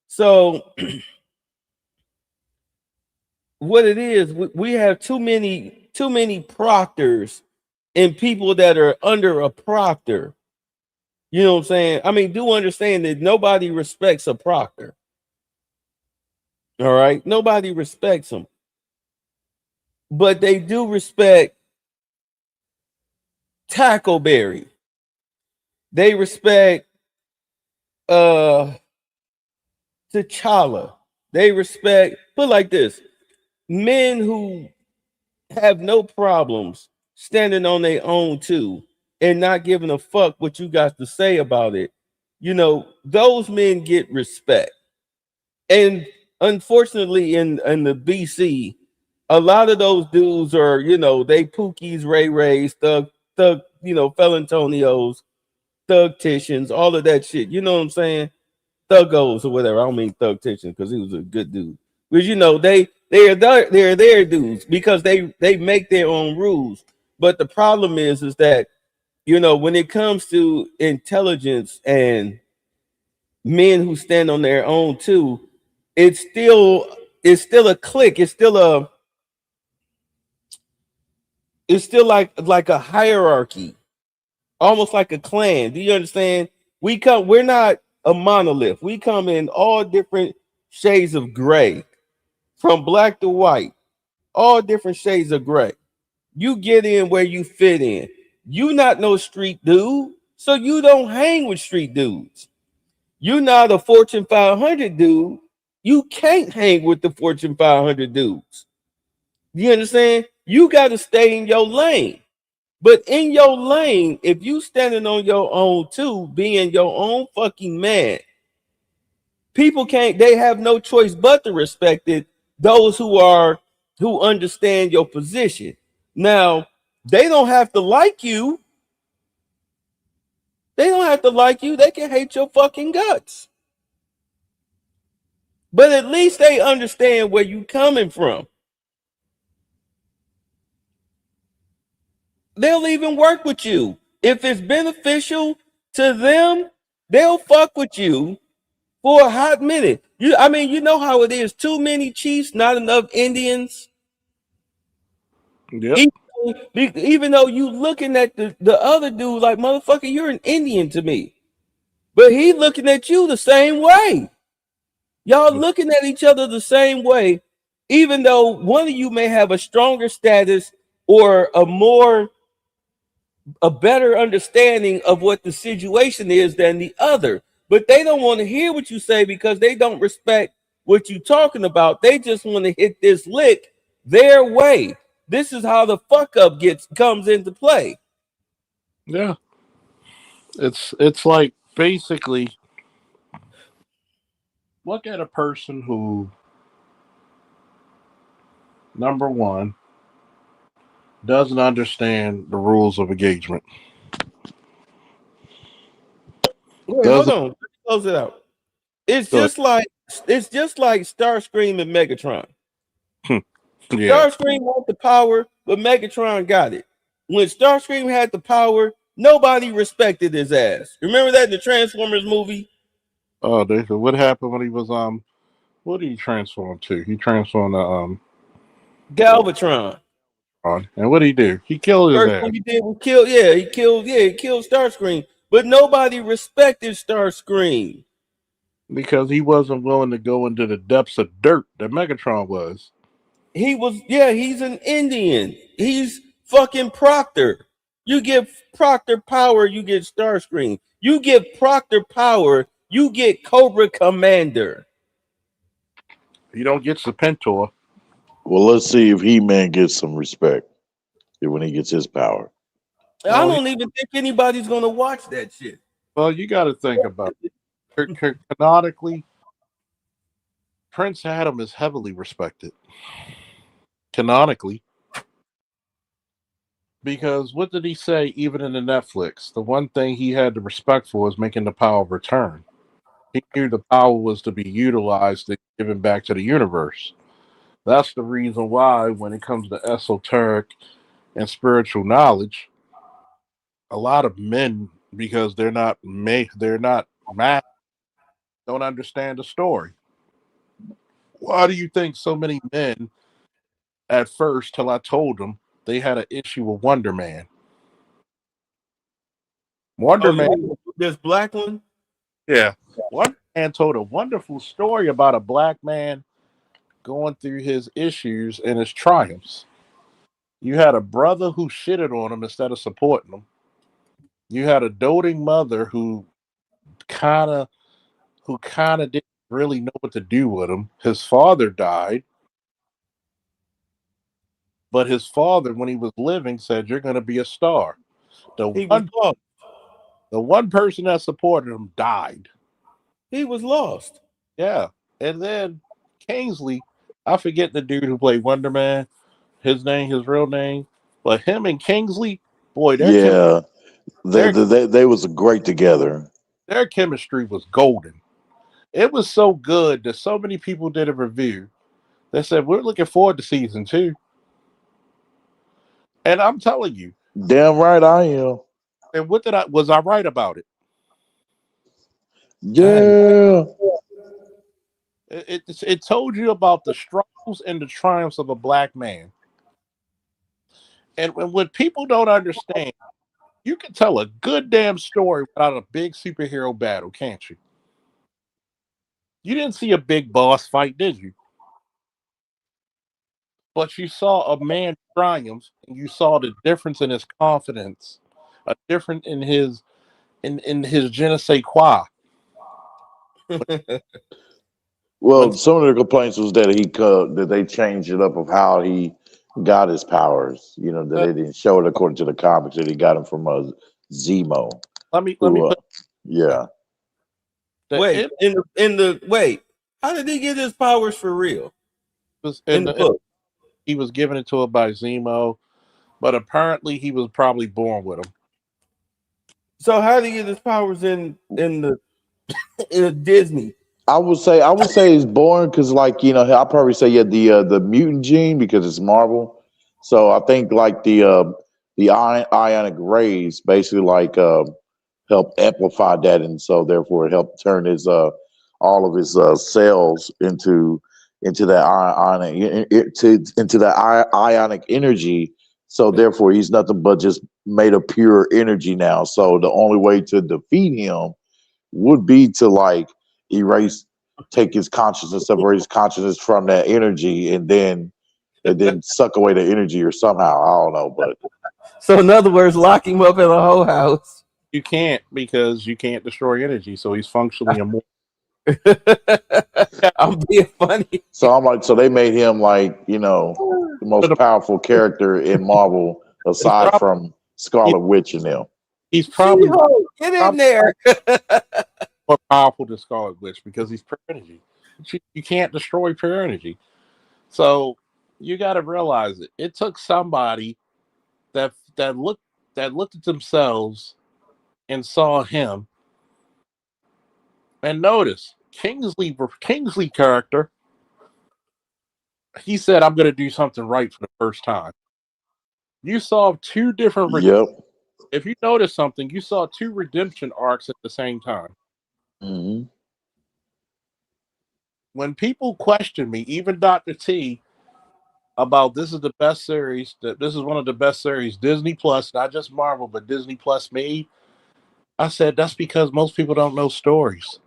So what it is, we have too many proctors and people that are under a proctor. You know what I'm saying? I mean, do understand that nobody respects a proctor. All right, nobody respects them, but they do respect Tackleberry. They respect uh T'Challa. They respect, put like this, men who have no problems standing on their own too and not giving a fuck what you got to say about it. Those men get respect. And unfortunately, in the BC, a lot of those dudes are, they Pookies, Ray Rays, thug, Felantonios, thug Titians, all of that shit. You know what I'm saying? Thuggos or whatever. I don't mean thug Titian because he was a good dude. Because they're their dudes because they make their own rules. But the problem is that when it comes to intelligence and men who stand on their own too, it's still a clique. It's still like a hierarchy, almost like a clan. Do you understand? We're not a monolith. We come in all different shades of gray, from black to white, all different shades of gray. You get in where you fit in. You not no street dude, so you don't hang with street dudes. You not a Fortune 500 dude. You can't hang with the Fortune 500 dudes. You understand? You got to stay in your lane. But in your lane, if you standing on your own too, being your own fucking man, people can't. They have no choice but to respect it. Those who understand your position. Now they don't have to like you. They don't have to like you. They can hate your fucking guts. But at least they understand where you coming from. They'll even work with you. If it's beneficial to them, they'll fuck with you for a hot minute. I mean, you know how it is. Too many chiefs, not enough Indians. Yep. Even though you looking at the other dude like, motherfucker, you're an Indian to me. But he looking at you the same way. Y'all looking at each other the same way, even though one of you may have a stronger status or a better understanding of what the situation is than the other. But they don't want to hear what you say because they don't respect what you're talking about. They just want to hit this lick their way. This is how the fuck up comes into play. Yeah. It's like basically look at a person who, number one, doesn't understand the rules of engagement. Wait, hold Doesn't on. Close it out. It's good. just like Starscream and Megatron. Yeah. Starscream had the power, but Megatron got it. When Starscream had the power, nobody respected his ass. Remember that in the Transformers movie? Oh, what happened when he was what did he transform to? He transformed to Galvatron. and what did he do? He killed his First ass thing he did was he killed Starscream. But nobody respected Starscream. because he wasn't willing to go into the depths of dirt that Megatron was. He's an Indian. He's fucking Proctor. You give Proctor power, you get Starscream. You give Proctor power, you get Cobra Commander. You don't get Serpentor. Well, let's see if He-Man gets some respect when he gets his power. I Well, don't even think anybody's gonna watch that shit. you got to think about it. Canonically, Prince Adam is heavily respected. Canonically, because what did he say? Even in the Netflix, the one thing he had to respect for was making the power return. He knew the power was to be utilized and given back to the universe. That's the reason why, when it comes to esoteric and spiritual knowledge, a lot of men, because they're not mad, don't understand the story. Why do you think so many men at first, till I told them, they had an issue with Wonder Man? Oh, Wonder you Man, mean this black one? yeah. Wonder Man told a wonderful story about a black man going through his issues and his triumphs. You had a brother who shitted on him instead of supporting him. You had a doting mother kind of who kind of didn't really know what to do with him. His father died, but his father, when he was living, said, "You're going to be a star." The He was one, lost. the one person that supported him died. He was lost. Yeah, and then Kingsley, I forget the dude who played Wonder Man, his real name, but him and Kingsley, boy, Yeah, they their they, they, they was great together. their chemistry was golden. It was so good that so many people did a review. They said we're looking forward to season 2, and I'm telling you, Damn right I am. and what did I was I right about it? I have Yeah. It told you about the struggles and the triumphs of a black man, and when people don't understand, you can tell a good damn story without a big superhero battle, can't you? You didn't see a big boss fight, did you? But you saw a man triumph, and you saw the difference in his confidence, a difference in his je ne sais quoi. When Well, some of the complaints was that that they changed it up of how he got his powers. You know that uh, they didn't show it according to the comics that he got him from Zemo. let me Who? put Yeah. the wait it in the wait. How did he get his powers for real was in the book? he was given it to him by Zemo, but apparently he was probably born with him. So how do you get his powers in the in Disney? I would say it's boring because, like, I'll probably say, yeah, the mutant gene, because it's Marvel. So I think, like, the ionic rays basically, like, help amplify that, and so therefore it helped turn his all of his cells into that into that ionic energy. So therefore he's nothing but just made of pure energy now. So the only way to defeat him would be to, like, erase, take his consciousness, separate his consciousness from that energy, and then suck away the energy, or somehow, I don't know, but So in other words, lock him up in a whole house. You can't, because you can't destroy energy, so he's functionally immortal. I'm being funny. so I'm like, so they made him, like, the most powerful character in Marvel He's aside probably from Scarlet Witch and them. he's probably She-Hulk, get in there. more powerful than Scarlet Witch because he's pure energy. You can't destroy pure energy. So you got to realize it. It took somebody that looked at themselves and saw him, and notice Kingsley character. He said, "I'm going to do something right for the first time." You saw two different. Yep. If you notice something, you saw two redemption arcs at the same time. Hmm. When people question me, even Dr. T, about this is the best series, that this is one of the best series Disney Plus, not just Marvel, but Disney Plus made, I said that's because most people don't know stories.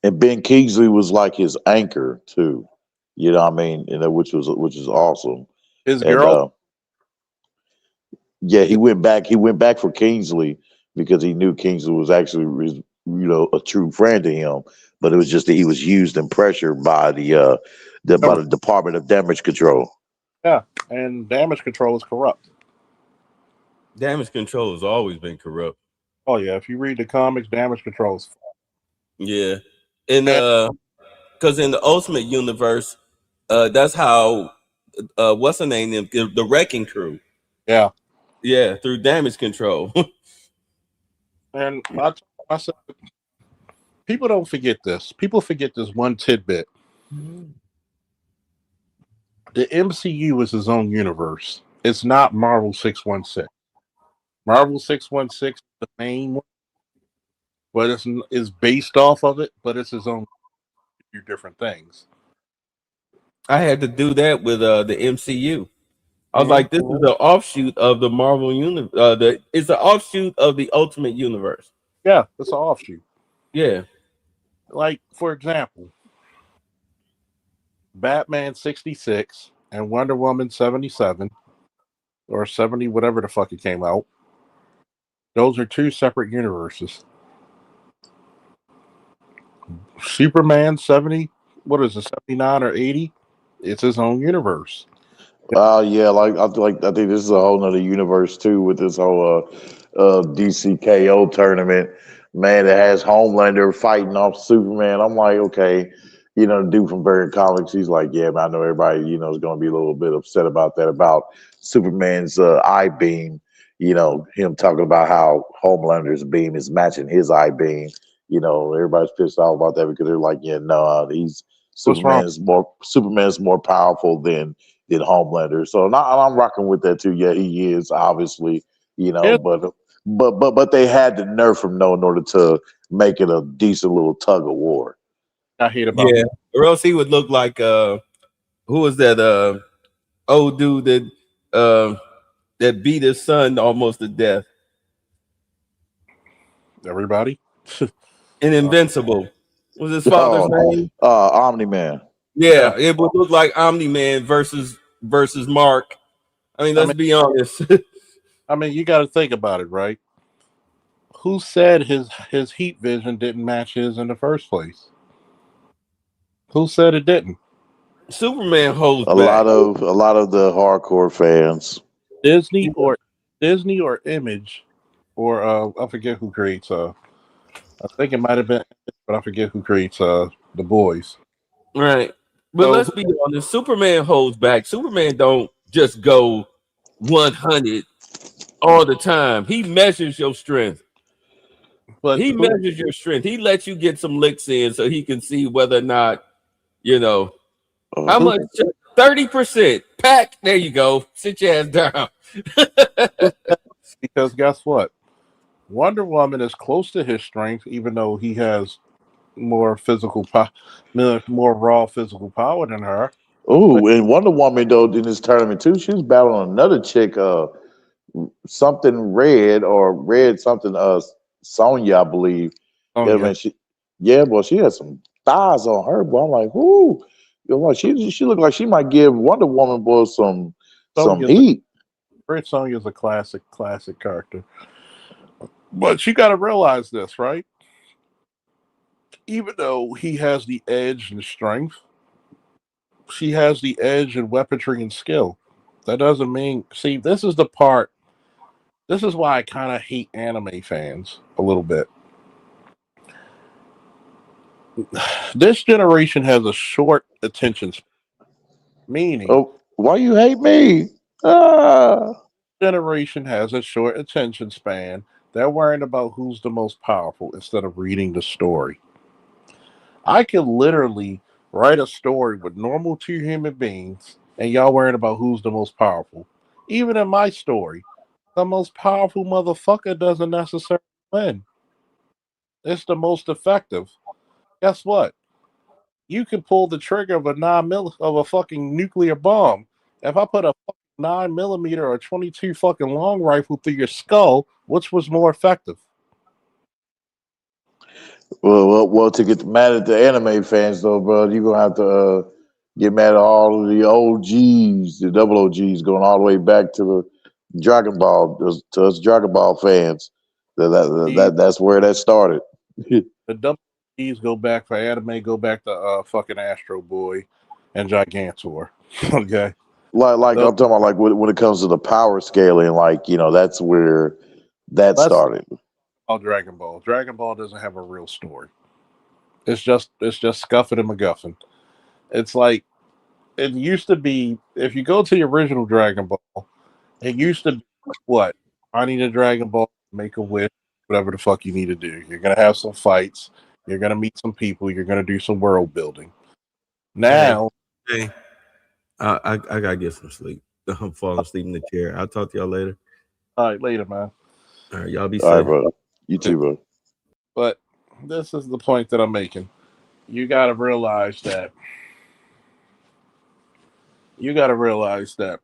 And Ben Kingsley was like his anchor too. You know what I mean? Which is awesome. His And girl, yeah, he went back for Kingsley because he knew Kingsley was actually, a true friend to him. But it was just that he was used and pressured by the Department of Damage Control. yeah, and damage control is corrupt. Damage control has always been corrupt. Oh yeah, if you read the comics, damage control is. Yeah. And And, because in the Ultimate Universe, that's how what's the name? The Wrecking Crew. yeah, Yeah, through damage control. and I said, people don't forget this. People forget this one tidbit. The MCU is its own universe. It's not Marvel 616. Marvel 616 is the main one, but it's based off of it, but it's its own few different things. I had to do that with the MCU. I was Mhm. like, this is the offshoot of the Marvel universe. It's the offshoot of the Ultimate Universe. Yeah, it's an offshoot. Yeah. Like, for example, Batman 66 and Wonder Woman 77 or 70, whatever the fuck it came out. Those are two separate universes. Superman 70, what is it, 79 or 80? It's his own universe. Yeah, I think this is a whole nother universe too, with this whole DCKO tournament. Man, it has Homelander fighting off Superman. I'm like, okay, the dude from Variant Comics, he's like, yeah, man, I know everybody, is going to be a little bit upset about that, about Superman's eye beam. Him talking about how Homelander's beam is matching his eye beam. Everybody's pissed off about that because they're like, yeah, no, he's What's wrong? Superman's more powerful than Homelander. So I'm rocking with that too. Yeah, he is obviously, Yeah, but they had to nerf him though in order to make it a decent little tug of war. I hate about Yeah. Or else he would look like who was that old dude that beat his son almost to death everybody. in Invincible. What was his father's name? Omni Man. Yeah, Yeah, it would look like Omni Man versus Mark. I mean, I let's mean, be honest. you got to think about it, right? Who said his heat vision didn't match his in the first place? Who said it didn't? Superman holds A back. lot of the hardcore fans. Disney or Disney or Image or I forget who creates I think it might have been, but I forget who creates the boys. Right. But So let's be honest, Superman holds back. Superman don't just go 100. all the time. He measures your strength. But He measures your strength. He lets you get some licks in so he can see whether or not, you know, how much. 30%. Pack. There you go. Sit your ass down. because guess what? Wonder Woman is close to his strength, even though he has more physical power, more raw physical power than her. But Oh, and Wonder Woman though in this tournament too, she was battling another chick, something red or red something, Sonya, I believe. oh Yeah, yeah, man, yeah, boy, she had some thighs on her, boy. I'm like, whoo, you know, what, she looked like she might give Wonder Woman boy some Sonya's a heat. Red Sonya's a classic character. But you got to realize this, right? Even though he has the edge and strength, she has the edge in weaponry and skill. That doesn't mean. See, this is the part. This is why I kind of hate anime fans a little bit. This generation has a short attention span, meaning Oh, why you hate me? Ah, generation has a short attention span. They're worrying about who's the most powerful instead of reading the story. I can literally write a story with normal two human beings, and y'all worrying about who's the most powerful. Even in my story, the most powerful motherfucker doesn't necessarily win. It's the most effective. Guess what? You can pull the trigger of a fucking nuclear bomb. If I put a fucking 9 millimeter or 22 fucking long rifle through your skull, which was more effective? well, to get mad at the anime fans though, bro, you're gonna have to get mad at all of the OGs, the double OGs, going all the way back to the Dragon Ball, to us Dragon Ball fans. The That's where that started. the double E's go back for anime, go back to fucking Astro Boy and Gigantor. Okay. Like So I'm talking about, like when it comes to the power scaling, like that's where that let's talk started. about Dragon Ball. Dragon Ball doesn't have a real story. It's just scuffing and MacGuffin. It's like it used to be. If you go to the original Dragon Ball, it used to be what? I need a Dragon Ball, make a wish, whatever the fuck you need to do. You're gonna have some fights. You're gonna meet some people. You're gonna do some world building. Hey, Now, hey, I gotta get some sleep. I'm falling asleep in the chair. I'll talk to y'all later. all right, later, man. All right, y'all be All right, safe. bro. You too, bro. But this is the point that I'm making. You got to realize that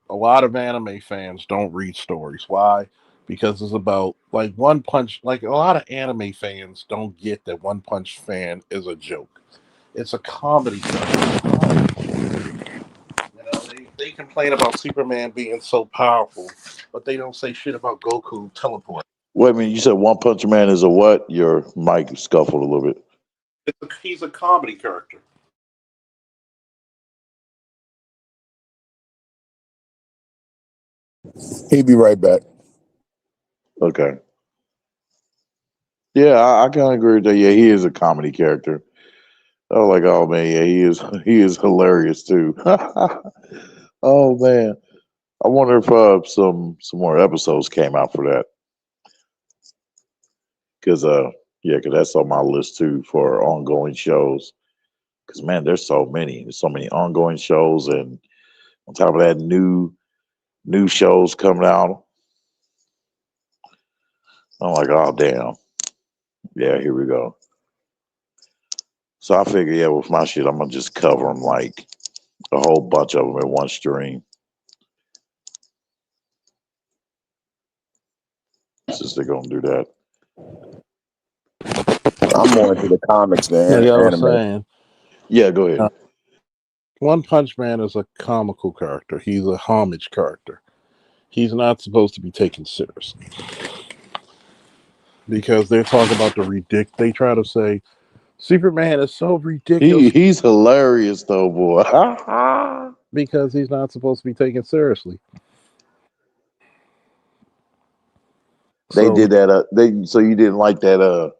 a lot of anime fans don't read stories. Why? Because it's about like One Punch. Like a lot of anime fans don't get that One Punch fan is a joke. It's a comedy show. They complain about Superman being so powerful, but they don't say shit about Goku teleporting. Wait a minute. You said One Punch Man is a what? Your mic scuffled a little bit. He's a comedy character. He'll be right back. Okay. Yeah, I kind of agree with that. Yeah, he is a comedy character. I was like, oh man, yeah, he is. He is hilarious too. Oh man, I wonder if some more episodes came out for that, because yeah, because that's on my list too for ongoing shows. Because man, there's so many ongoing shows, and on top of that, new shows coming out. I'm like, oh damn, yeah, here we go. So I figure, yeah, with my shit, I'm gonna just cover them like a whole bunch of them in one stream, since they're gonna do that. I'm more into the comics Like than I was anime. saying, Yeah, go ahead. uh, One Punch Man is a comical character. He's a homage character. He's not supposed to be taken seriously because they're talking about the ridic. They try to say Superman is so ridiculous He's hilarious though, boy. because he's not supposed to be taken seriously. They So did that. They so you didn't like that?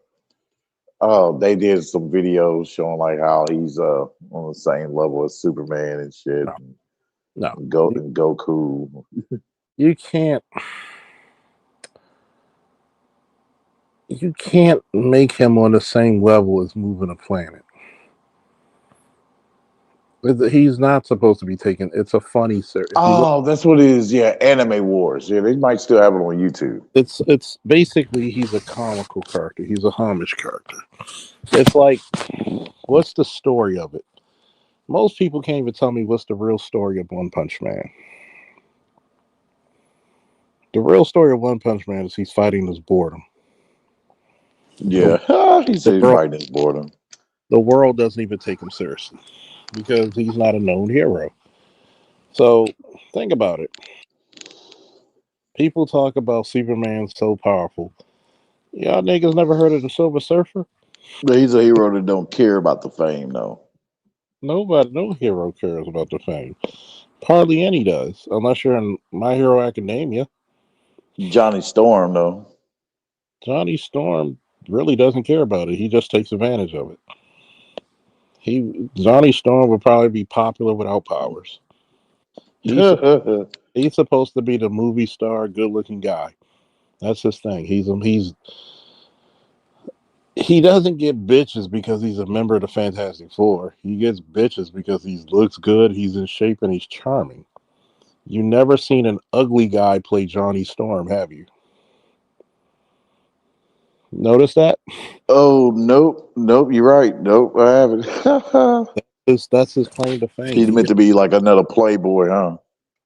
Oh, they did some videos showing like how he's on the same level as Superman and shit, no, no, and Goku. you can't. you can't make him on the same level as moving a planet. He's not supposed to be taken. It's a funny series. If you look, Oh, that's what it is. Yeah, Anime Wars. Yeah, they might still have it on YouTube. it's basically he's a comical character. He's a homage character. It's like, what's the story of it? Most people can't even tell me what's the real story of One Punch Man. The real story of One Punch Man is he's fighting his boredom. The, Yeah, he the said he's world, fighting his boredom. the world doesn't even take him seriously because he's not a known hero. So think about it. People talk about Superman so powerful. Y'all niggas never heard of the Silver Surfer? But he's a hero that don't care about the fame, though. Nobody, no hero cares about the fame. Hardly any does, unless you're in My Hero Academia. Johnny Storm, though. Johnny Storm really doesn't care about it. He just takes advantage of it. Johnny Storm would probably be popular without powers. He's he's supposed to be the movie star, good looking guy. That's his thing. He doesn't get bitches because he's a member of the Fantastic Four. He gets bitches because he looks good, he's in shape, and he's charming. You never seen an ugly guy play Johnny Storm, have you? Notice that? Oh, nope, nope. You're right. Nope, I haven't. That's his claim to fame. He's He meant to be like another playboy, huh?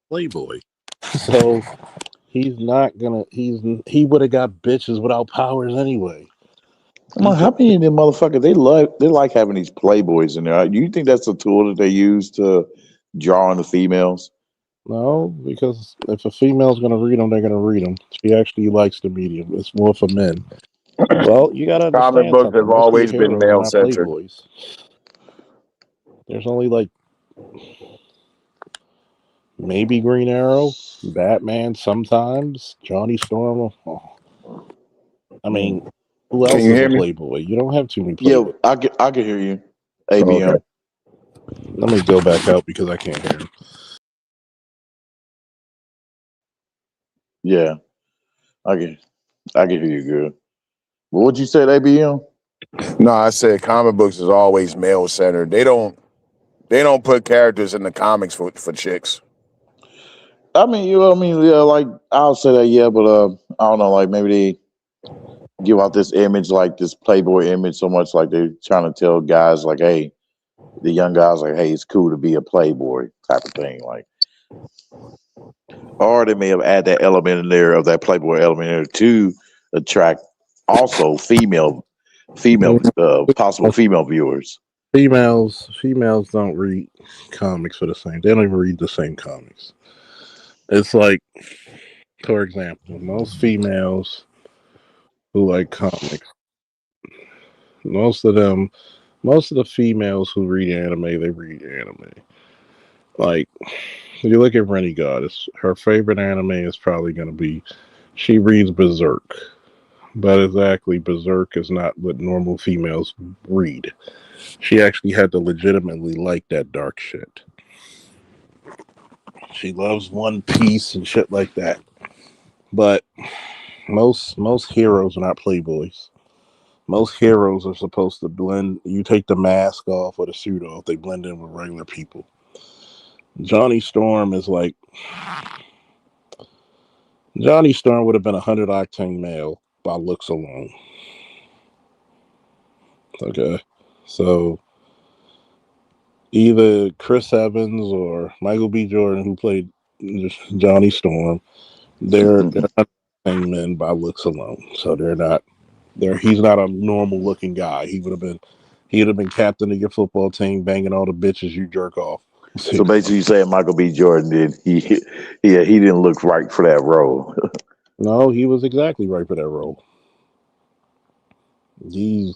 playboy. So he's not gonna. He would have got bitches without powers anyway. Come on, how many of them motherfuckers they like having these playboys in there? Do you think that's a tool that they use to draw on the females? No, because if a female's gonna read them, they're gonna read them. She actually likes the medium. It's more for men. Well, you gotta Comic understand books something. have Most of your always been heroes are male not centered. playboys. There's only like maybe Green Arrow, Batman sometimes, Johnny Storm. Oh, I mean, Mm. who Can else you is a hear me? playboy? You don't have too many Yeah, playboys. I can hear you. Okay. ABM. Let me go back out because I can't hear him. Yeah, I can I can hear you good. But what you said, ABM? No, I said comic books is always male centered. They don't put characters in the comics for chicks. I mean, yeah, like I'll say that, yeah, but I don't know, like maybe they give out this image, like this Playboy image, so much like they're trying to tell guys, like, hey, the young guys, like, hey, it's cool to be a Playboy type of thing, like, or they may have added that element in there of that Playboy element in there to attract also possible female viewers. Females don't read comics for the same. They don't even read the same comics. It's like, for example, who like comics, most of them, most of the females who read anime, they read anime. Like, if you look at Rennie Goddess, her favorite anime is probably going to be, she reads Berserk. But exactly, Berserk is not what normal females read. She actually had to legitimately like that dark shit. She loves One Piece and shit like that. But most heroes are not playboys. Most heroes are supposed to blend. You take the mask off or the suit off, they blend in with regular people. Johnny Storm is like Johnny Storm would have been a 100 octane male by looks alone. Okay, so either Chris Evans or Michael B. Jordan, who played Johnny Storm, they're not men by looks alone. So they're not. He's not a normal looking guy. He'd have been captain of your football team, banging all the bitches you jerk off. So basically, you saying Michael B. Jordan did he didn't look right for that role. No, he was exactly right for that role. He's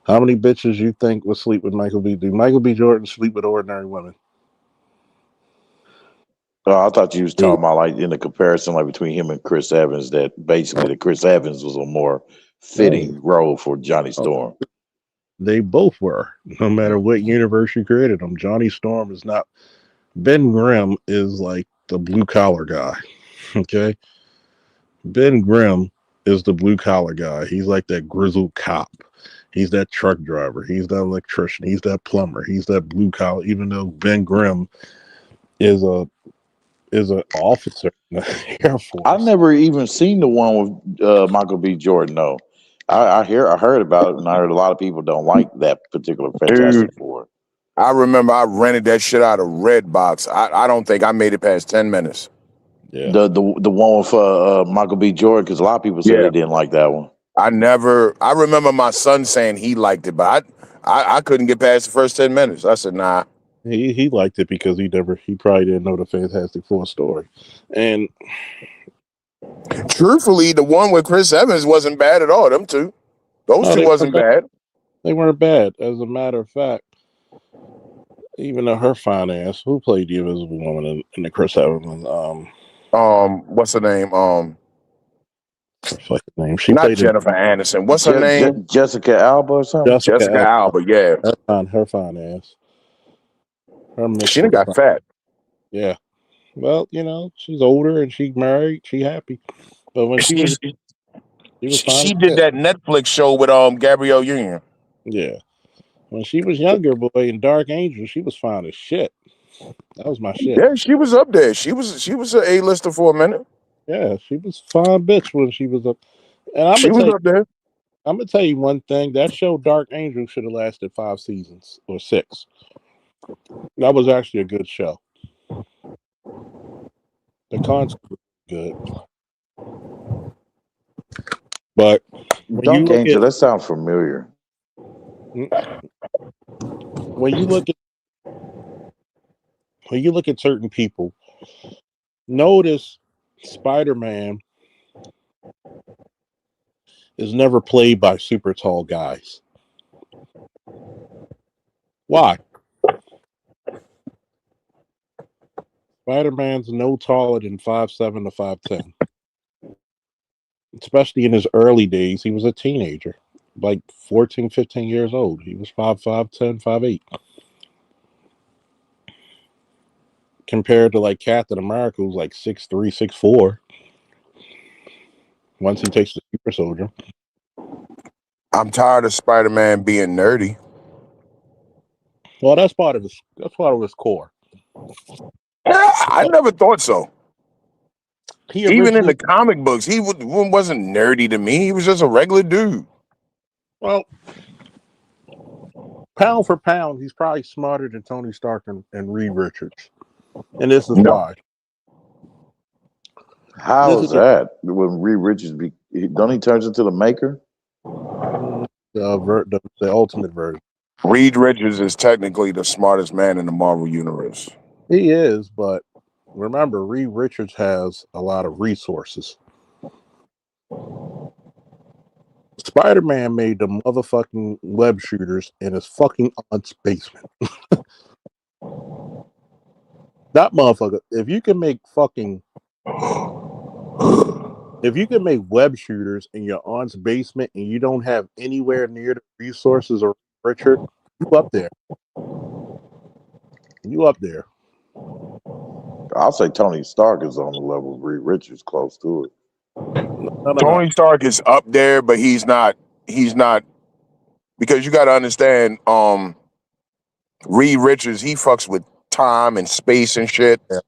How many bitches you think would sleep with Michael B. Do Michael B. Jordan sleep with ordinary women? I thought you was He, talking about like in the comparison like between him and Chris Evans that basically the Chris Evans was a more no, fitting role for Johnny no, Storm. they both were. No matter what universe you created them, Johnny Storm is not. Ben Grimm is like the blue collar guy. Okay, Ben Grimm is the blue collar guy. He's like that grizzled cop. He's that truck driver. He's that electrician. He's that plumber. He's that blue collar. Even though Ben Grimm is an officer in the Air Force. I've never even seen the one with Michael B. Jordan. No, I heard about it, and I heard a lot of people don't like that particular Fantastic Dude, Four. I remember I rented that shit out of Redbox. I don't think I made it past 10 minutes. Yeah, The one with Michael B. Jordan, because a lot of people said Yeah. they didn't like that one. I remember my son saying he liked it, but I couldn't get past the first 10 minutes. I said, nah. he liked it because he probably didn't know the Fantastic Four story, and Truthfully, the one with Chris Evans wasn't bad at all. Them two. Those no, two wasn't bad. they weren't bad. As a matter of fact, even though her fine ass, who played the Invisible Woman in the Chris Evans, What's her name? fuck her name, she Not played in Jennifer Aniston. What's her name? Jessica Alba or something. Jessica Alba. Yeah. her fine ass. Her mix She done was got fine. fat. Yeah. Well, she's older and she's married. She happy. But when she was fine. She did that Netflix show with Gabrielle Union. Yeah. When she was younger, boy, in Dark Angel, she was fine as shit. That was my shit. Yeah, she was up there. She was an A-lister for a minute. Yeah, she was fine bitch when she was up. And She was up there. I'm gonna tell you one thing. That show Dark Angel should have lasted 5 seasons or 6. That was actually a good show. The concept was good. But when you Dark look Angel, at that sounds familiar. when you look at certain people, notice Spider-Man is never played by super tall guys. Why? Spider-Man's no taller than 5'7" to 5'10". Especially in his early days, he was a teenager, like 14, 15 years old. He was 5'5", 10, 5'8". Compared to like Captain America, who's like 6'3", 6'4". Once he takes the super soldier. I'm tired of Spider-Man being nerdy. Well, that's part of his core. I never thought so. Even in the originally, comic books, he wasn't nerdy to me. He was just a regular dude. well, pound for pound, he's probably smarter than Tony Stark and Reed Richards. And this is No. why. How This is is that? When Reed Richards don't he turns into the Maker? the ultimate version. Reed Richards is technically the smartest man in the Marvel universe. He is, but remember, Reed Richards has a lot of resources. Spider-Man made the motherfucking web shooters in his fucking aunt's basement. That motherfucker, if you can make web shooters in your aunt's basement and you don't have anywhere near the resources of Richard, you up there. I'll say Tony Stark is on the level of Reed Richards, close to it. No. Tony Stark is up there, but he's not because you got to understand. Reed Richards, he fucks with time and space and shit. Yeah.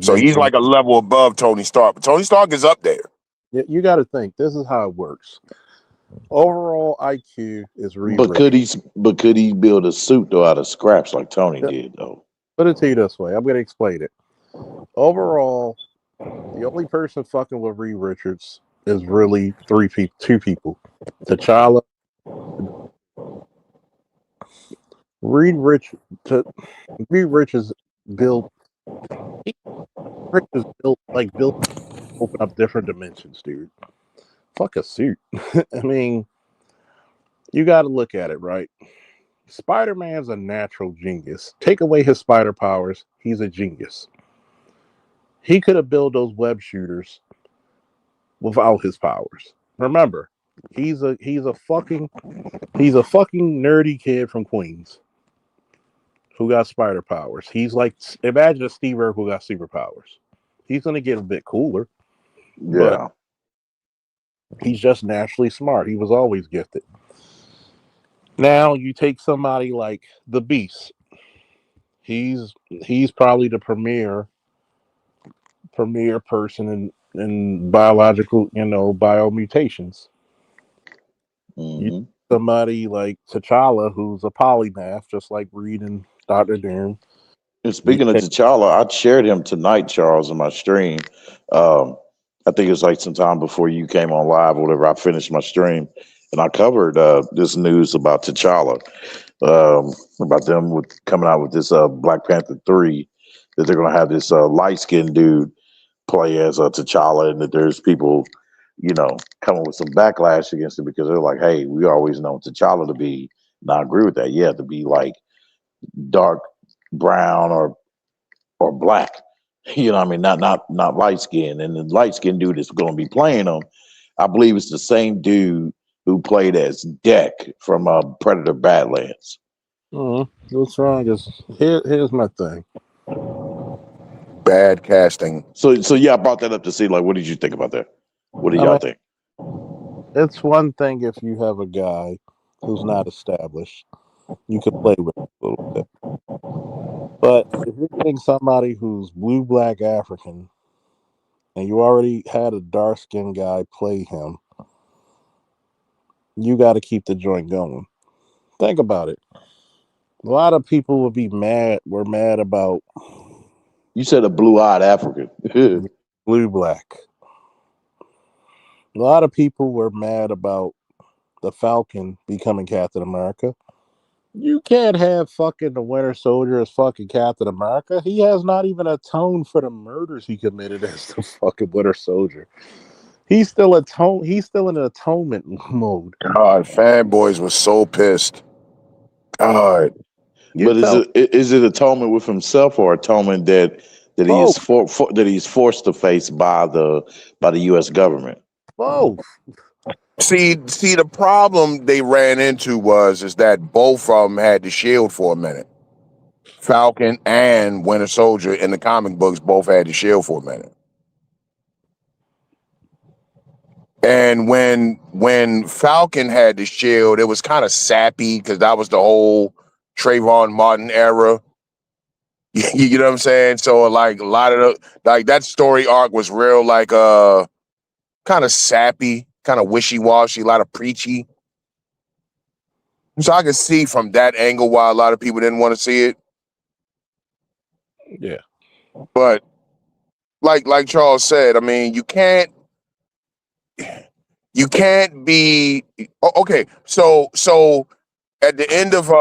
So he's like a level above Tony Stark. But Tony Stark is up there. You got to think. This is how it works. Overall IQ is Reed But Richards. could he build a suit though out of scraps like Tony did though? Put it to you this way. I'm going to explain it. Overall, the only person fucking with Reed Richards is really two people. T'Challa. Reed Richards built open up different dimensions, dude. Fuck a suit. I mean, you got to look at it, right? Spider-Man's a natural genius. Take away his spider powers, he's a genius. He could have built those web shooters without his powers. Remember, he's a fucking nerdy kid from Queens who got spider powers. He's like, imagine a Steve Irwin who got superpowers. He's gonna get a bit cooler, but Yeah. He's just naturally smart. He was always gifted. Now you take somebody like the Beast. He's probably the premier person in biological, biomutations. You Hmm. somebody like T'Challa, who's a polymath, just like Reed and Doctor Doom. And You speaking of take, T'Challa, I shared him tonight, Charles, in my stream. Um, I think it was like sometime before you came on live or whatever. I finished my stream and I covered this news about T'Challa, about them with coming out with this Black Panther 3, that they're going to have this light skinned dude play as T'Challa, and that there's people, coming with some backlash against it because they're like, hey, we always known T'Challa to be, and I agree with that, yeah, to be like dark brown or black. You know what I mean? Not light skin. And the light skinned dude is going to be playing him. I believe it's the same dude who played as Deck from Predator Badlands. what's wrong is here's my thing. Bad casting. So yeah, I brought that up to see like, what did you think about that? What do I y'all mean, think? it's one thing if you have a guy who's not established, you could play with it a little bit. But if you're getting somebody who's blue, black, African, and you already had a dark skinned guy play him, you got to keep the joint going. Think about it. A lot of people would be mad. Were mad about You said a blue eyed African. blue, black. A lot of people were mad about the Falcon becoming Captain America. You can't have fucking the Winter Soldier as fucking Captain America. He has not even atoned for the murders he committed as the fucking Winter Soldier. He's still He's still in an atonement mode. God, fanboys were so pissed. God. You But tell is it atonement with himself or atonement that he is both, that he's forced to face by the U.S. government? both. See, the problem they ran into is that both of them had the shield for a minute. Falcon and Winter Soldier in the comic books both had the shield for a minute. And when Falcon had the shield, it was kind of sappy because that was the whole Trayvon Martin era. You know what I'm saying? So like a lot of that story arc was real like kind of sappy, kind of wishy-washy, a lot of preachy. So I can see from that angle why a lot of people didn't want to see it. Yeah. But like Charles said, I mean, you can't be okay. So at the end of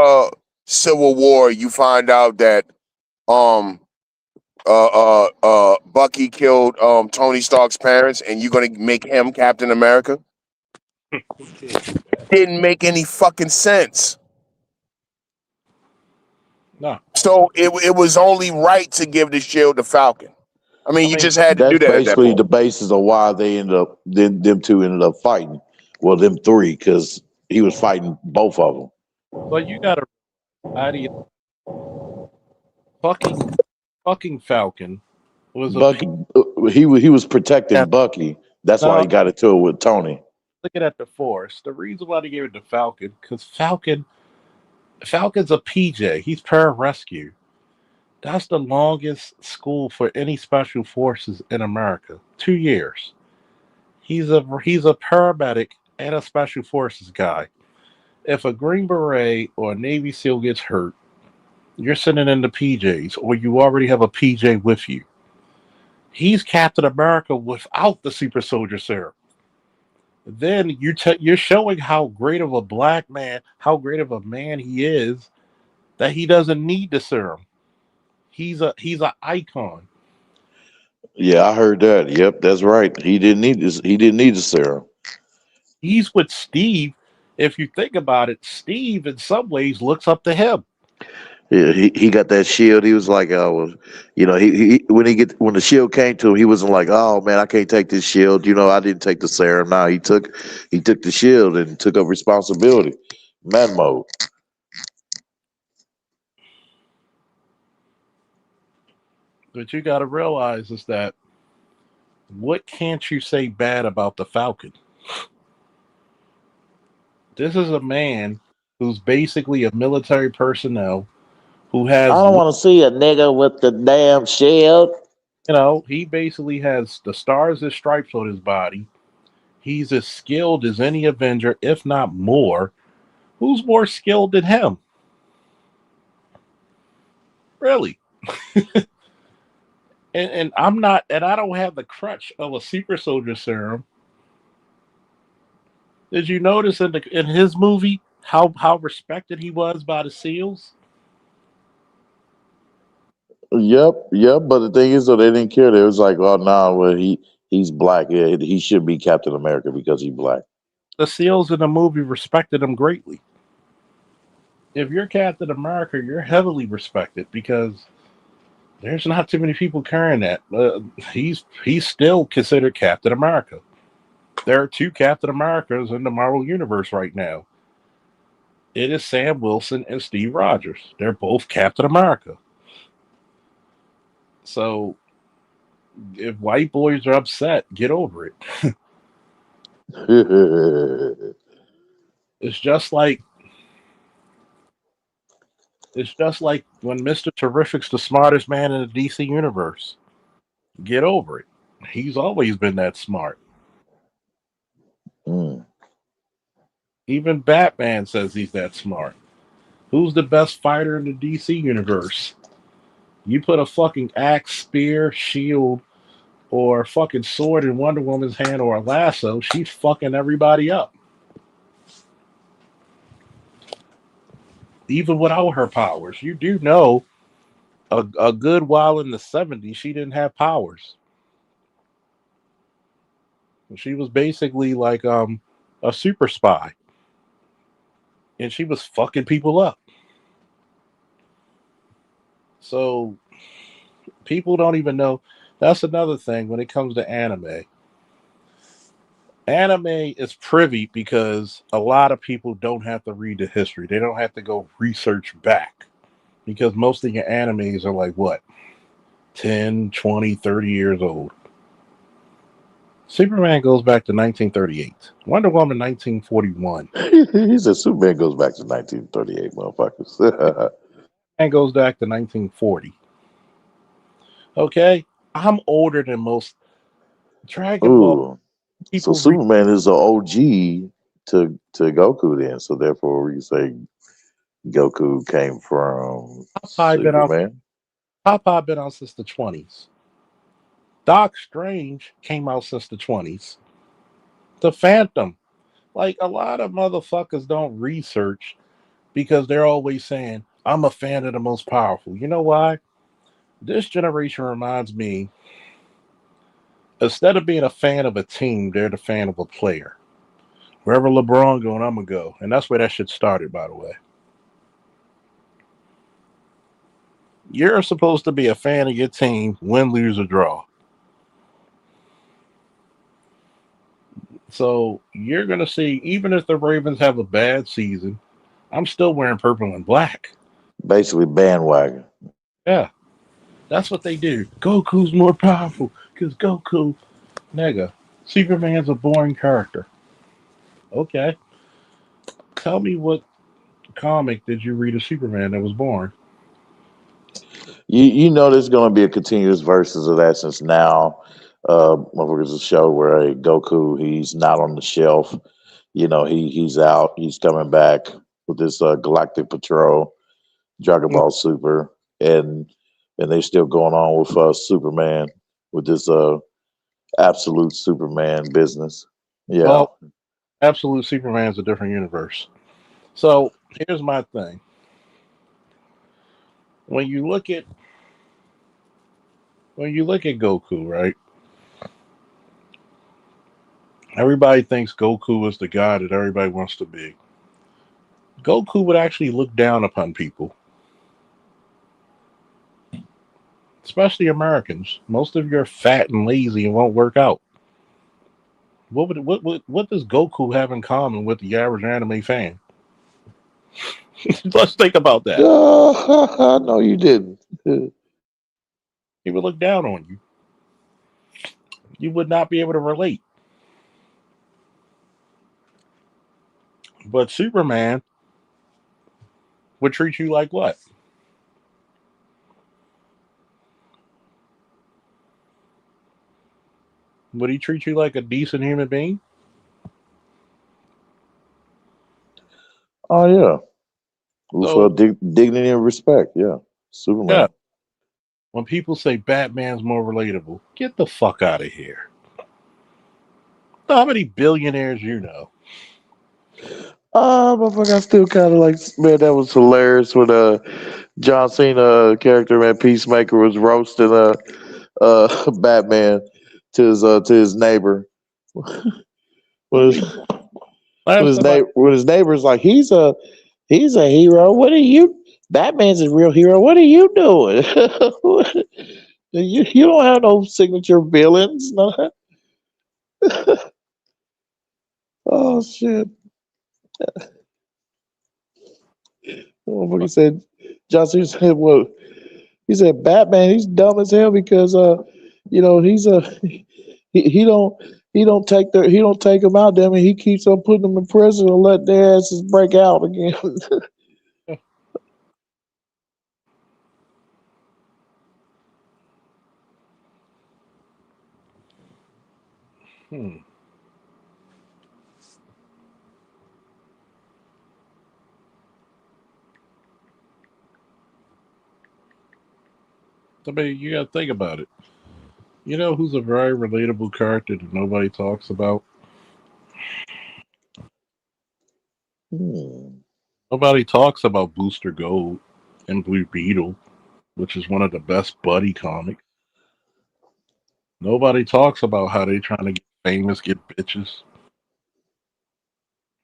Civil War, you find out that um Bucky killed Tony Stark's parents, and you're gonna make him Captain America. Didn't make any fucking sense. No. So it was only right to give the shield to Falcon. I mean, I you mean, just had to do That's that at that basically point. the basis of why they ended up them two ended up fighting. Well, them three, because he was fighting both of them. but you gotta fucking fucking Falcon was a Bucky, he was yeah, protecting Bucky. That's why no, he got into it with Tony. looking at the Force. The reason why they gave it to Falcon, because Falcon's a PJ. He's pararescue. That's the longest school for any special forces in America. 2 years. He's a paramedic and a special forces guy. If a Green Beret or a Navy SEAL gets hurt, you're sending in the PJs, or you already have a PJ with you. He's Captain America without the super soldier serum. Then you're showing how great of a black man, how great of a man he is, that he doesn't need the serum. He's an icon. Yeah, I heard that. Yep, that's right. He didn't need this. He didn't need the serum. He's with Steve. If you think about it, Steve in some ways looks up to him. Yeah, he got that shield. He was like, he when the shield came to him, he wasn't like, oh man, I can't take this shield. I didn't take the serum. No, he took the shield and took up responsibility. Man mode. But you got to realize is that what can't you say bad about the Falcon? This is a man who's basically a military personnel who has, I don't want to see a nigga with the damn shield. he basically has the stars and stripes on his body. He's as skilled as any Avenger, if not more. Who's more skilled than him? Really? And I'm not, and I don't have the crutch of a super soldier serum. Did you notice in his movie how respected he was by the SEALs? Yep, yep. But the thing is, though, they didn't care. They was like, "Oh no, well he's black. Yeah, he should be Captain America because he's black." The SEALs in the movie respected him greatly. If you're Captain America, you're heavily respected because there's not too many people carrying that. He's still considered Captain America. There are two Captain Americas in the Marvel universe right now. It is Sam Wilson and Steve Rogers. They're both Captain America. So if white boys are upset, get over it. It's just like when Mr. Terrific's the smartest man in the DC universe. Get over it. He's always been that smart. Mm. Even Batman says he's that smart. Who's the best fighter in the DC universe? You put a fucking axe, spear, shield, or a fucking sword in Wonder Woman's hand or a lasso, she's fucking everybody up. Even without her powers. You do know a good while in the 70s, she didn't have powers. She was basically like a super spy. And she was fucking people up. So people don't even know. That's another thing when it comes to anime. Anime is privy because a lot of people don't have to read the history. They don't have to go research back. Because most of your animes are like what? 10, 20, 30 years old. Superman goes back to 1938. Wonder Woman 1941. He said Superman goes back to 1938, motherfuckers. And goes back to 1940. Okay? I'm older than most Dragon Ball Ooh, so people read. Superman is the OG to Goku then. So therefore, we say Goku came from Popeye been on Superman. Popeye been on since the 20s. Doc Strange came out since the 20s. The Phantom. Like a lot of motherfuckers don't research because they're always saying, I'm a fan of the most powerful. You know why? This generation reminds me, instead of being a fan of a team, they're the fan of a player. Wherever LeBron going, I'm gonna go. And that's where that shit started, by the way. You're supposed to be a fan of your team, win, lose, or draw. So you're gonna see, even if the Ravens have a bad season, I'm still wearing purple and black. Basically, bandwagon. Yeah, that's what they do. Goku's more powerful because Goku, nigga, Superman's a boring character. Okay, tell me what comic did you read of Superman that was born? You know there's going to be a continuous versus of that since now. Motherfuckers a show where Goku he's not on the shelf. You know he's out. He's coming back with this Galactic Patrol, Dragon Ball Super, and they still going on with Superman with this absolute Superman business. Yeah, Well, Absolute Superman's a different universe. So here's my thing: when you look at Goku, right? Everybody thinks Goku is the guy that everybody wants to be. Goku would actually look down upon people, especially Americans. Most of you are fat and lazy and won't work out. What does Goku have in common with the average anime fan? Let's think about that. no, you didn't. He would look down on you. You would not be able to relate. But Superman would treat you like what? Would he treat you like a decent human being? Oh yeah, for So dignity and respect. Yeah, yeah, Superman. when people say Batman's more relatable, get the fuck out of here. How many billionaires you know? Motherfucker, I still kind of like, man. That was hilarious when John Cena character, man, Peacemaker, was roasting Batman to his neighbor. What when do you his, mean? Have somebody when his neighbor's like, he's a hero. What are you? Batman's a real hero. What are you doing? you don't have no signature villains. No. Oh shit! Motherfucker said, John Cena said, well, he said Batman, he's dumb as hell because he's a he don't he don't take them out. Damn it, he keeps on putting them in prison and let their asses break out again. hmm. I mean, you gotta think about it. You know who's a very relatable character that nobody talks about? Hmm. Nobody talks about Booster Gold and Blue Beetle, which is one of the best buddy comics. Nobody talks about how they trying to get famous, get bitches.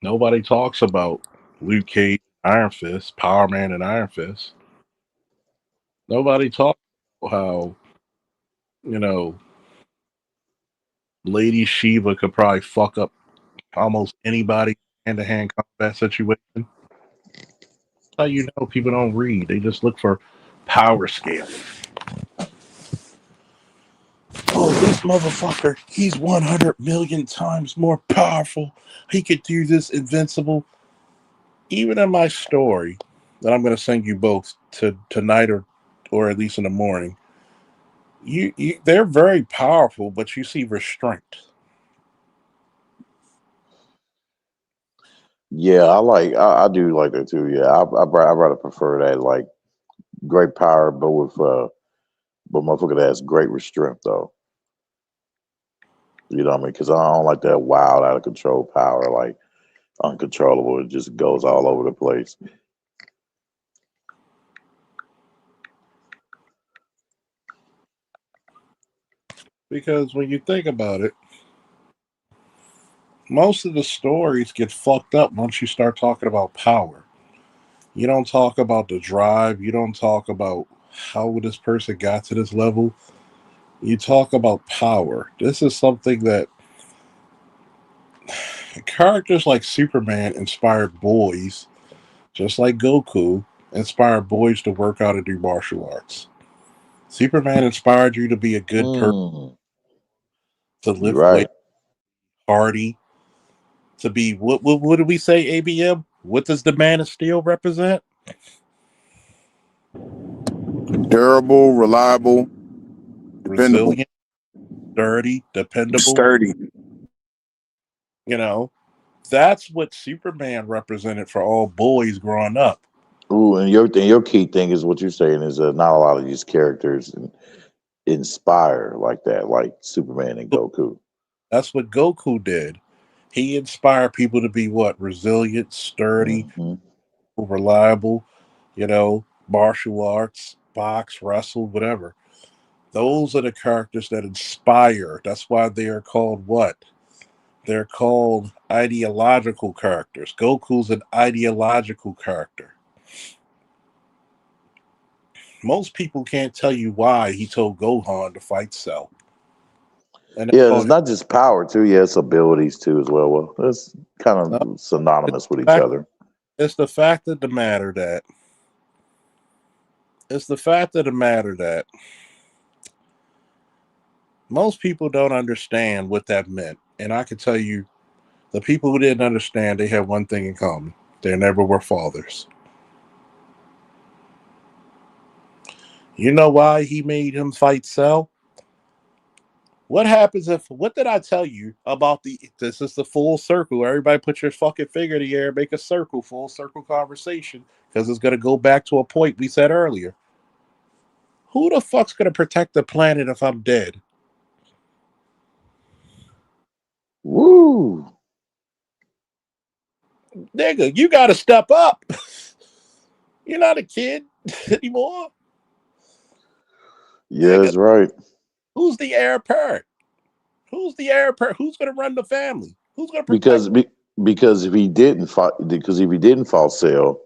Nobody talks about Luke Cage, Iron Fist, Power Man, and Iron Fist. Nobody talks about how, you know, Lady Shiva could probably fuck up almost anybody hand to hand combat situation. How you know people don't read? They just look for power scale. Oh, this motherfucker, he's 100 million times more powerful. He could do this invincible. Even in my story that I'm going to send you both to tonight or at least in the morning, they're very powerful, but you see restraint. Yeah, I do like that too. Yeah, I rather prefer that, like, great power, but with but motherfucker that has great restraint though. You know what I mean? Because I don't like that wild, out of control power, like uncontrollable. It just goes all over the place. Because when you think about it, most of the stories get fucked up once you start talking about power. You don't talk about the drive. You don't talk about how this person got to this level. You talk about power. This is something that characters like Superman inspired boys, just like Goku inspired boys to work out and do martial arts. Superman inspired you to be a good person, Mm, to you're lift weight, right. hardy, to be what did we say, ABM? What does the man of steel represent? Durable, reliable, dependable, Resilient, sturdy, dependable. sturdy. You know, that's what Superman represented for all boys growing up. Ooh, and your key thing is what you're saying is not a lot of these characters inspire like that, like Superman and Goku. That's what Goku did. He inspired people to be what? Resilient, sturdy, Hmm. reliable, martial arts, box, wrestle, whatever. Those are the characters that inspire. That's why they are called what? They're called ideological characters. Goku's an ideological character. Most people can't tell you why he told Gohan to fight Cell. And they Yeah, and call it's him. not just power too. Yeah, it's abilities too as well. Well, that's kind No, of it's synonymous with the each fact, other. it's the fact of the matter that it's the fact of the matter that most people don't understand what that meant. And I can tell you The people who didn't understand, they had one thing in common: they never were fathers. You know why he made him fight Cell? What happens if? What did I tell you about the? This is the full circle. Everybody, put your fucking finger in the air, make a circle, full circle conversation, because it's gonna go back to a point we said earlier. Who the fuck's gonna protect the planet if I'm dead? Woo. Nigga, you gotta step up. You're not a kid anymore. Yeah, Nigga, that's right. who's the heir apparent? Who's the heir apparent? Who's gonna run the family? Who's gonna protect? Because because if he didn't fight, because if he didn't fall Cell,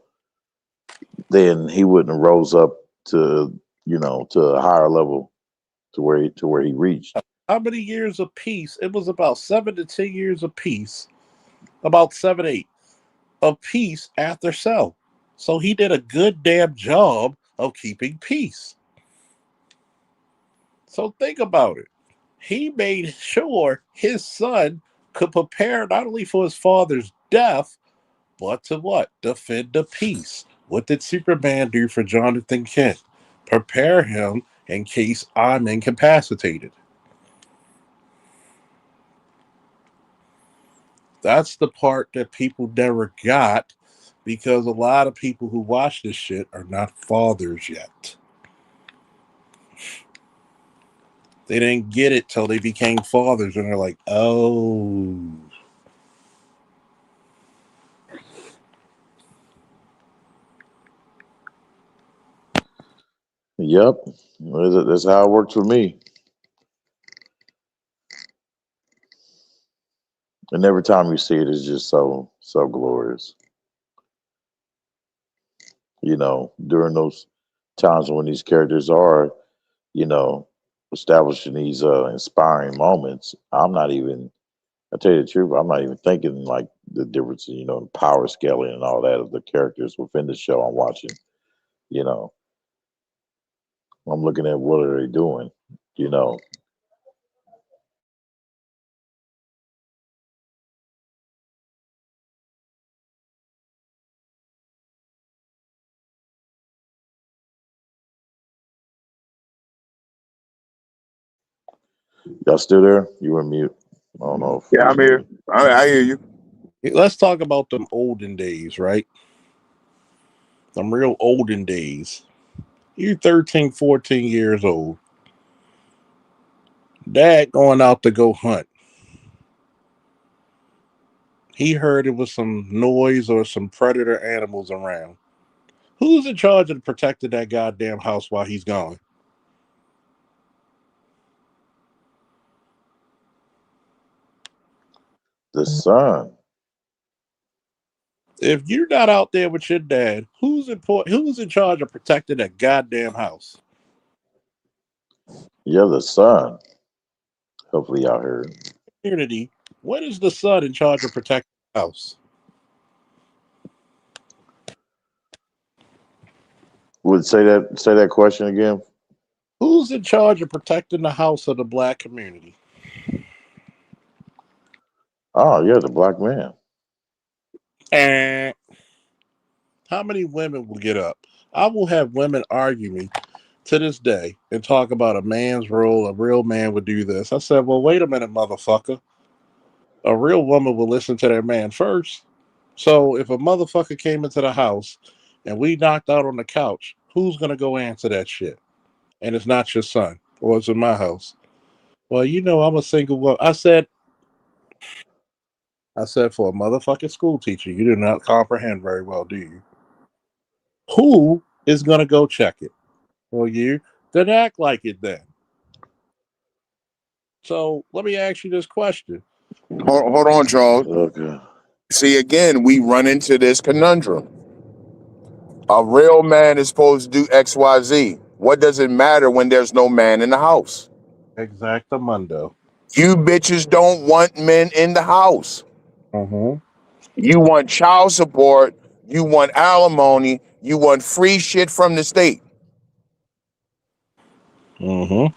then he wouldn't have rose up to to a higher level to where he reached. How many years of peace? It was about 7 to 10 years of peace. About 7, 8 of peace after Cell. So he did a good damn job of keeping peace. So think about it. He made sure his son could prepare not only for his father's death, but to what? Defend the peace. What did Superman do for Jonathan Kent? Prepare him in case I'm incapacitated. That's the part that people never got because a lot of people who watch this shit are not fathers yet. They didn't get it till they became fathers and they're like, oh. Yep, that's how it worked for me. And every time you see it, it's just so glorious. During those times when these characters are, you know, establishing these inspiring moments, I tell you the truth, I'm not even thinking like the difference, in power scaling and all that of the characters within the show I'm watching. You know, I'm looking at what are they doing, you know. Y'all still there? You were mute. I don't know if Yeah, it's I'm here. me. I hear you. Let's talk about them olden days, right? Them real olden days. You 13, 14 years old. Dad going out to go hunt. He heard it was some noise or some predator animals around. Who's in charge of protecting that goddamn house while he's gone? The son. If you're not out there with your dad, who's in charge of protecting that goddamn house? Yeah, the son. Hopefully y'all heard. Community, when is the son in charge of protecting the house? Would say that question again? Who's in charge of protecting the house of the black community? Oh yeah, the black man. And how many women will get up? I will have women argue me to this day and talk about a man's role. A real man would do this. I said, well, wait a minute, motherfucker. A real woman will listen to their man first. So if a motherfucker came into the house and we knocked out on the couch, who's gonna go answer that shit? And it's not your son, or it's in my house. Well, I'm a single woman. I said for a motherfucking school teacher, you do not comprehend very well, do you? Who is gonna go check it? Well, you then act like it then. So let me ask you this question. Hold on, Charles. Okay. See, again, we run into this conundrum. A real man is supposed to do X, Y, Z. What does it matter when there's no man in the house? Exactamundo. You bitches don't want men in the house. Mm-hmm. You want child support. You want alimony. You want free shit from the state. Mm-hmm.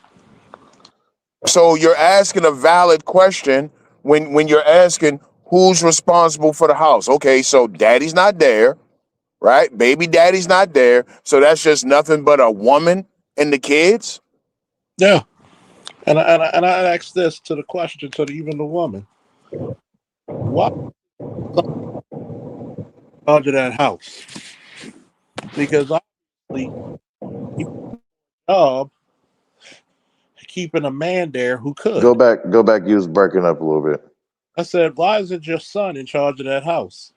So you're asking a valid question when you're asking who's responsible for the house? Okay, so daddy's not there, right? Baby daddy's not there. So that's just nothing but a woman and the kids? Yeah. And I asked this to the question to even the woman. Why charge of that house? Because obviously you job keeping a man there who Go could. back. Go back. You was breaking up a little bit. I said, why isn't your son in charge of that house?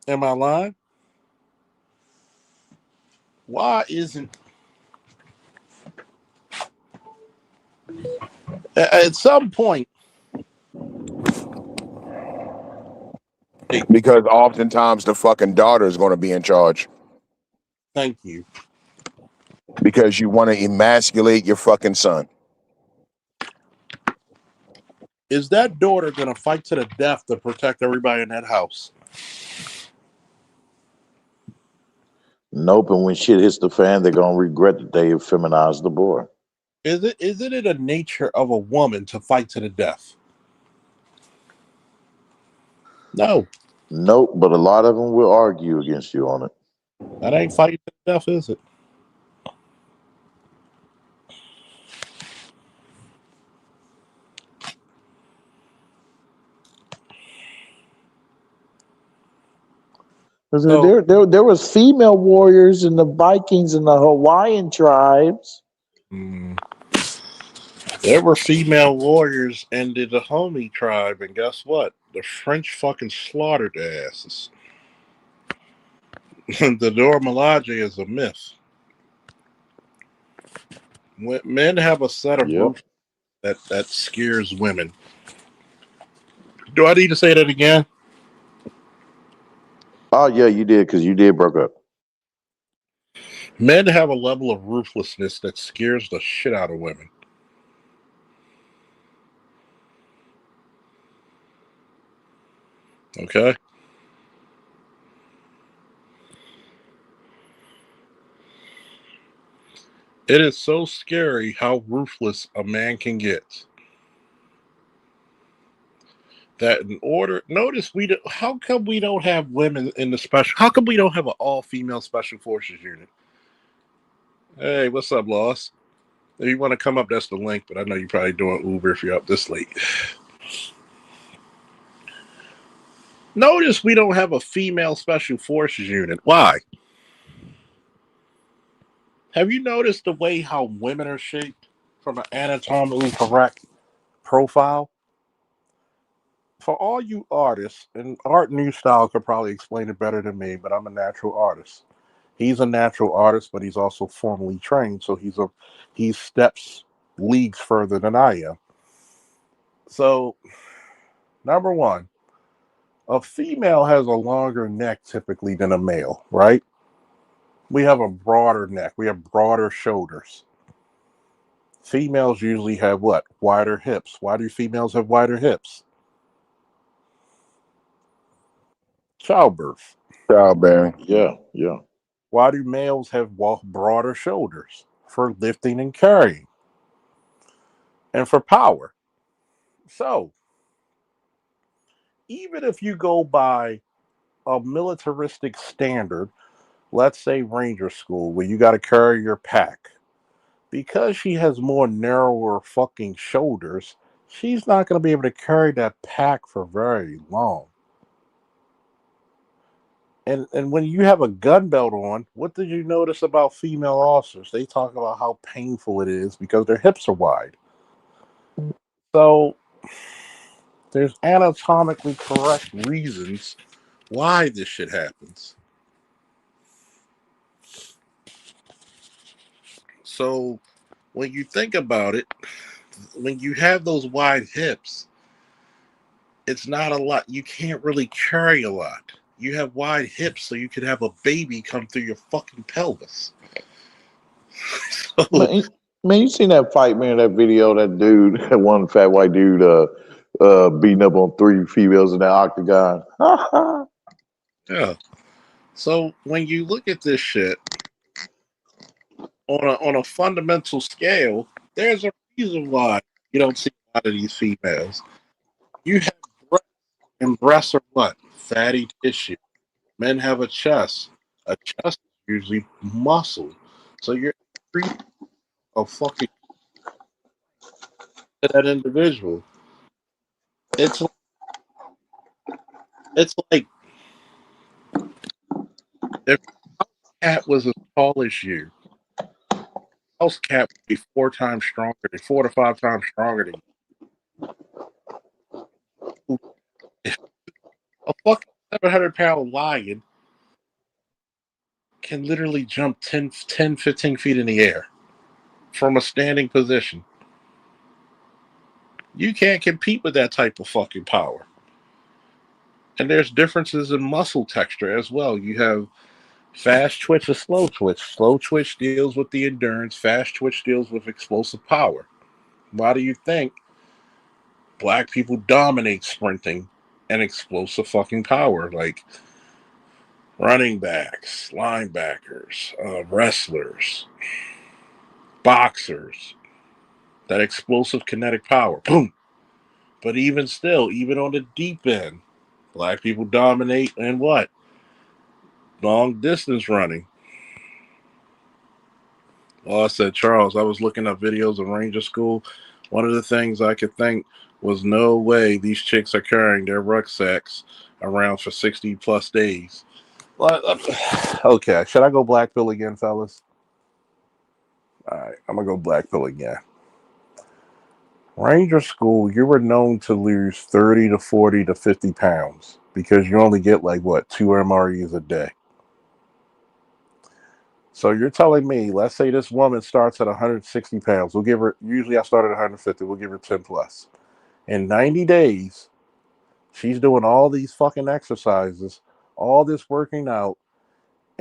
Am I lying? Why isn't at some point? Hey, Because oftentimes the fucking daughter is going to be in charge thank you. because you want to emasculate your fucking son. Is that daughter gonna fight to the death to protect everybody in that house? Nope. And when shit hits the fan, they're gonna regret that they feminized the boy. Isn't it a nature of a woman to fight to the death? No, Nope. But a lot of them will argue against you on it. that ain't fighting to the death, is it? Because So there was female warriors in the Vikings and the Hawaiian tribes. mm, there were female warriors in the Dahomey tribe, and guess what? The French fucking slaughtered their asses. The Dora Milaje is a myth. When men have a set of Yep. roots that scares women. Do I need to say that again? Oh yeah, you did because you did broke up. Men have a level of ruthlessness that scares the shit out of women. Okay? It is so scary how ruthless a man can get. That in order, notice we do, how come we don't have women in the special? How come we don't have an all female special forces unit? Hey, what's up, Loss? If you want to come up, that's the link. But I know you're probably doing Uber if you're up this late. Notice we don't have a female special forces unit. Why? Have you noticed the way how women are shaped from an anatomically correct profile? For all you artists, and Art New Style could probably explain it better than me, but I'm a natural artist. He's a natural artist, but he's also formally trained, so he steps leagues further than I am. So, number one, a female has a longer neck typically than a male, right? We have a broader neck, we have broader shoulders. Females usually have what? Wider hips. Why do females have wider hips? Childbirth. Childbearing. Yeah, yeah. Why do males have broader shoulders? For lifting and carrying and for power. So, even if you go by a militaristic standard, let's say Ranger School, where you got to carry your pack, because she has more narrower fucking shoulders, she's not going to be able to carry that pack for very long. And when you have a gun belt on, what did you notice about female officers? They talk about how painful it is because their hips are wide. So there's anatomically correct reasons why this shit happens. So when you think about it, when you have those wide hips, it's not a lot. You can't really carry a lot. You have wide hips, so you could have a baby come through your fucking pelvis. So, Man, you seen that fight, man? That video, that dude, that one fat white dude, beating up on three females in that octagon. yeah. So when you look at this shit on a fundamental scale, there's a reason why you don't see lot of these females. You have breasts, and breasts are what? Fatty tissue. Men have a chest. A chest is usually muscle. So you're treating a fucking to that individual. It's it's like if a cat was as tall as you, house cat would be 4 times stronger, 4 to 5 times stronger than you. A fucking 700 pound lion can literally jump 15 feet in the air from a standing position. You can't compete with that type of fucking power. And there's differences in muscle texture as well. You have fast twitch and slow twitch. Slow twitch deals with the endurance, fast twitch deals with explosive power. Why do you think black people dominate sprinting and explosive fucking power? Like running backs, linebackers, wrestlers, boxers, that explosive kinetic power. Boom. But even still, even on the deep end, black people dominate in what? Long distance running. Well, I said, Charles, I was looking up videos of Ranger School. One of the things I could think was no way these chicks are carrying their rucksacks around for 60 plus days. Okay, should I go black pill again, fellas? All right, I'm going to go black pill again. Ranger School, you were known to lose 30 to 40 to 50 pounds because you only get like what, 2 MREs a day. So you're telling me, let's say this woman starts at 160 pounds. We'll give her, usually I start at 150, we'll give her 10 plus. In 90 days, she's doing all these fucking exercises, all this working out,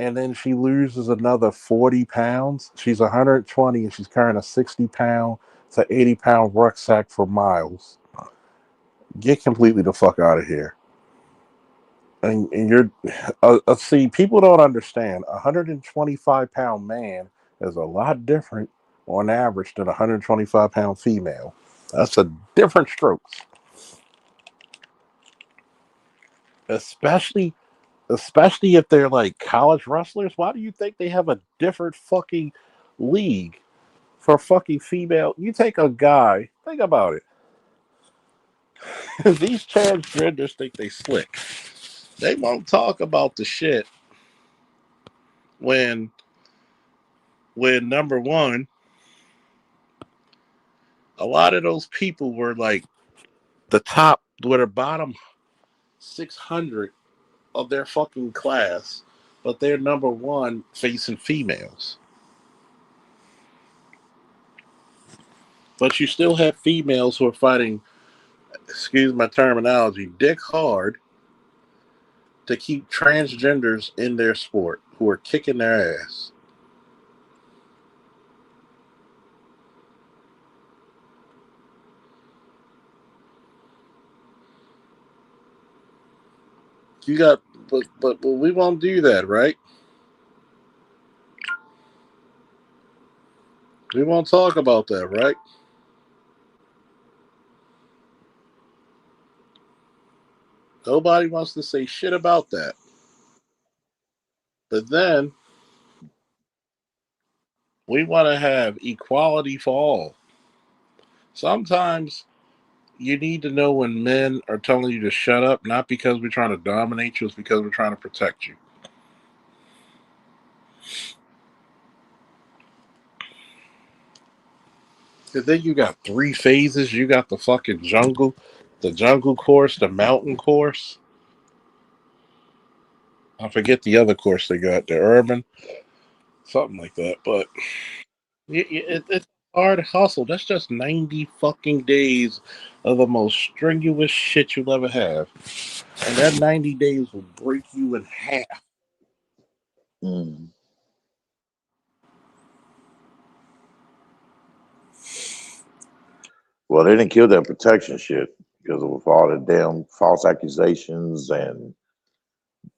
and then she loses another 40 pounds. She's 120 and she's carrying a 60 pound to 80 pound rucksack for miles. Get completely the fuck out of here. And you're see, people don't understand. 125 pound man is a lot different on average than a 125 pound female. That's a different strokes. Especially if they're like college wrestlers. Why do you think they have a different fucking league for fucking female? You take a guy, think about it. These transgenders think they slick. They won't talk about the shit when number one, a lot of those people were like the top, were the bottom 600 of their fucking class, but they're number one facing females. But you still have females who are fighting, excuse my terminology, dick hard to keep transgenders in their sport who are kicking their ass. You got, but we won't do that, right? We won't talk about that, right? Nobody wants to say shit about that. But then we want to have equality for all. Sometimes you need to know when men are telling you to shut up, not because we're trying to dominate you, it's because we're trying to protect you. Because then you got 3 phases. You got the fucking jungle, the jungle course, the mountain course. I forget the other course they got, the urban, something like that. But it's a hard hustle. That's just 90 fucking days of the most strenuous shit you'll ever have. And that 90 days will break you in half. Mm. Well, they didn't kill that protection shit because of all the damn false accusations and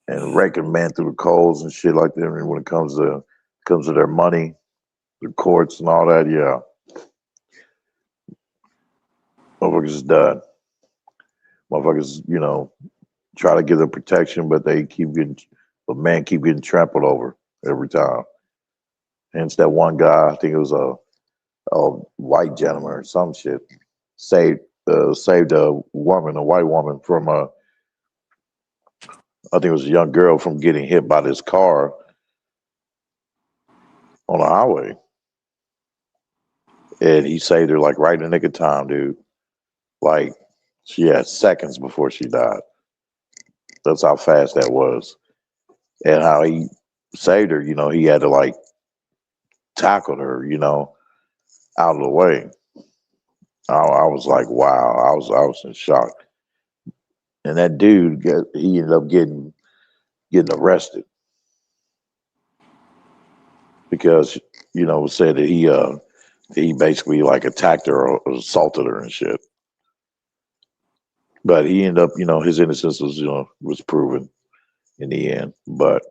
raking men through the coals and shit like that. I mean, when it comes to their money, the courts and all that, yeah. Motherfuckers is done. Motherfuckers, try to give them protection, but but man keep getting trampled over every time. Hence that one guy, I think it was a white gentleman or some shit, saved a white woman from I think it was a young girl from getting hit by this car on the highway, and he saved her like right in the nick of time, dude. Like she had seconds before she died. That's how fast that was, and how he saved her. He had to like tackle her, out of the way. I was like, wow. I was in shock. And that dude, he ended up getting arrested because said that he basically like attacked her or assaulted her and shit. But he ended up, his innocence was proven in the end. But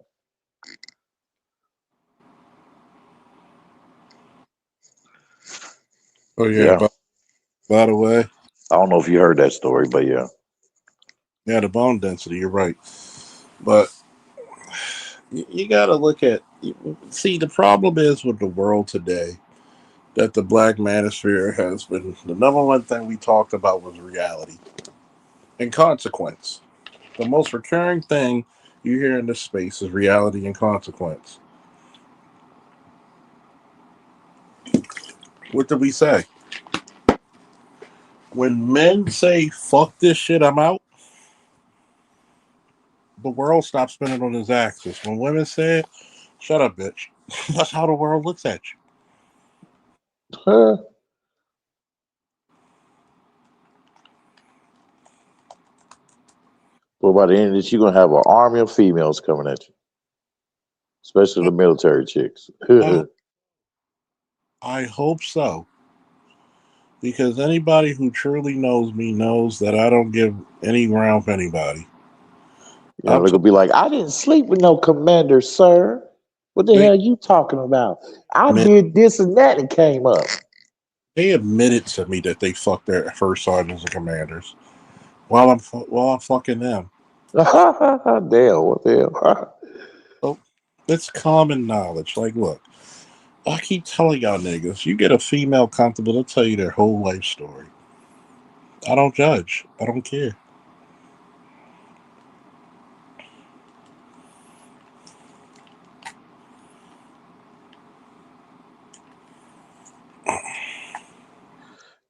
Oh yeah. yeah, By the way, I don't know if you heard that story, but yeah. yeah, the bone density. You're right, but you got to look at. See, the problem is with the world today that the black manosphere has been the number one thing we talked about was reality and consequence. The most recurring thing you hear in this space is reality and consequence. What did we say? When men say "fuck this shit, I'm out," the world stops spinning on its axis. When women say it, "Shut up, bitch," that's how the world looks at you. Huh. Well, by the end of this, you're gonna have an army of females coming at you, especially the military chicks. I, I hope so, because anybody who truly knows me knows that I don't give any ground for anybody. I'm They're gonna be like, I didn't sleep with no commander, sir. What the they hell you talking about? I admit, did this and that and came up. they admitted to me that they fucked their first sergeants and commanders while I'm fucking them. Damn, what the hell? So it's common knowledge. Like, look, I keep telling y'all niggas, you get a female comfortable, they'll tell you their whole life story. I don't judge. I don't care.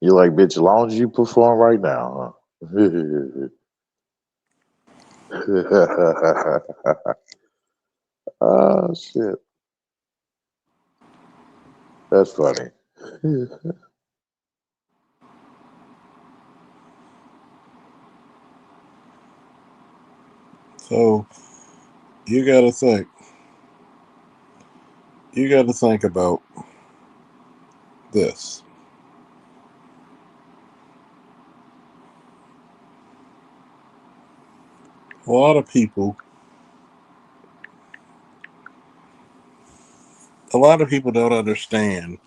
You like, bitch, as long as you perform right now, huh? Oh shit. That's funny. So you gotta think. You gotta think about this. A lot of people don't understand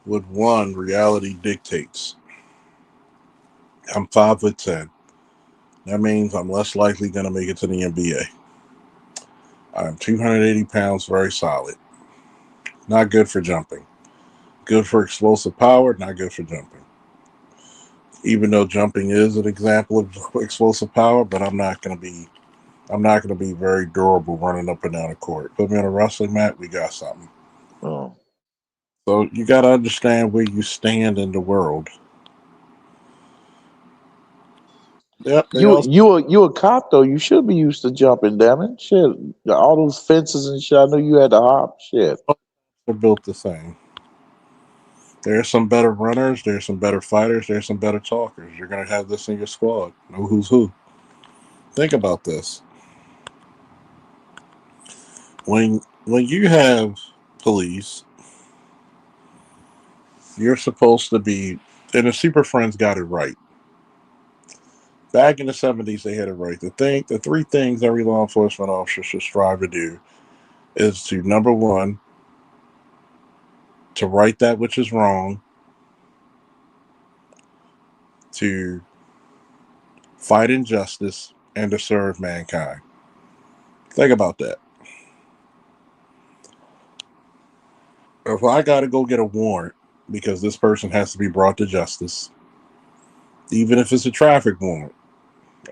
what one reality dictates. I'm 5'10". That means I'm less likely gonna make it to the NBA. I'm 280 pounds, very solid. Not good for jumping. Good for explosive power, not good for jumping. Even though jumping is an example of explosive power, but I'm not gonna be very durable running up and down the court. Put me on a wrestling mat, we got something. Oh. So you gotta understand where you stand in the world. Yep, they You also you a you a cop though. You should be used to jumping, damn it. Shit. All those fences and shit. I knew you had to hop. Shit. are built the same. There's some better runners, there's some better fighters, there's some better talkers. You're gonna have this in your squad. Know who's who. Think about this. When you have police, you're supposed to be, and the Super Friends got it right. Back in the '70s, they had it right. The three things every law enforcement officer should strive to do is to, number one, to right that which is wrong. to fight injustice and to serve mankind. Think about that. If I got to go get a warrant because this person has to be brought to justice, even if it's a traffic warrant,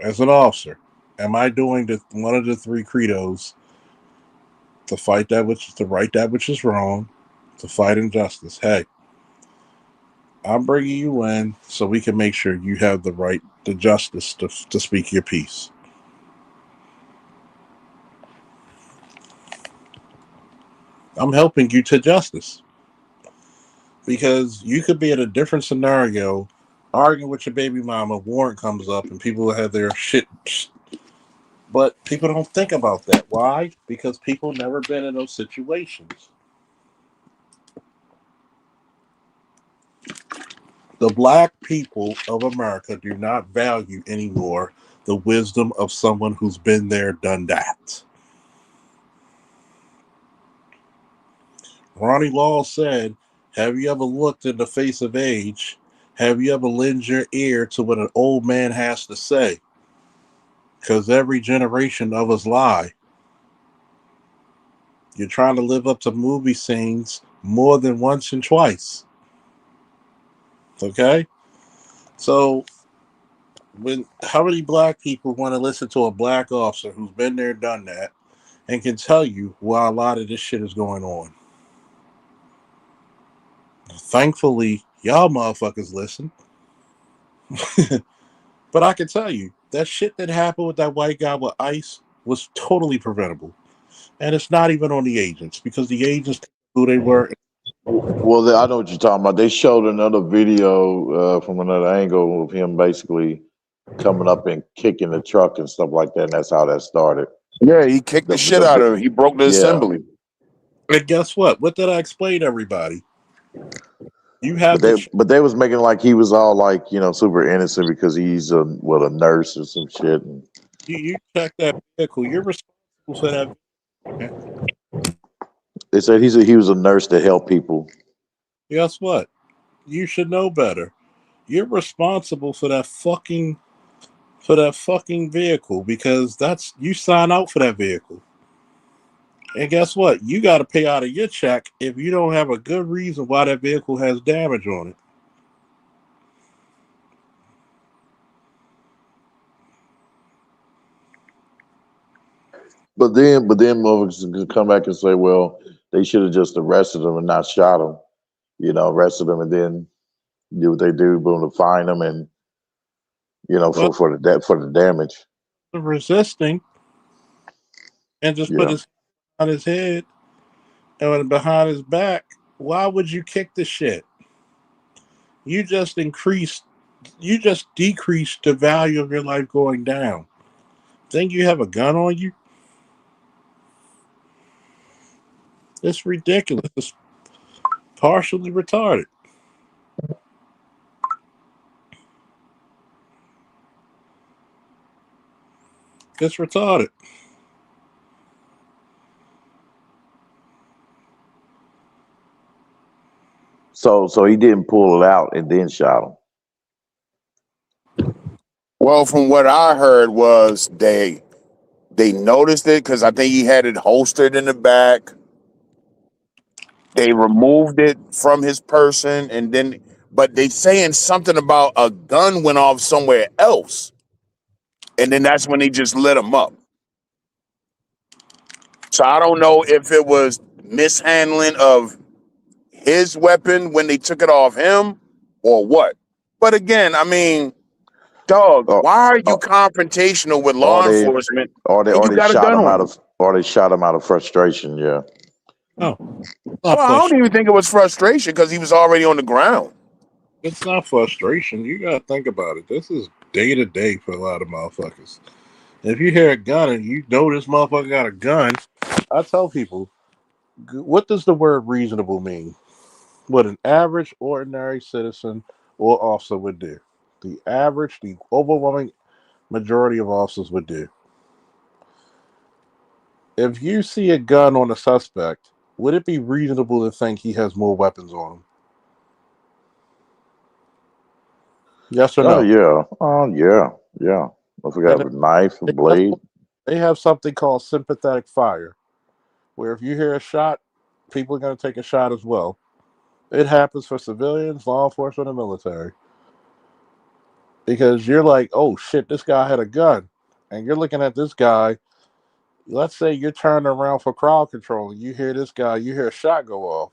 as an officer, am I doing one of the three credos to fight that which to right that which is wrong, to fight injustice? Hey, I'm bringing you in so we can make sure you have the right, the justice to speak your piece. I'm helping you to justice because you could be in a different scenario, arguing with your baby mama. Warrant comes up and people have their shit, but people don't think about that. Why? Because people never been in those situations. The black people of America do not value anymore the wisdom of someone who's been there, done that. Ronnie Law said, have you ever looked in the face of age? Have you ever lent your ear to what an old man has to say? Because every generation of us lie. You're trying to live up to movie scenes more than once and twice. Okay? So how many black people want to listen to a black officer who's been there, done that, and can tell you why a lot of this shit is going on? Thankfully, y'all motherfuckers listen. But I can tell you, that shit that happened with that white guy with ICE was totally preventable. And it's not even on the agents because the agents who they were. Well, I know what you're talking about. They showed another video from another angle of him basically coming up and kicking the truck and stuff like that, and that's how that started. Yeah, he kicked the shit out of him. He broke the assembly. And guess what? What did I explain to everybody? You have but they was making like he was all like super innocent because he's a nurse or some shit. And you check that vehicle. You're responsible for that. they said he was a nurse to help people. Guess what? You should know better. You're responsible for that fucking vehicle because that's you sign out for that vehicle. And guess what? You got to pay out of your check if you don't have a good reason why that vehicle has damage on it. But then motherfuckers could come back and say, well, they should have just arrested him and not shot him. Arrested him and then do what they do, boom, to fine him and for the damage. Resisting and just put his on his head and behind his back. Why would you kick the shit? You just decreased the value of your life going down. Think you have a gun on you? It's ridiculous. It's partially retarded. It's retarded. So he didn't pull it out and then shot him. Well, from what I heard was they noticed it because I think he had it holstered in the back. They removed it from his person, and then but they saying something about a gun went off somewhere else, and then that's when they just lit him up. So I don't know if it was mishandling of his weapon when they took it off him or what. But again, I mean, dog, why are you confrontational with law enforcement? Or they got shot a gun him on out you? of or they shot him out of frustration. Yeah. No, Well, I don't even think it was frustration because he was already on the ground. it's not frustration. You gotta think about it. This is day to day for a lot of motherfuckers. If you hear a gun and you know this motherfucker got a gun, I tell people, what does the word reasonable mean? What an average, ordinary citizen or officer would do. The overwhelming majority of officers would do. If you see a gun on a suspect, would it be reasonable to think he has more weapons on him? Yes or Oh no? yeah. Oh yeah. Yeah. I forgot And a knife, a they have, blade. they have something called sympathetic fire, where if you hear a shot, people are going to take a shot as well. It happens for civilians, law enforcement, and military. Because you're like, oh shit, this guy had a gun. And you're looking at this guy. Let's say you're turning around for crowd control and you hear this guy, you hear a shot go off.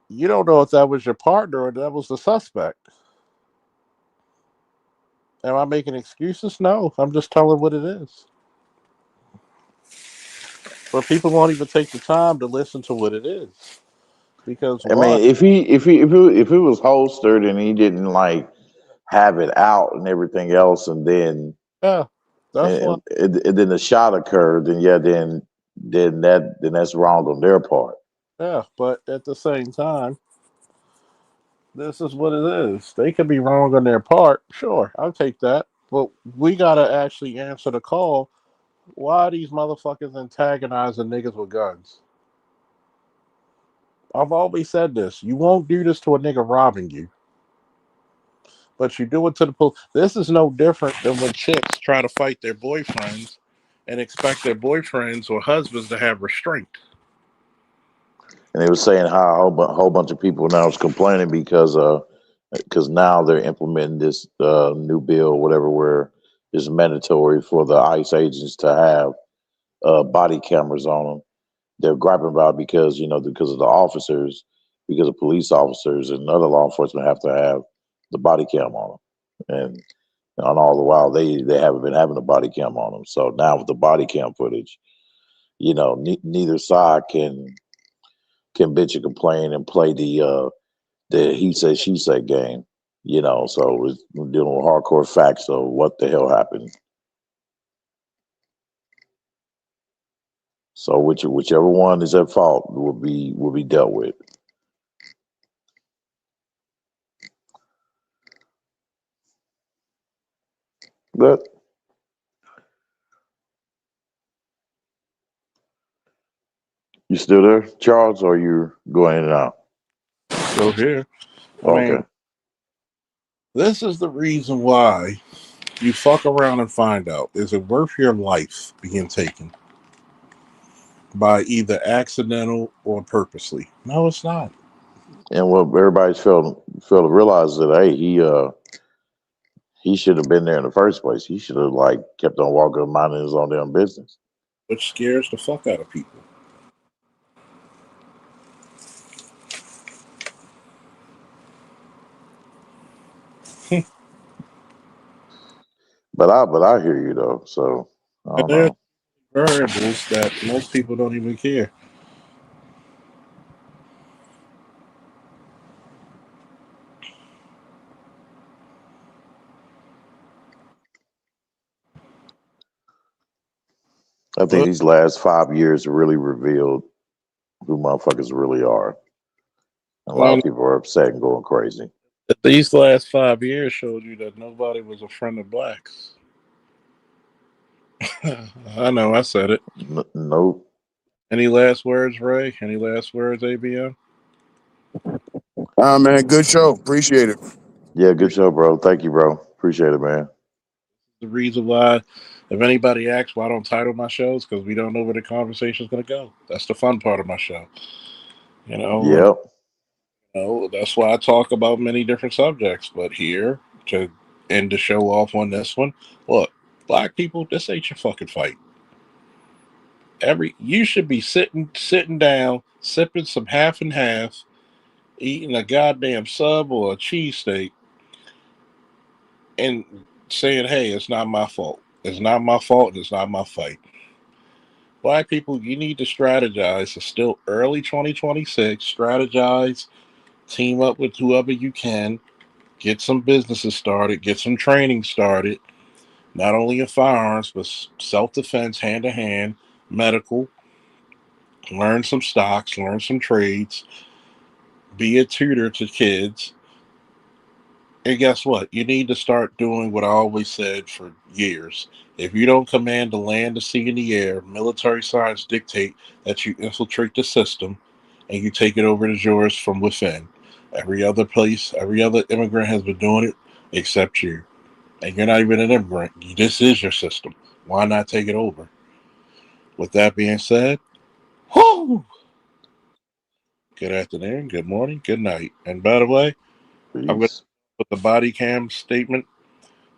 You don't know if that was your partner or that was the suspect. Am I making excuses? No, I'm just telling what it is. But people won't even take the time to listen to what it is. Because I one, mean, if it was holstered and he didn't like have it out and everything else, and then yeah, that's why. and then the shot occurred, then yeah, then that's wrong on their part. Yeah, but at the same time, this is what it is. They could be wrong on their part. Sure, I'll take that. But we gotta actually answer the call. Why are these motherfuckers antagonizing niggas with guns? I've always said this. You won't do this to a nigga robbing you, but you do it to the police. This is no different than when chicks try to fight their boyfriends and expect their boyfriends or husbands to have restraint. And they were saying how whole bunch of people now is complaining because now they're implementing this new bill, whatever, where it's mandatory for the ICE agents to have body cameras on them. They're griping about it because because of the officers, because of police officers and other law enforcement have to have the body cam on them, and all the while they haven't been having a body cam on them. So now with the body cam footage, neither side can bitch and complain and play the he said she said game. So we're dealing with hardcore facts of what the hell happened. So whichever one is at fault will be dealt with. But you still there, Charles, or you going in and out? So here, I mean, Okay. this is the reason why you fuck around and find out, is it worth your life being taken by either accidental or purposely? No, it's not. And what everybody's failed to realize that hey, he should have been there in the first place. He should have like kept on walking, minding his own damn business. Which scares the fuck out of people. But I hear you though. So I And don't there's know. variables that most people don't even care. I think But these last 5 years really revealed who motherfuckers really are. A lot well, of people are upset and going crazy. these last 5 years showed you that nobody was a friend of blacks. I know, I said it. Nope. Any last words, Ray? Any last words, ABM? Man, good show. Appreciate it. Yeah, good show, bro. Thank you, bro. Appreciate it, man. The reason why, if anybody asks why I don't title my shows, because we don't know where the conversation is going to go. That's the fun part of my show. You know, and Yep. that's why I talk about many different subjects. But here, to end the show off on this one, look, black people, this ain't your fucking fight. You should be sitting down, sipping some half and half, eating a goddamn sub or a cheesesteak, and saying, "Hey, it's not my fault. It's not my fault. And it's not my fight." Black people, you need to strategize. It's still early 2026. Strategize, team up with whoever you can, get some businesses started, get some training started, not only in firearms, but self defense, hand to hand, medical, learn some stocks, learn some trades, be a tutor to kids. And guess what? You need to start doing what I always said for years. If you don't command the land, the sea, and the air, military science dictate that you infiltrate the system and you take it over as yours from within. Every other place, every other immigrant has been doing it except you. And you're not even an immigrant. This is your system. Why not take it over? With that being said, whoo! Good afternoon, good morning, good night. And by the way, I'm going to Peace. put the body cam statement.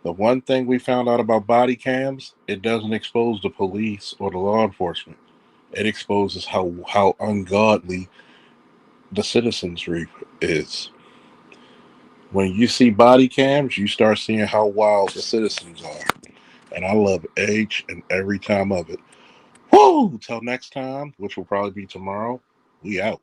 The one thing we found out about body cams, it doesn't expose the police or the law enforcement. It exposes how ungodly the citizenry is. When you see body cams, you start seeing how wild the citizens are. And I love each and every time of it. Woo! Till next time, which will probably be tomorrow, we out.